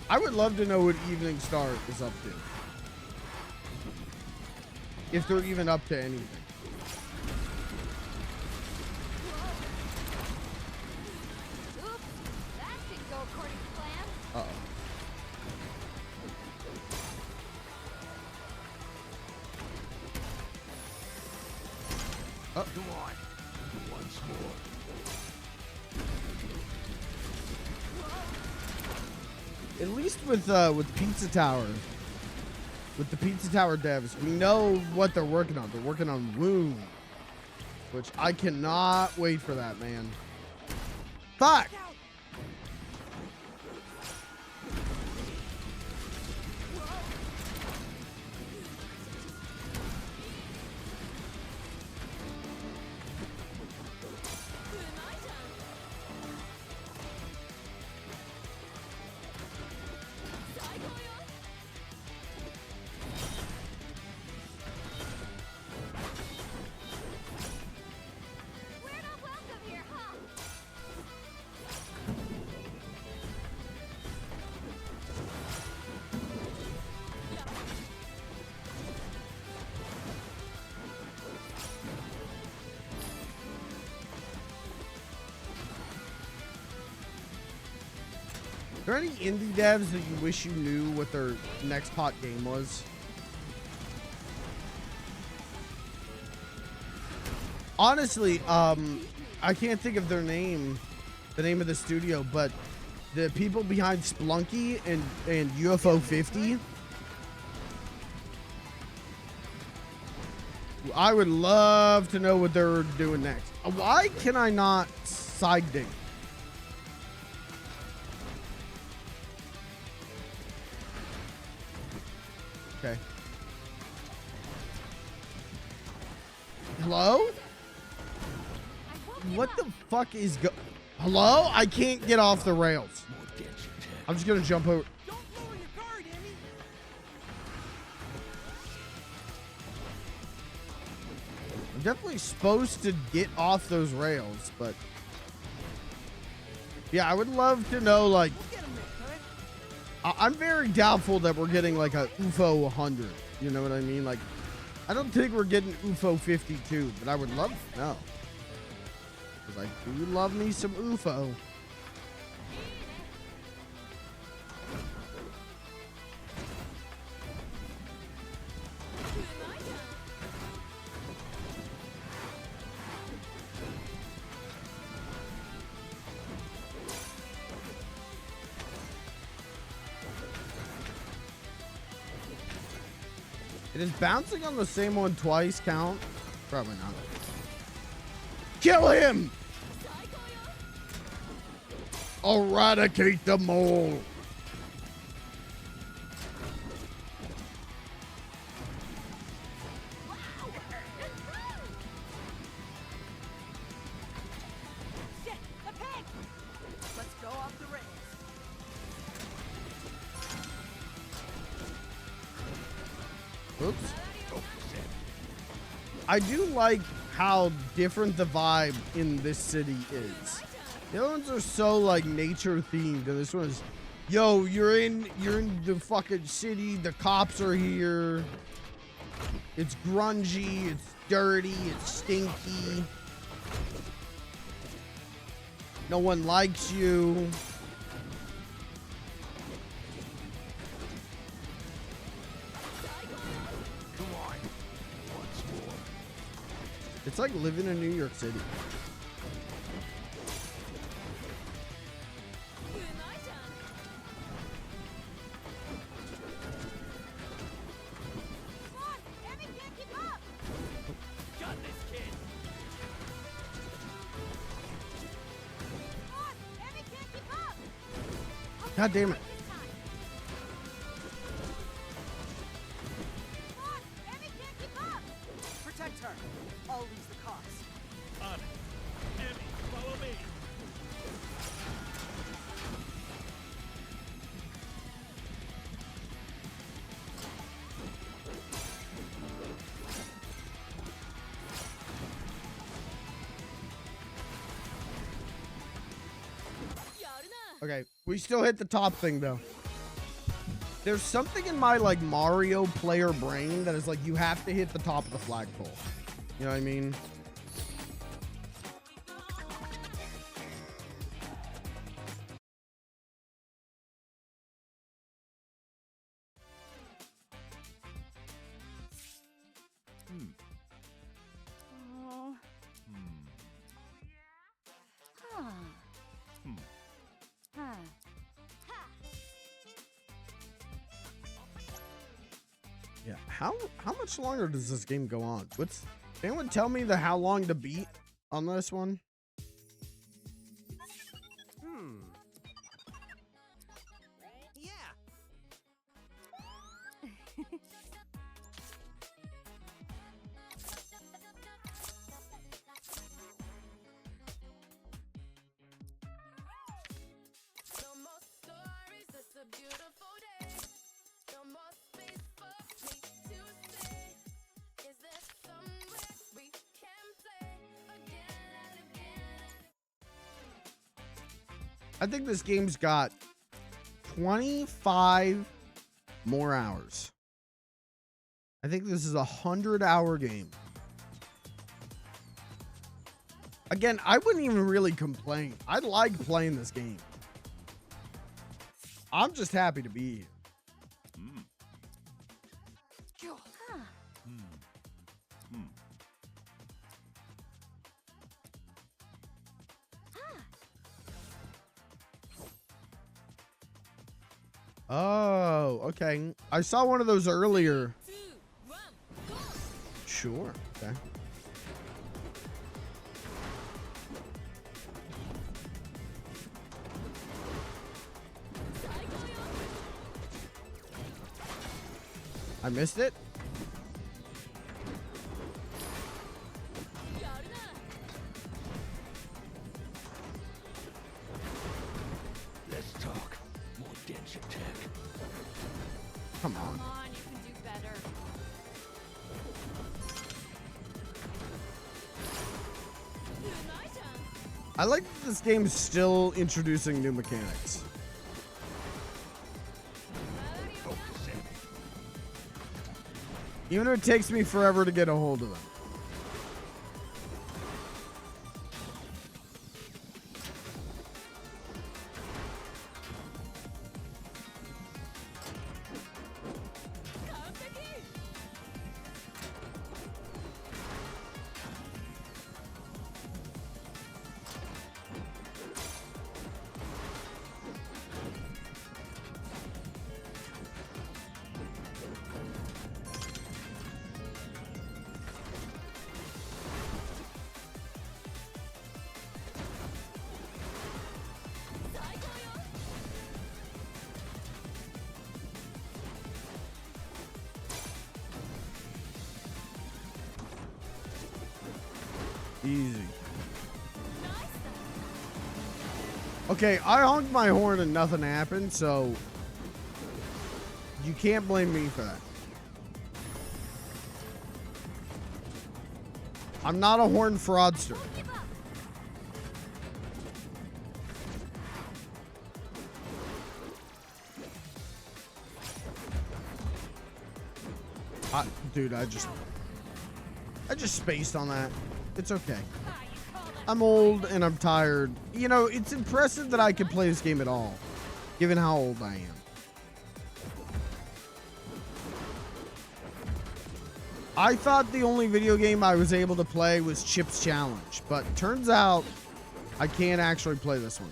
I would love to know what Evening Star is up to, if they're even up to anything. Oops, that didn't go according to plan. Uh-oh. Come on. Once more. At least with Pizza Tower, with the Pizza Tower devs, we know what they're working on. They're working on Wound, which I cannot wait for that, man. Fuck! We're not welcome here, huh? Are there any indie devs that you wish you knew what their next hot game was? Honestly, I can't think of their name, the name of the studio, but the people behind Splunky and UFO 50. I would love to know what they're doing next. Why can I not side ding? Okay. Hello? What the fuck is Hello? I can't get off the rails. I'm just gonna jump over. Don't lower your guard, Emmy. I'm definitely supposed to get off those rails, but yeah, I would love to know, like, We'll get him next time. I'm very doubtful that we're getting like a UFO 100. You know what I mean? Like, I don't think we're getting UFO 52, but I would love to know. Because I do love me some UFO. It is bouncing on the same one twice count? Probably not. Kill him! Eradicate the mole! Shit, a pig. Let's go off the rails. Oops. I do like how different the vibe in this city is. The other ones are so like nature themed, and this one is, yo, you're in the fucking city, the cops are here. It's grungy, it's dirty, it's stinky. No one likes you. Come on. Once more. It's like living in New York City. Come on, Emmy can't keep up. Got this kid. Come on, Emmy can't keep up. God damn it. This time. Come on, Emmy can't keep up. Protect her. I'll lose the cops. On it. Emmy, follow me. We still hit the top thing though. There's something in my like Mario player brain that is like you have to hit the top of the flagpole. You know what I mean? Oh. Huh. Huh. Yeah. How much longer does this game go on? Can anyone tell me the how long to beat on this one? Yeah. No more stories, it's a beautiful day. No more space for me to stay. Is there somewhere we can play again and again? I think this game's got 25 more hours. I think this is a 100-hour game. Again, I wouldn't even really complain. I like playing this game. I'm just happy to be here. Huh. Oh, okay. I saw one of those earlier. 2, 1, go! Sure. Okay. I missed it. Let's talk. More Denshattack. Come on. Come on, you can do better. My turn. I like that this game's still introducing new mechanics. Focus in. Even if it takes me forever to get a hold of them. Easy. Okay, I honked my horn and nothing happened, so you can't blame me for that. I'm not a horn fraudster. Dude, I just spaced on that. It's okay. I'm old and I'm tired. You know, it's impressive that I can play this game at all, given how old I am. I thought the only video game I was able to play was Chip's Challenge, but turns out I can't actually play this one.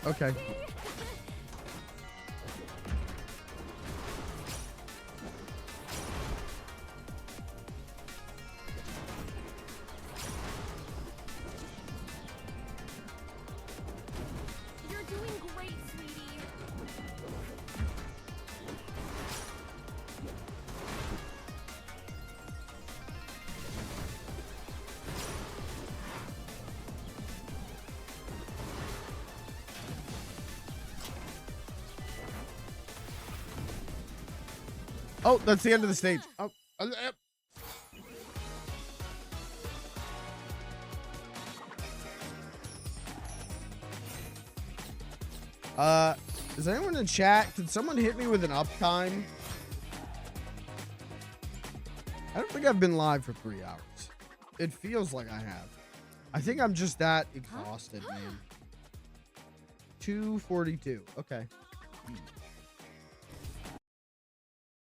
Okay. You're doing great, sweetie. Oh, that's the end of the stage. Oh. Is anyone in chat? Can someone hit me with an uptime? I don't think I've been live for 3 hours. It feels like I have. I think I'm just that exhausted, man. 2:42. Okay.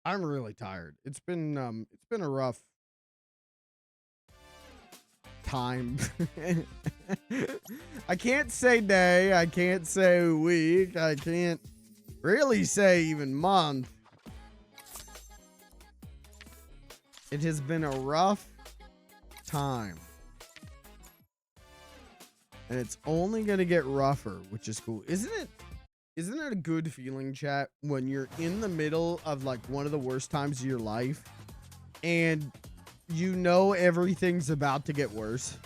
I'm really tired. It's been a rough time. I can't say day, I can't say week, I can't really say even month. It has been a rough time. And it's only gonna get rougher, which is cool. Isn't it a good feeling, chat, when you're in the middle of like one of the worst times of your life and you know everything's about to get worse?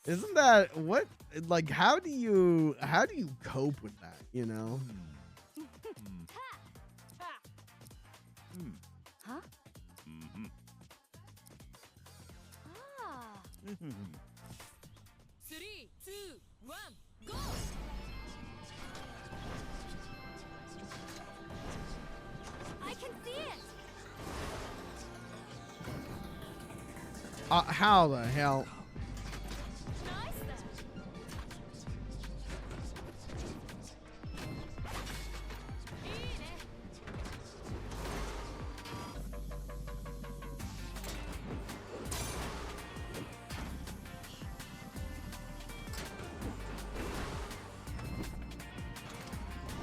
Isn't that what, like, how do you cope with that, you know? Huh? Ah. 3, 2, 1, go! I can see it. How the hell? Nice then.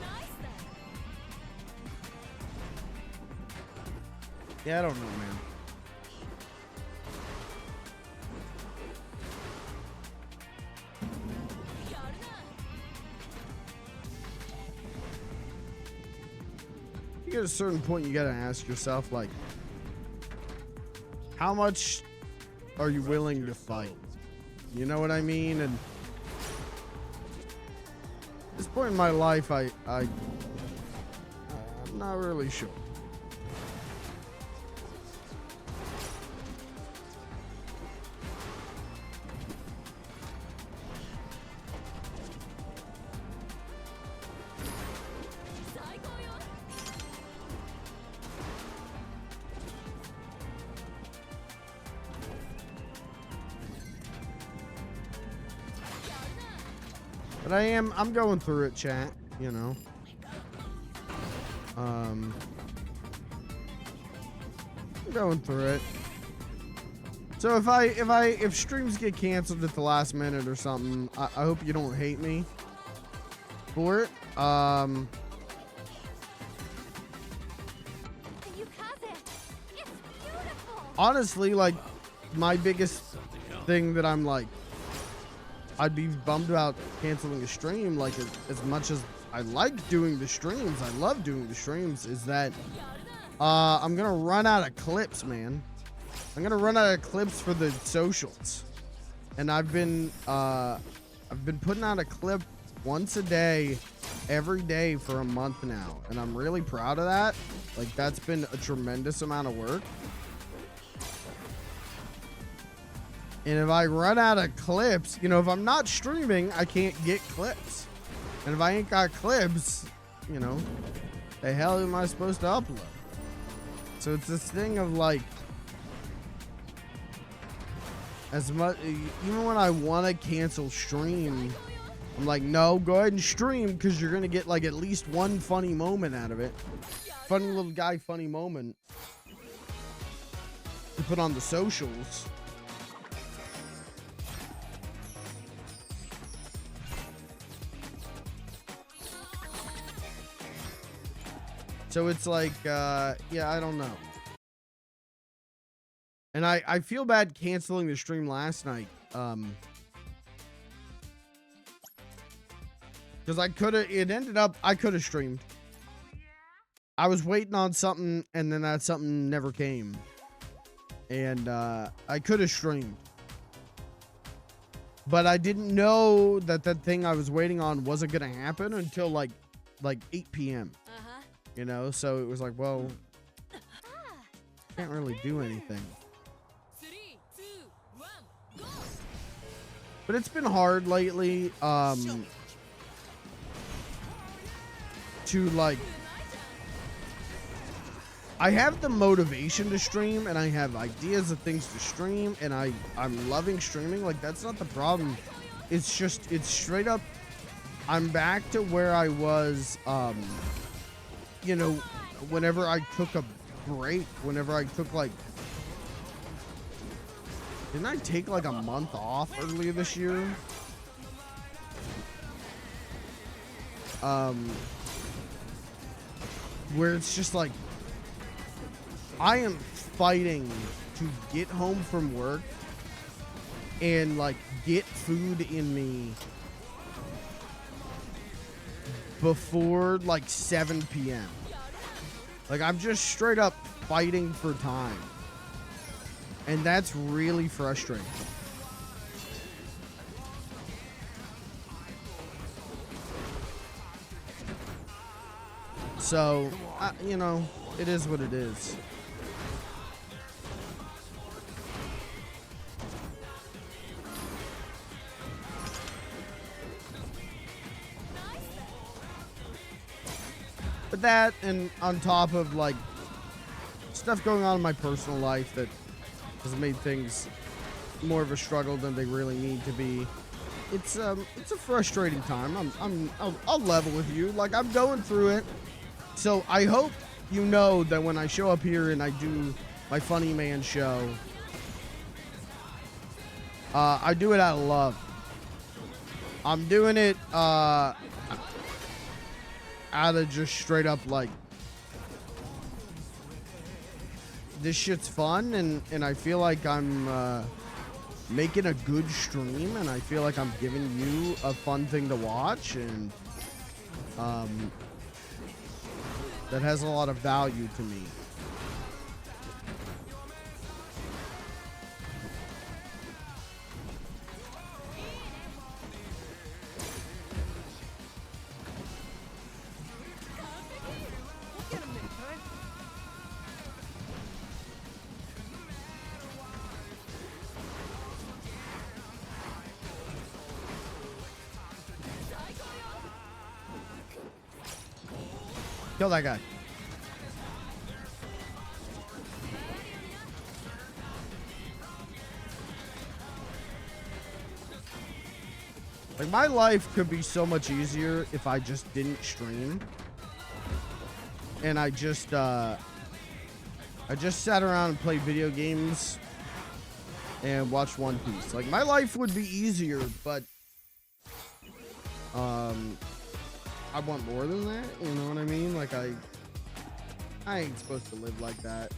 Nice then! Yeah, I don't know, man. You get a certain point, you gotta ask yourself, like, how much are you willing to fight? You know what I mean? And at this point in my life, I'm not really sure. But I'm going through it, chat, you know. I'm going through it. So if streams get canceled at the last minute or something, I hope you don't hate me for it. You have it. It's beautiful. Honestly, like, my biggest thing that I'm like, I'd be bummed about canceling a stream, like, as much as I like doing the streams, I love doing the streams, is that I'm gonna run out of clips, man. I'm gonna run out of clips for the socials. And I've been putting out a clip once a day, every day for a month now. And I'm really proud of that. Like, that's been a tremendous amount of work. And if I run out of clips, you know, if I'm not streaming, I can't get clips. And if I ain't got clips, you know, the hell am I supposed to upload? So it's this thing of like, as much, even when I want to cancel stream, I'm like, no, go ahead and stream, because you're going to get like at least one funny moment out of it. Funny little guy, funny moment to put on the socials. So it's like, yeah, I don't know. And I feel bad canceling the stream last night. Because I could have streamed. I was waiting on something, and then that something never came. And I could have streamed. But I didn't know that that thing I was waiting on wasn't going to happen until like 8 p.m. You know, so it was like, well, can't really do anything. 3, 2, 1, go! But it's been hard lately, to like, I have the motivation to stream and I have ideas of things to stream and I'm loving streaming. Like, that's not the problem. It's just, it's straight up, I'm back to where I was, you know, whenever I took a break, whenever I took like, didn't I take like a month off earlier this year? Where it's just like, I am fighting to get home from work and like get food in me before like 7 p.m. Like, I'm just straight up fighting for time. And that's really frustrating. So, you know, it is what it is. But that, and on top of like stuff going on in my personal life that has made things more of a struggle than they really need to be. It's a frustrating time. I'll level with you. Like, I'm going through it. So I hope you know that when I show up here and I do my Funny Man show, I do it out of love. I'm doing it out of just straight up like, this shit's fun, and I feel like I'm making a good stream, and I feel like I'm giving you a fun thing to watch, and that has a lot of value to me. Get him next time. Kill that guy. Like, my life could be so much easier if I just didn't stream. And I just sat around and played video games and watched One Piece. Like, my life would be easier, but I want more than that, you know what I mean? Like, I ain't supposed to live like that.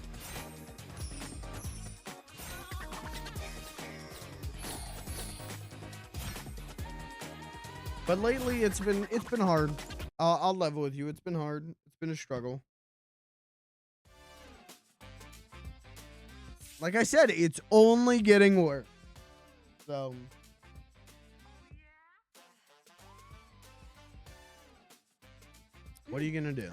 But lately, it's been hard. I'll level with you. It's been hard. It's been a struggle. Like I said, it's only getting worse. So, what are you gonna do?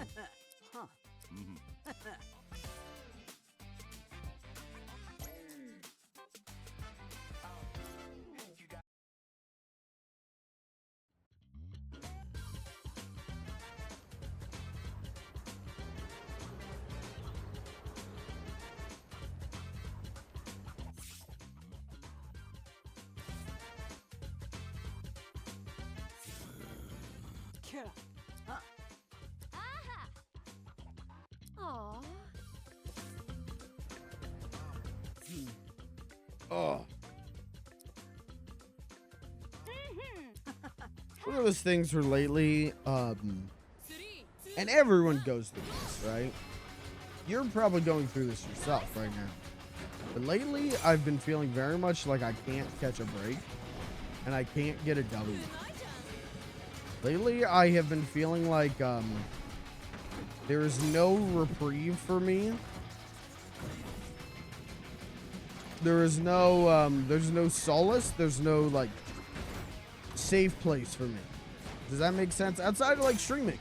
Aw. Oh. One of those things where lately, and everyone goes through this, right? You're probably going through this yourself right now. But lately, I've been feeling very much like I can't catch a break, and I can't get a W. Lately, I have been feeling like there is no reprieve for me. There's no solace. There's no like safe place for me. Does that make sense? Outside of like streaming.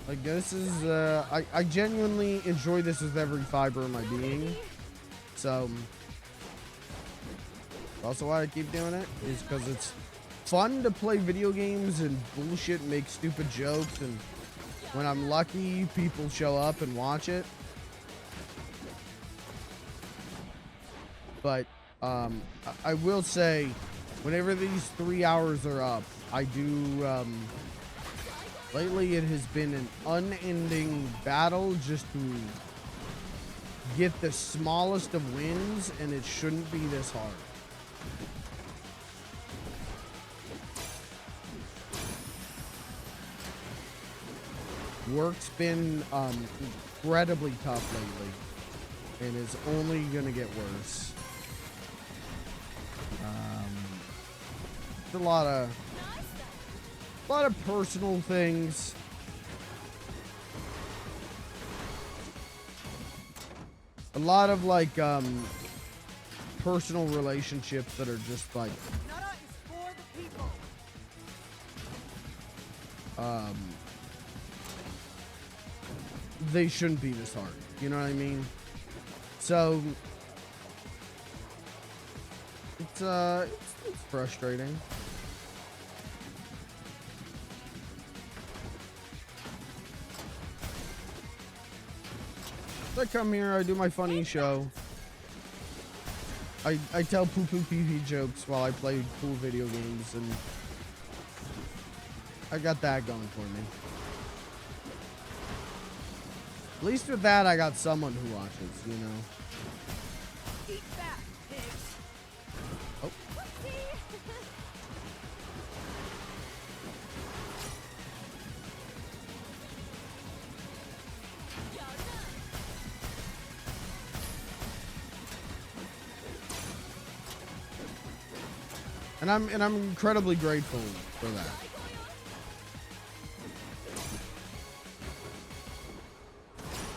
Like, this is, I genuinely enjoy this with every fiber of my being. So, also why I keep doing it is because it's fun to play video games and bullshit and make stupid jokes, and when I'm lucky, people show up and watch it. But, I will say, whenever these 3 hours are up, I do, lately it has been an unending battle just to get the smallest of wins, and it shouldn't be this hard. Work's been incredibly tough lately, and is only gonna get worse. It's a lot of personal things. A lot of like personal relationships that are just like Nada is for the people. they shouldn't be this hard. You know what I mean? So it's frustrating. I come here, I do my funny show. I tell poo-poo pee-pee jokes while I play cool video games, and I got that going for me. At least with that, I got someone who watches, you know. Eat that, pigs. Oh. And I'm incredibly grateful for that.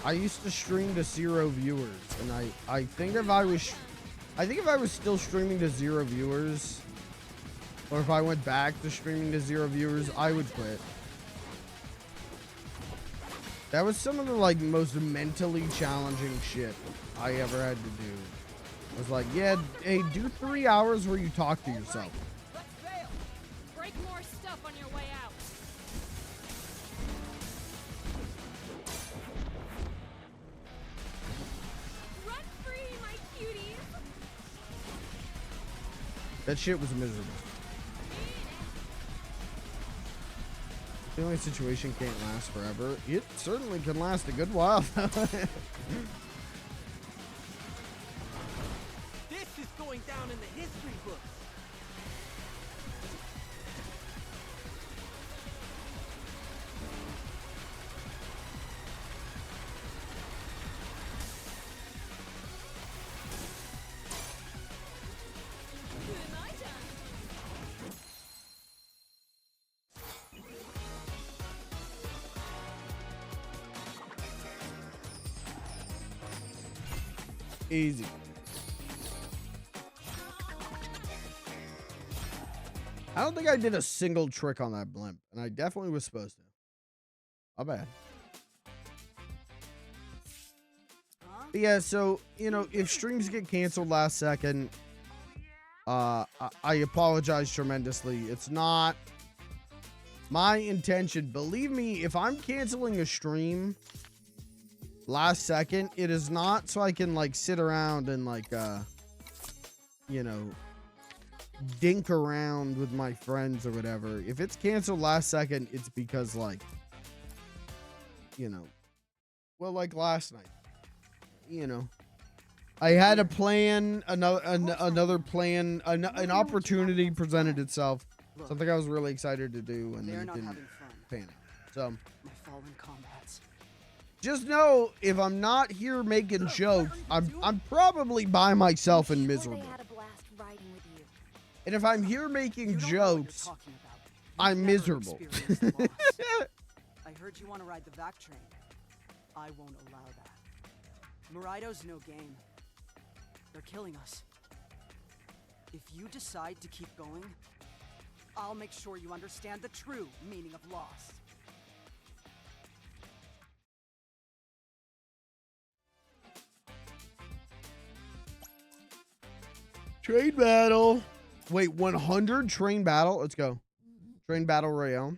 I used to stream to 0 viewers, and I think if I was still streaming to 0 viewers, or if I went back to streaming to 0 viewers, I would quit. That was some of the like most mentally challenging shit I ever had to do. I was like, yeah, hey, do 3 hours where you talk to yourself. Let's fail. Break more stuff on your way out. Run free, my cuties. That shit was miserable. The only situation can't last forever. It certainly can last a good while. This is going down in the history books. Who am I done? Easy. I don't think I did a single trick on that blimp, and I definitely was supposed to. How bad? But yeah, so, you know, if streams get canceled last second, I apologize tremendously. It's not my intention. Believe me, if I'm canceling a stream last second, it is not so I can, like, sit around and, like, you know, dink around with my friends or whatever. If it's canceled last second, it's because, like, you know, well, like last night, you know, I had a plan, another plan, an opportunity presented itself, something I was really excited to do, and then it didn't pan out. So My fallen combats. just know, if I'm not here making jokes, I'm probably by myself and miserable. They had a blast riding with you. And if I'm here making You don't know what you're jokes, talking about. You've I'm never miserable. experienced loss. I heard you want to ride the vac train. I won't allow that. Morido's no game. They're killing us. If you decide to keep going, I'll make sure you understand the true meaning of loss. Train battle. Wait, 100 train battle? Let's go. Train battle royale.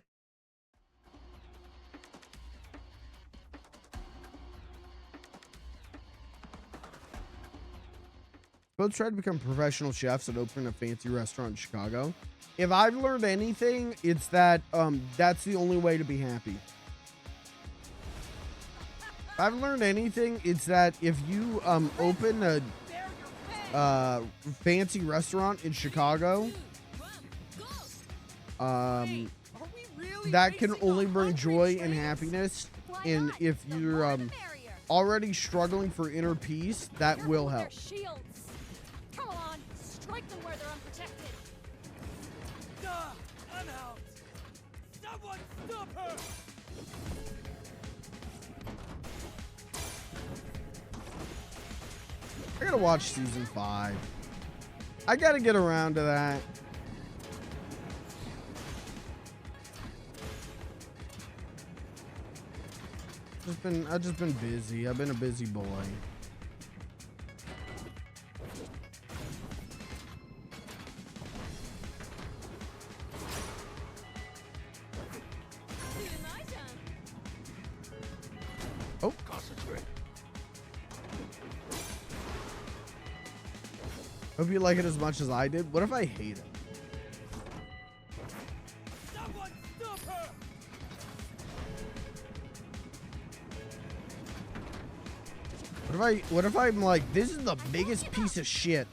Both tried to become professional chefs and open a fancy restaurant in Chicago. If I've learned anything, it's that that's the only way to be happy. If I've learned anything, it's that if you open a fancy restaurant in Chicago, that can only bring joy and happiness. And if you're already struggling for inner peace, that will help. Come on, strike them where they're unprotected. I'm out. Someone stop her. I gotta watch season 5. I gotta get around to that. I've just been busy. I've been a busy boy. Oh, Concentrate. hope you like it as much as I did. What if I hate it? Someone stop her. What if I'm like, this is the biggest piece of shit?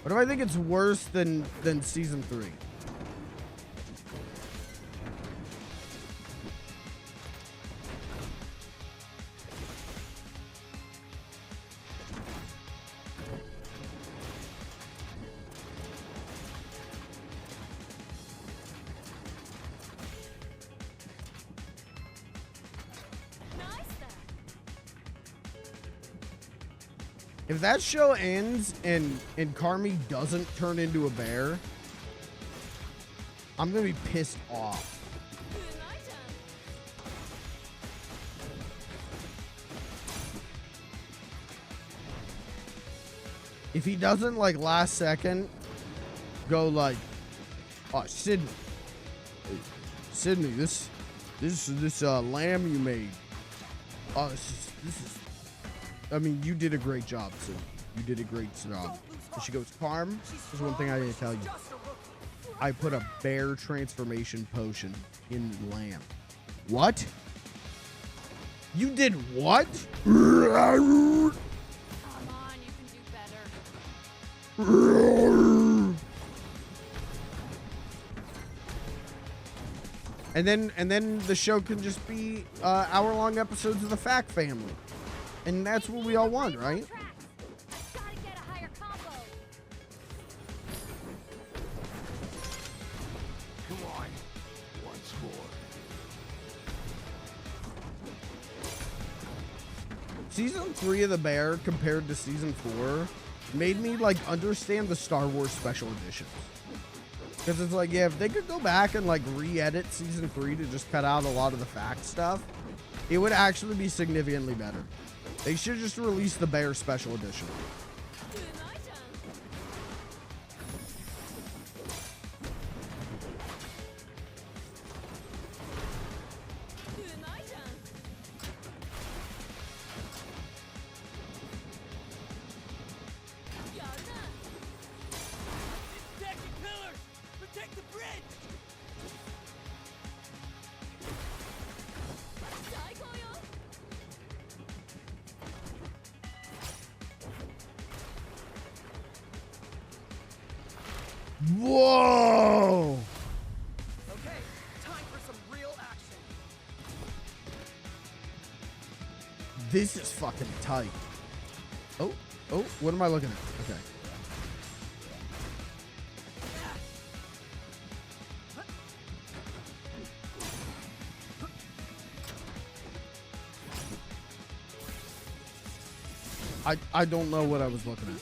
What if I think it's worse than season 3? If that show ends and Carmi doesn't turn into a bear, I'm gonna be pissed off. If he doesn't, like, last second go like, oh, Sydney, this lamb you made, oh, this is I mean, you did a great job, Sydney. You did a great job. And she goes, Carm, there's one thing I didn't tell you. I put a bear transformation potion in the lamb. What? You did what? Come on, you can do better. And then the show can just be hour-long episodes of the Fact Family. And that's what we all want, right? Gotta get a higher combo. Come on. Once more. Season 3 of The Bear compared to season 4 made me like understand the Star Wars special editions. Because it's like, yeah, if they could go back and like re-edit season 3 to just cut out a lot of the fact stuff, it would actually be significantly better. They should just release the Bear special edition. Whoa! Okay, time for some real action. This is fucking tight. Oh, what am I looking at? Okay. I don't know what I was looking at.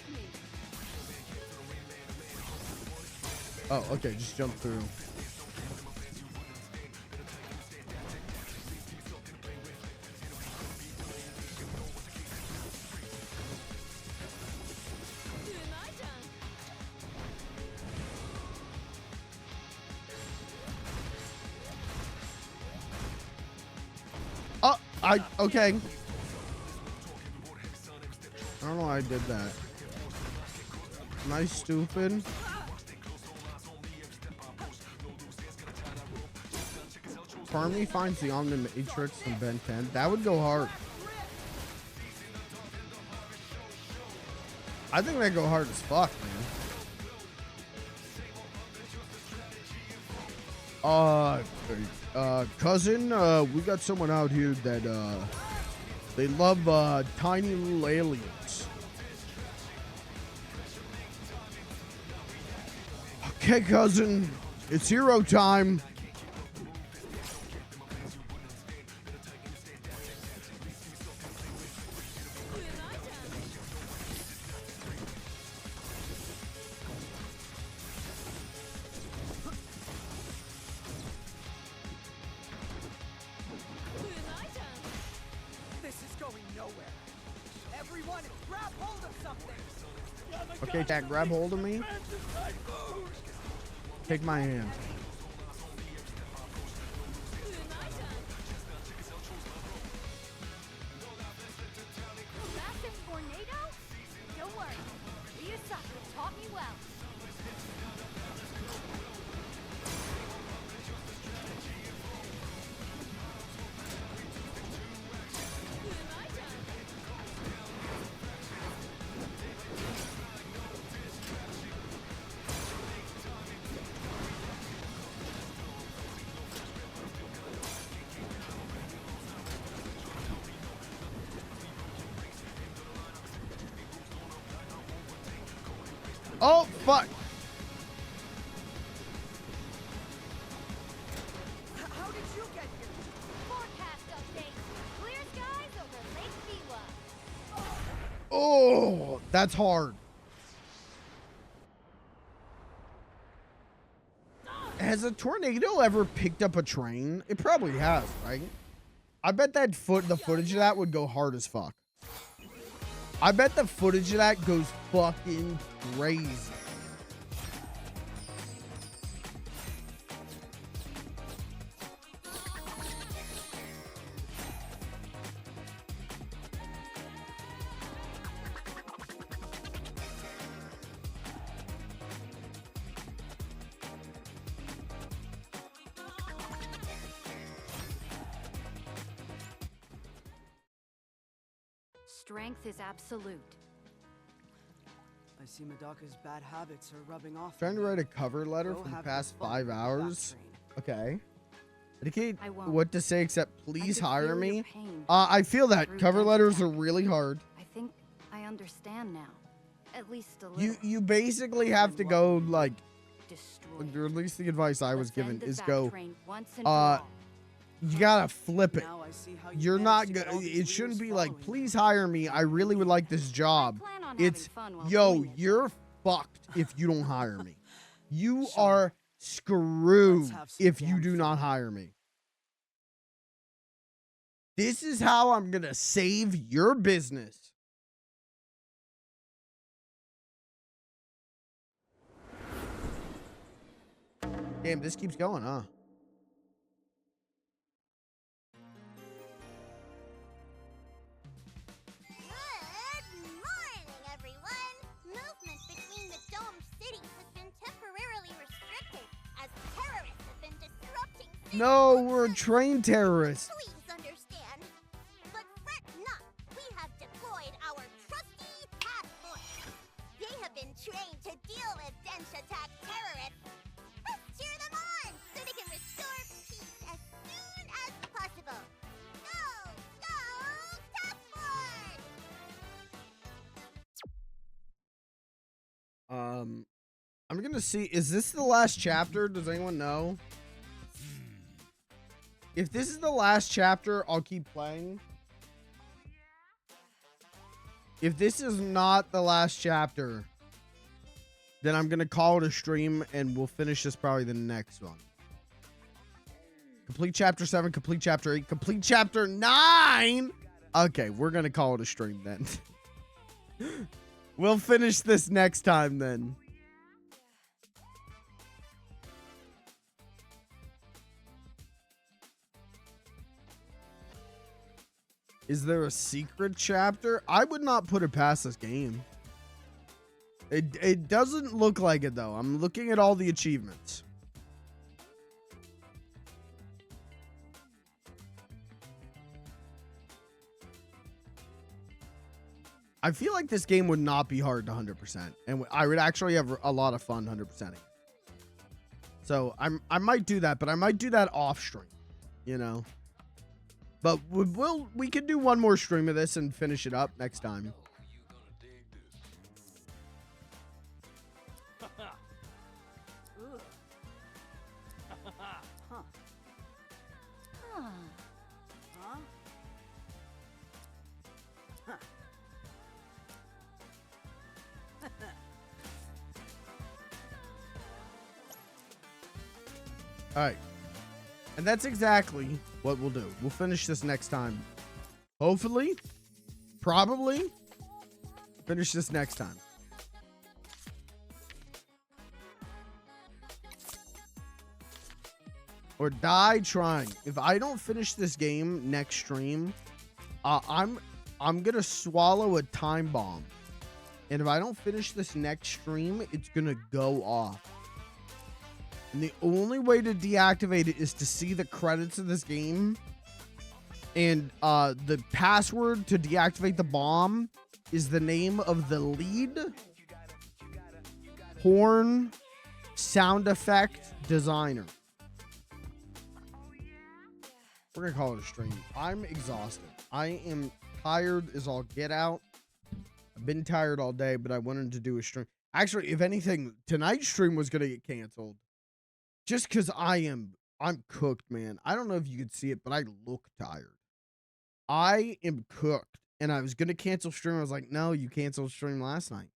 Oh, okay, just jump through. Okay. I don't know why I did that. Am I stupid? Farmy finds the Omnimatrix from Ben 10. That would go hard. I think that go hard as fuck, man. Cousin, we got someone out here that they love tiny little aliens. Okay, cousin, it's hero time. Okay, Jack, grab hold of me. Take my hand. Massive tornado? Don't worry. Ryusaka taught me well. Oh, fuck. How did you get here? Forecast update. Clear skies over Lake Biwa. Oh, that's hard. Has a tornado ever picked up a train? It probably has, right? I bet that the footage of that would go hard as fuck. I bet the footage of that goes fucking crazy. Strength is absolute. I see Madaka's bad habits are rubbing off. Trying to on me. write a cover letter Go for the have past fun 5 with the hours. back train. Okay. Indicate I won't. what to say except please could hire feel your me. pain I feel that through cover letters are Denshattack. really hard. I think I understand now. At least a little. You basically have to go like, Destroy. or at least the advice I was Let's end given the is back go. train once and for all. You gotta flip it. Now I see how you You're managed not to get all gonna. these It shouldn't leaders be like, following you. please hire me. I really would like this job. plan on It's having fun while yo, doing it, you're fucked if you don't hire me. You Shut are up. screwed Let's have some if you damn do not fun. hire me. This is how I'm gonna save your business. Damn, this keeps going, huh? Good morning, everyone! Movement between the dome cities has been temporarily restricted as terrorists have been disrupting city No, flow we're traffic. train terrorists. Please understand. But fret not, we have deployed our trusty task force. They have been trained to deal with Denshattack terrorists. Let's cheer them on so they can restore peace as soon as possible. Go, go, task force! I'm gonna see. Is this the last chapter? Does anyone know? If this is the last chapter, I'll keep playing. If this is not the last chapter, then I'm gonna call it a stream and we'll finish this probably the next one. Complete chapter 7, complete chapter 8, complete chapter 9. Okay, we're gonna call it a stream then. We'll finish this next time then. Is there a secret chapter? I would not put it past this game. It doesn't look like it, though. I'm looking at all the achievements. I feel like this game would not be hard to 100%. And I would actually have a lot of fun 100%ing. So I might do that, but I might do that off stream, you know. But we could do one more stream of this and finish it up next time. Ugh. Huh. Huh. Huh? Huh. All right. And that's exactly what we'll do. We'll finish this next time. Hopefully. Probably. Finish this next time. Or die trying. If I don't finish this game next stream, I'm gonna swallow a time bomb. And if I don't finish this next stream, it's gonna go off. And the only way to deactivate it is to see the credits of this game. And the password to deactivate the bomb is the name of the lead horn sound effect designer. We're gonna call it a stream. I'm exhausted. I am tired as all get out. I've been tired all day, but I wanted to do a stream. Actually, if anything, tonight's stream was gonna get canceled. Just because I'm cooked, man. I don't know if you could see it, but I look tired. I am cooked. And I was gonna cancel stream. I was like, no, you canceled stream last night.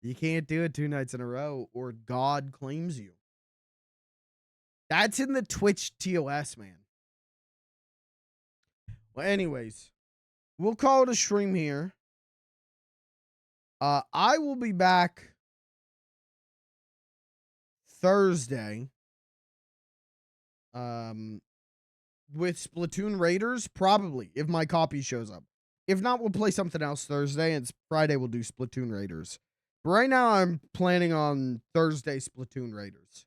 You can't do it 2 nights in a row, or God claims you. That's in the Twitch TOS, man. Well, anyways, we'll call it a stream here. I will be back Thursday. With Splatoon Raiders, probably, if my copy shows up. If not, we'll play something else Thursday, and Friday we'll do Splatoon Raiders. But right now, I'm planning on Thursday Splatoon Raiders,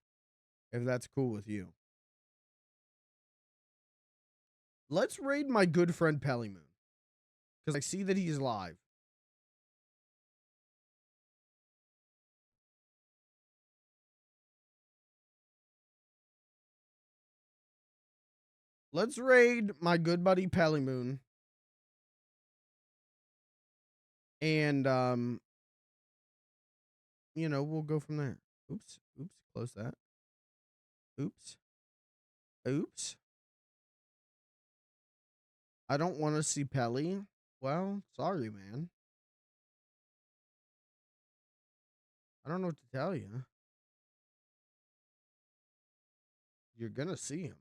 if that's cool with you. Let's raid my good friend Pellymoon, because I see that he's live. Let's raid my good buddy Pellymoon. And, you know, we'll go from there. Oops. Close that. Oops. I don't want to see Pelly. Well, sorry, man. I don't know what to tell you. You're gonna see him.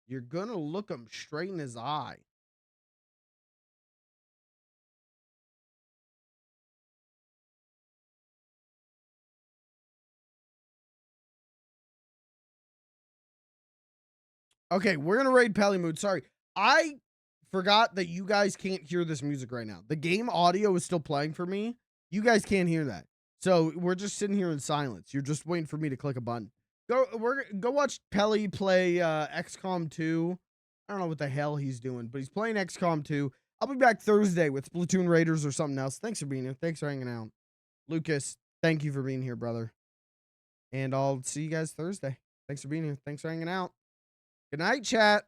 You're gonna look him straight in his eye. Okay, we're gonna raid Pellymoon. Sorry. I forgot that you guys can't hear this music right now. The game audio is still playing for me. You guys can't hear that. So we're just sitting here in silence. You're just waiting for me to click a button. Go watch Pelly play XCOM 2. I don't know what the hell he's doing, but he's playing XCOM 2. I'll be back Thursday with Splatoon Raiders or something else. Thanks for being here. Thanks for hanging out. Lucas, thank you for being here, brother. And I'll see you guys Thursday. Thanks for being here. Thanks for hanging out. Good night, chat.